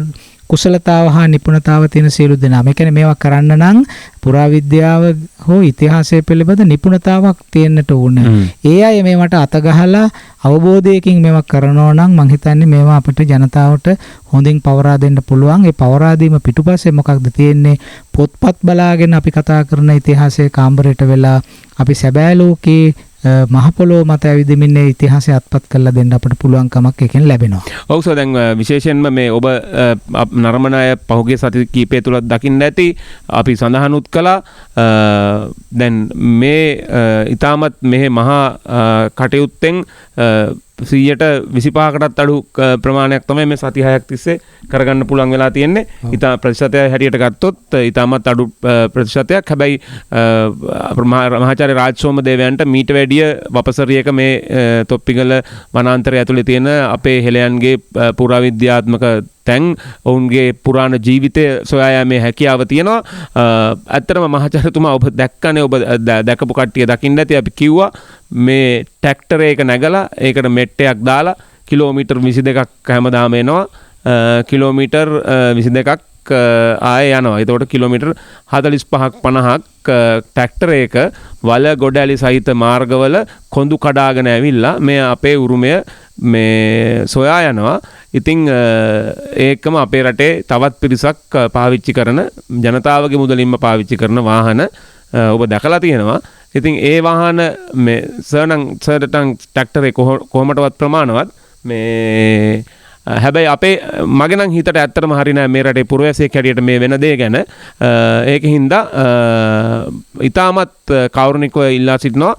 කුසලතාව හා නිපුණතාව තියෙන සියලු දෙනා මේ කියන්නේ මේවා කරන්න නම් පුරාවිද්‍යාව හෝ ඉතිහාසය පිළිබඳ නිපුණතාවක් තියෙන්නට ඕනේ. ඒ අය මේවට අත ගහලා අවබෝධයකින් මේවා කරනවා නම් මං හිතන්නේ මේවා අපිට ජනතාවට හොඳින් පවරා දෙන්න පුළුවන්. ඒ පවරා දීම පිටුපස්සේ මොකක්ද තියෙන්නේ? පොත්පත් බලාගෙන අපි කතා කරන ඉතිහාසයේ කාමරයට වෙලා අපි සැබෑ ලෝකේ මහ පොළොව මත ඇවිදින්න ඉතිහාසය අත්පත් කරලා දෙන්න අපිට පුළුවන්කමක් එකෙන් ලැබෙනවා. ඔව් සර් දැන් විශේෂයෙන්ම මේ ඔබ නරඹන අය පහුගිය සති කීපය තුල දකින්න ඇති අපි සඳහනුත් කළා දැන් මේ ඊටමත් මේ මහා කටයුත්තෙන් 125කටත් අඩු ප්‍රමාණයක් තමයි මේ සති 6ක් තිස්සේ කරගන්න පුළුවන් වෙලා තියෙන්නේ. ඊට ප්‍රතිශතය හැටියට ගත්තොත් ඊටමත් අඩු ප්‍රතිශතයක්. හැබැයි මහාචාර්ය රාජ්සෝම දේවයන්ට මීට වැඩිය වපසරියක මේ තොප්පිගල වනාන්තරය ඇතුලේ තියෙන අපේ හෙළයන්ගේ පුරාවිද්‍යාත්මක තැන් ඔවුන්ගේ පුරාණ ජීවිතය සොයා යාමේ හැකියාව තියෙනවා. ඇත්තටම මහාචාර්යතුමා ඔබ දැක්කනේ ඔබ දැකපු කට්ටිය දකින්න ඇති අපි කිව්වා මේ ට්‍රැක්ටර් එක නැගලා ඒකට මෙට්ටයක් දාලා කිලෝමීටර් 22ක් හැමදාම එනවා. කිලෝමීටර් 22ක් ආයේ යනවා. එතකොට කිලෝමීටර් 45ක් 50ක් ට්‍රැක්ටර් එක වල ගොඩැලි සහිත මාර්ගවල කොඳු කඩාගෙන ඇවිල්ලා මේ අපේ උරුමය මේ සොයා යනවා. ඉතින් ඒකම අපේ රටේ තවත් පිරිසක් පාවිච්චි කරන ජනතාවගේ මුදලින්ම පාවිච්චි කරන වාහන ඔබ දැකලා තියෙනවා. ඉතින් ඒ වාහන මේ සර්ට ට්‍රැක්ටරේ කොහොමටවත් ප්‍රමාණවත් මේ හැබැයි අපේ මගේ නම් හිතට ඇත්තටම හරි නෑ මේ රටේ පුරවැසියෙක් හැටියට මේ වෙන දේ ගැන. ඒක හින්දා ඊටමත් කෞරණිකව ඉල්ලා සිටිනවා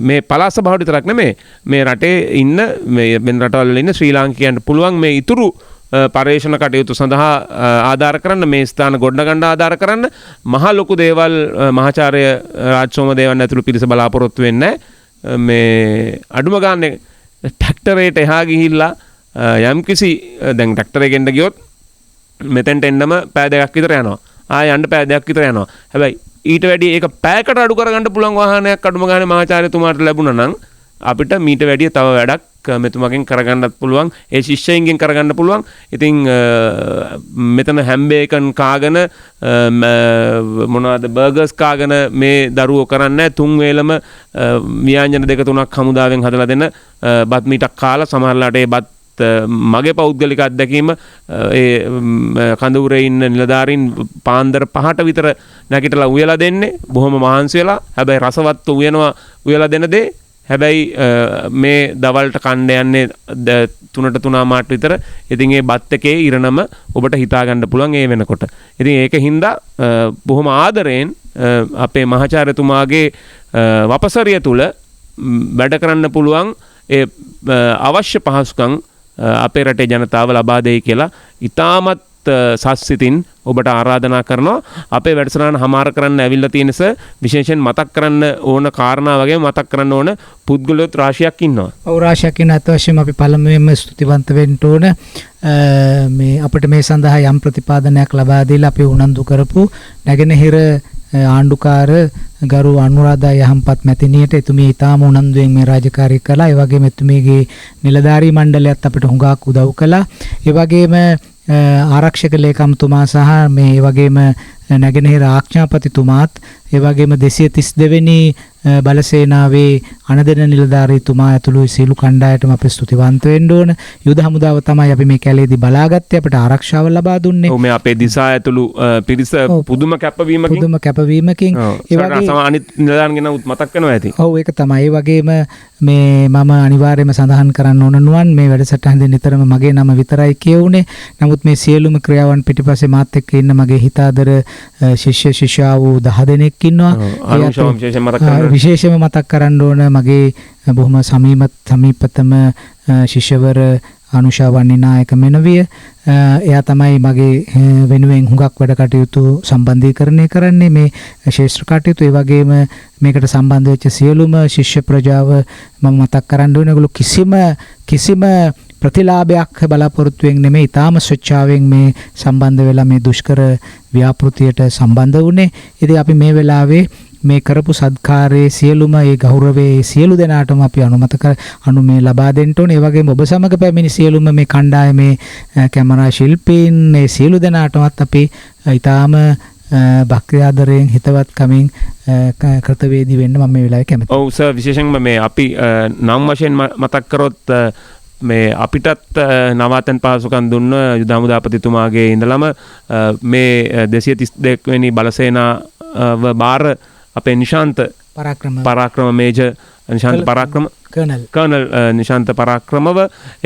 මේ පළාත් සභාවට විතරක් නෙමෙයි මේ රටේ ඉන්න මේ වෙන රටවල් වල ඉන්න ශ්‍රී ලාංකිකයන්ට පුළුවන් මේ ඉතුරු පර්යේෂණ කටයුතු සඳහා ආධාර කරන්න මේ ස්ථාන ගොඩනගන්න ආධාර කරන්න මහ ලොකු දේවල් මහාචාර්ය රාජ්සෝම දේවන් ඇතුළු පිරිස බලාපොරොත්තු වෙන්නේ මේ අඩුම ගානේ ට්‍රැක්ටරේට එහා ගිහිල්ලා යම්කිසි දැන් ට්‍රැක්ටරේ ගෙන්න ගියොත් මෙතෙන්ට එන්නම පෑ දෙකක් විතර යනවා. ආය යන්න පෑ දෙකක් විතර යනවා. හැබැයි ඊට වැඩි ඒක පෑයකට අඩු කරගන්න පුළුවන් වාහනයක් අඩුම ගානේ මහාචාර්යතුමාට ලැබුණා නම් අපිට මීට වැඩිය තව වැඩක් මෙතුමගෙන් කරගන්නත් පුළුවන්. ඒ ශිෂ්‍යයින්ගෙන් කරගන්න පුළුවන්. ඉතින් මෙතන හැම්බේකන් කාගෙන මොනවද බර්ගර්ස් කාගෙන මේ දරුවෝ කරන්නේ තුන් වේලම ව්‍යාංජන දෙක තුනක් හමුදාවෙන් හදලා දෙන බත් මීටක් කාලා සමහරලාට ඒ බත් මගේ පෞද්ගලික අත්දැකීම ඒ කඳවුරේ ඉන්න නිලධාරීන් පාන්දර 5ට විතර නැගිටලා උයලා දෙන්නේ බොහොම මහන්සි වෙලා. හැබැයි රසවත් උයනවා උයලා දෙන දේ. හැබැයි මේ දවල්ට කණ්ඩ යන්නේ 3ට 3 මාට විතර. ඉතින් ඒ බත් එකේ ඉරණම ඔබට හිතා ගන්න පුළුවන් ඒ වෙනකොට. ඉතින් ඒක හින්දා බොහොම ආදරයෙන් අපේ මහාචාර්යතුමාගේ වපසරිය තුල වැඩ කරන්න පුළුවන් ඒ අවශ්‍ය පහසුකම් අපේ රටේ ජනතාව ලබා දෙයි කියලා ඉතාමත් සස්සිතින් ඔබට ආරාධනා කරනවා අපේ වැඩසටහන හමාර කරන්න ඇවිල්ලා තියෙන විශේෂයෙන් මතක් කරන්න ඕන කාරණා වගේ මතක් කරන්න ඕන පුද්ගලයොත් රාශියක් ඉන්නවා. ඔව් රාශියක් ඉන්න අත වශයෙන්ම අපි පළමුවෙන්ම ස්තුතිවන්ත වෙන්න ඕන මේ අපිට මේ සඳහා යම් ප්‍රතිපාදනයක් ලබා දීලා අපි උනන්දු කරපු නැගෙනහිර ආණ්ඩුකාර ගරු අනුරාධා යහම්පත් මැතිණියට එතුමිය ඊටාම උනන්දුවෙන් මේ රාජකාරී කළා. ඒ වගේම එතුමියගේ නිලධාරී මණ්ඩලයත් අපිට හුඟක් උදව් කළා. ඒ වගේම ආරක්ෂක ලේකම්තුමා සහ මේ වගේම නැගෙනහිර ආඥාපතිතුමාත් ඒ වගේම 232 වෙනි බලසේනාවේ අනදෙන නිලධාරීතුමා ඇතුළු සියලු කණ්ඩායමටම අපි ස්තුතිවන්ත වෙන්න ඕන. යුද හමුදාව තමයි අපි මේ කැලේදී බලාගත්තේ අපිට ආරක්ෂාව ලබා දුන්නේ. ඔව් මේ අපේ දිසා ඇතුළු පිරිස පුදුම කැපවීමකින් ඒ වගේ අනිත් නිලධාරීන්ගෙන මතක් වෙනවා ඇති. ඔව් ඒක තමයි. ඒ වගේම මේ මම අනිවාර්යයෙන්ම සඳහන් කරන්න ඕන නුවන් මේ වැඩසටහනේ නිතරම මගේ නම විතරයි කියවුනේ. නමුත් මේ සියලුම ක්‍රියාවන් පිටිපස්සේ මාත් එක්ක ඉන්න මගේ හිතාදර ශිෂ්‍ය ශිෂ්‍යාවෝ 10 දෙනෙක් ඉන්නවා. විශේෂයෙන්ම මතක් කරන්න ඕන මගේ බොහොම සමීපතම ශිෂ්‍යවර අනුෂා වන්නිනායක මෙනවිය. එයා තමයි මගේ වෙනුවෙන් හුඟක් වැඩ කටයුතු සම්බන්ධීකරණය කරන්නේ මේ ශාස්ත්‍ර කටයුතු. ඒ වගේම මේකට සම්බන්ධ වෙච්ච සියලුම ශිෂ්‍ය ප්‍රජාව මම මතක් කරන්න ඕනේ. ඒගොල්ලෝ කිසිම ප්‍රතිලාභයක් බලාපොරොත්තුවෙන් නෙමෙයි ඊටාම ස්වච්ඡාවෙන් මේ සම්බන්ධ වෙලා මේ දුෂ්කර ව්‍යාපෘතියට සම්බන්ධ වුණේ. ඉතින් අපි මේ වෙලාවේ මේ කරපු සත්කාරයේ සියලුම ඒ ගෞරවයේ සියලු දෙනාටම අපි මේ ලබා දෙන්න ඕනේ. ඒ වගේම ඔබ සමග පැමිණි සියලුම මේ කණ්ඩායමේ කැමරා ශිල්පීන් මේ සියලු දෙනාටමත් අපි ඊටාම භක්ති ආදරයෙන් හිතවත් කමින් කෘතවේදී වෙන්න මම මේ වෙලාවේ කැමතියි. ඔව් සර් විශේෂයෙන්ම මේ අපි නම් වශයෙන් මතක් කරොත් මේ අපිටත් නවාතැන් පහසුකම් දුන්න යුද හමුදාපතිතුමාගේ ඉඳලම මේ 232 වෙනි බලසේනාව බාර අපේ නිශාන්ත පරාක්‍රම මේජර් නිශාන්ත පරාක්‍රම කර්නල් නිශාන්ත පරාක්‍රමව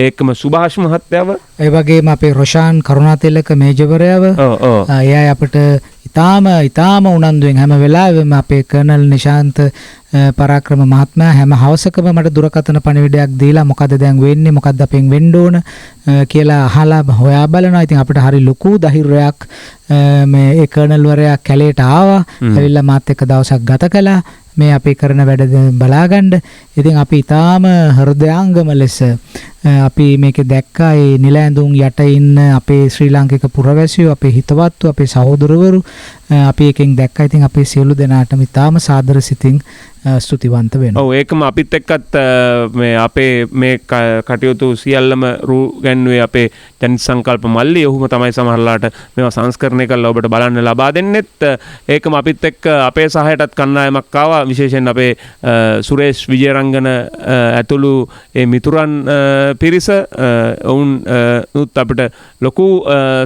ඒකම සුභාෂ් මහත්තයව ඒ වගේම අපේ රොෂාන් කරුණාතිලක මේජර්වරයව එයා අපිට ඊටාම උනන්දුවෙන් හැම වෙලාවෙම අපේ කර්නල් නිශාන්ත පරාක්‍රම මහත්මයා හැම හවසකම මට දුරකථන පණිවිඩයක් දීලා මොකද දැන් වෙන්නේ මොකද්ද අපෙන් වෙන්න ඕන කියලා අහලා හොයා බලනවා. ඉතින් අපිට හරි ලොකු ධෛර්යයක් මේ ඒ කර්නල් වරයා කැලේට ආවා. ඇවිල්ලා මාත් එක්ක දවසක් ගත කළා. මේ අපි කරන වැඩ බලාගන්න. ඉතින් අපි ඊටාම හෘදයාංගම ලෙස අපි මේකේ දැක්කා ඒ නිල ඇඳුම් යට ඉන්න අපේ ශ්‍රී ලාංකික පුරවැසියෝ අපේ හිතවත්තු අපේ සහෝදරවරු අපි එකෙන් දැක්කා. ඉතින් අපේ සියලු දෙනාටම ඊටාම සාදර සිතින් ස්තුතිවන්ත වෙනවා. ඔව් ඒකම අපිත් එක්කත් මේ අපේ මේ කටයුතු සියල්ලම රූ ගැන්නුවේ අපේ ජනිත සංකල්ප මල්ලි. ඔහුම තමයි සමහරලාට මේවා සංස්කරණය කරලා ඔබට බලන්න ලබා දෙන්නෙත්. ඒකම අපිත් එක්ක අපේ සහයටත් කණ්ඩායමක් ආවා. විශේෂයෙන් අපේ සුරේෂ් විජේරංගන ඇතුළු ඒ මිතුරන් පිරිස ඔවුන් උත් අපිට ලොකු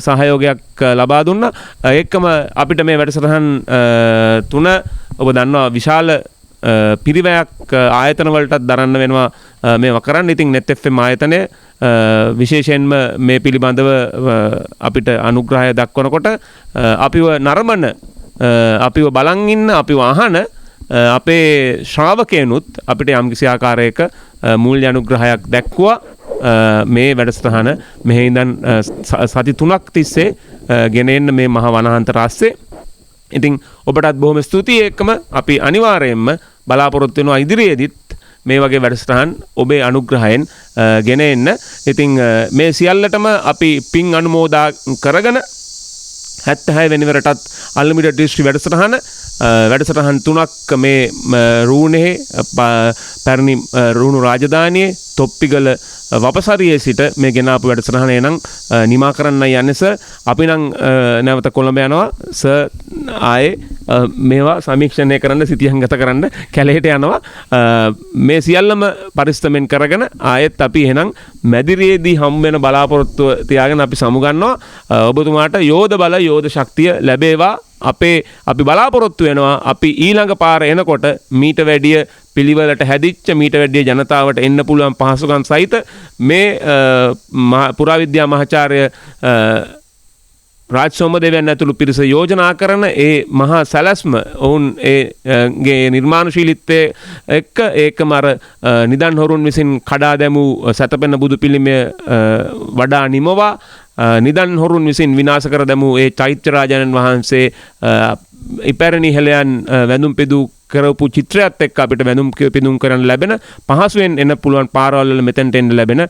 සහයෝගයක් ලබා දුන්නා. ඒකම අපිට මේ වැඩසටහන් තුන ඔබ දන්නවා විශාල පිරිවැයක් ආයතන වලටත් දරන්න වෙනවා මේවා කරන්න. ඉතින් net fm ආයතනය විශේෂයෙන්ම මේ පිළිබඳව අපිට අනුග්‍රහය දක්වනකොට අපිව නරඹන අපිව බලන් ඉන්න අපිව අහන අපේ ශ්‍රාවකයනුත් අපිට යම්කිසි ආකාරයක මූල්‍ය අනුග්‍රහයක් දැක්වුවා. මේ වැඩසටහන මෙහි ඉඳන් සති 3ක් තිස්සේ ගෙන එන්න මේ මහ වනාන්තර ආස්සේ. ඉතින් ඔබටත් බොහොම ස්තුතියි. එක්කම අපි අනිවාර්යයෙන්ම බලාපොරොත්තු වෙනවා ඉදිරියේදීත් මේ වගේ වැඩසටහන් ඔබේ අනුග්‍රහයෙන් ගෙන එන්න. ඉතින් මේ සියල්ලටම අපි පින් අනුමෝදා කරගෙන 76 වෙනිවරටත් අන්ලිමිටඩ් ඩිස්ට්‍රික්ට් වැඩසටහන් 3ක් මේ රූණේ පැරණි රූණු රාජධානියේ තොප්පිගල වපසරියේ සිට මේ ගෙනාපු වැඩසටහන එනම් නිමා කරන්න යන්නේ සර්. අපි නම් නැවත කොළඹ යනවා සර්. ආයේ මේවා සමීක්ෂණය කරන්න සිතියන් ගත කරන්න කැලේට යනවා. මේ සියල්ලම පරිස්සමෙන් කරගෙන ආයෙත් අපි එහෙනම් මැදිරියේදී හම් වෙන බලාපොරොත්තු තියාගෙන අපි සමුගන්නවා. ඔබතුමාට යෝධ බල යෝධ ශක්තිය ලැබේවා. අපි බලාපොරොත්තු වෙනවා අපි ඊළඟ පාර එනකොට මීට වැඩිය පිළිවෙලට හැදිච්ච මීට වැඩිය ජනතාවට එන්න පුළුවන් පහසුකම් සහිත මේ පුරාවිද්‍යා මහාචාර්ය රාජ් සෝමදේවයන් ඇතුළු පිරිස යෝජනා කරන ඒ මහා සැලැස්ම ඔවුන්ගේ නිර්මාණශීලීත්වය එක්ක ඒකම අර නිදන් හොරුන් විසින් කඩා දැමූ සැතපෙන බුදු පිළිමය වඩා නිමවා නිදන් හොරුන් විසින් විනාශ කර දැමූ ඒ චෛත්‍ය රාජාණන් වහන්සේ ඉපැරණි හෙළයන් වැඳුම් පිදූ කරපු චිත්‍රයත් එක්ක අපිට වැඳුම් පිදුම් කරන්න ලැබෙන පහසුවෙන් එන්න පුළුවන් පාරවල් වල මෙතෙන්ට එන්න ලැබෙන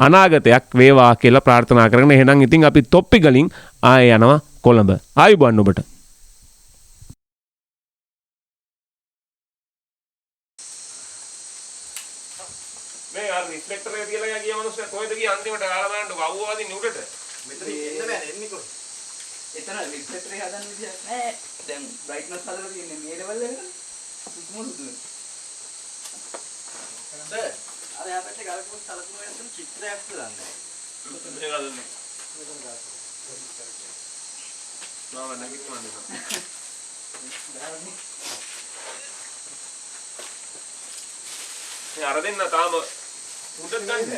අනාගතයක් වේවා කියලා ප්‍රාර්ථනා කරගෙන එහෙනම් ඉතින් අපි තොප්පි ගලින් ආයේ යනවා කොළඹ. ආයුබෝවන් ඔබට. මේ අර රිෆ්ලෙක්ටර් එක තියලා ගිය මිනිස්සු කොහෙද ගියේ අන්තිමට ආලා බලන්න වව්වාදී නුඩට. මෙතන එන්න බෑ එන්නේ කොහොමද? එතන රිෆ්ලෙක්ටර් එක හදන්න විදියක් නැහැ. දැන් බ්‍රයිට්නස් හදලා තියෙන්නේ මේ ලෙවල් එකට. සුදුමු සුදුමු. සර් අර යා පැත්තේ ගලකුණු සලකුණු වෙන චිත්‍රයක් දාන්නේ. මේක හදන්නේ. නෝ නැගිටිනවා. අර දෙන්න තාම උඩට ගන්න.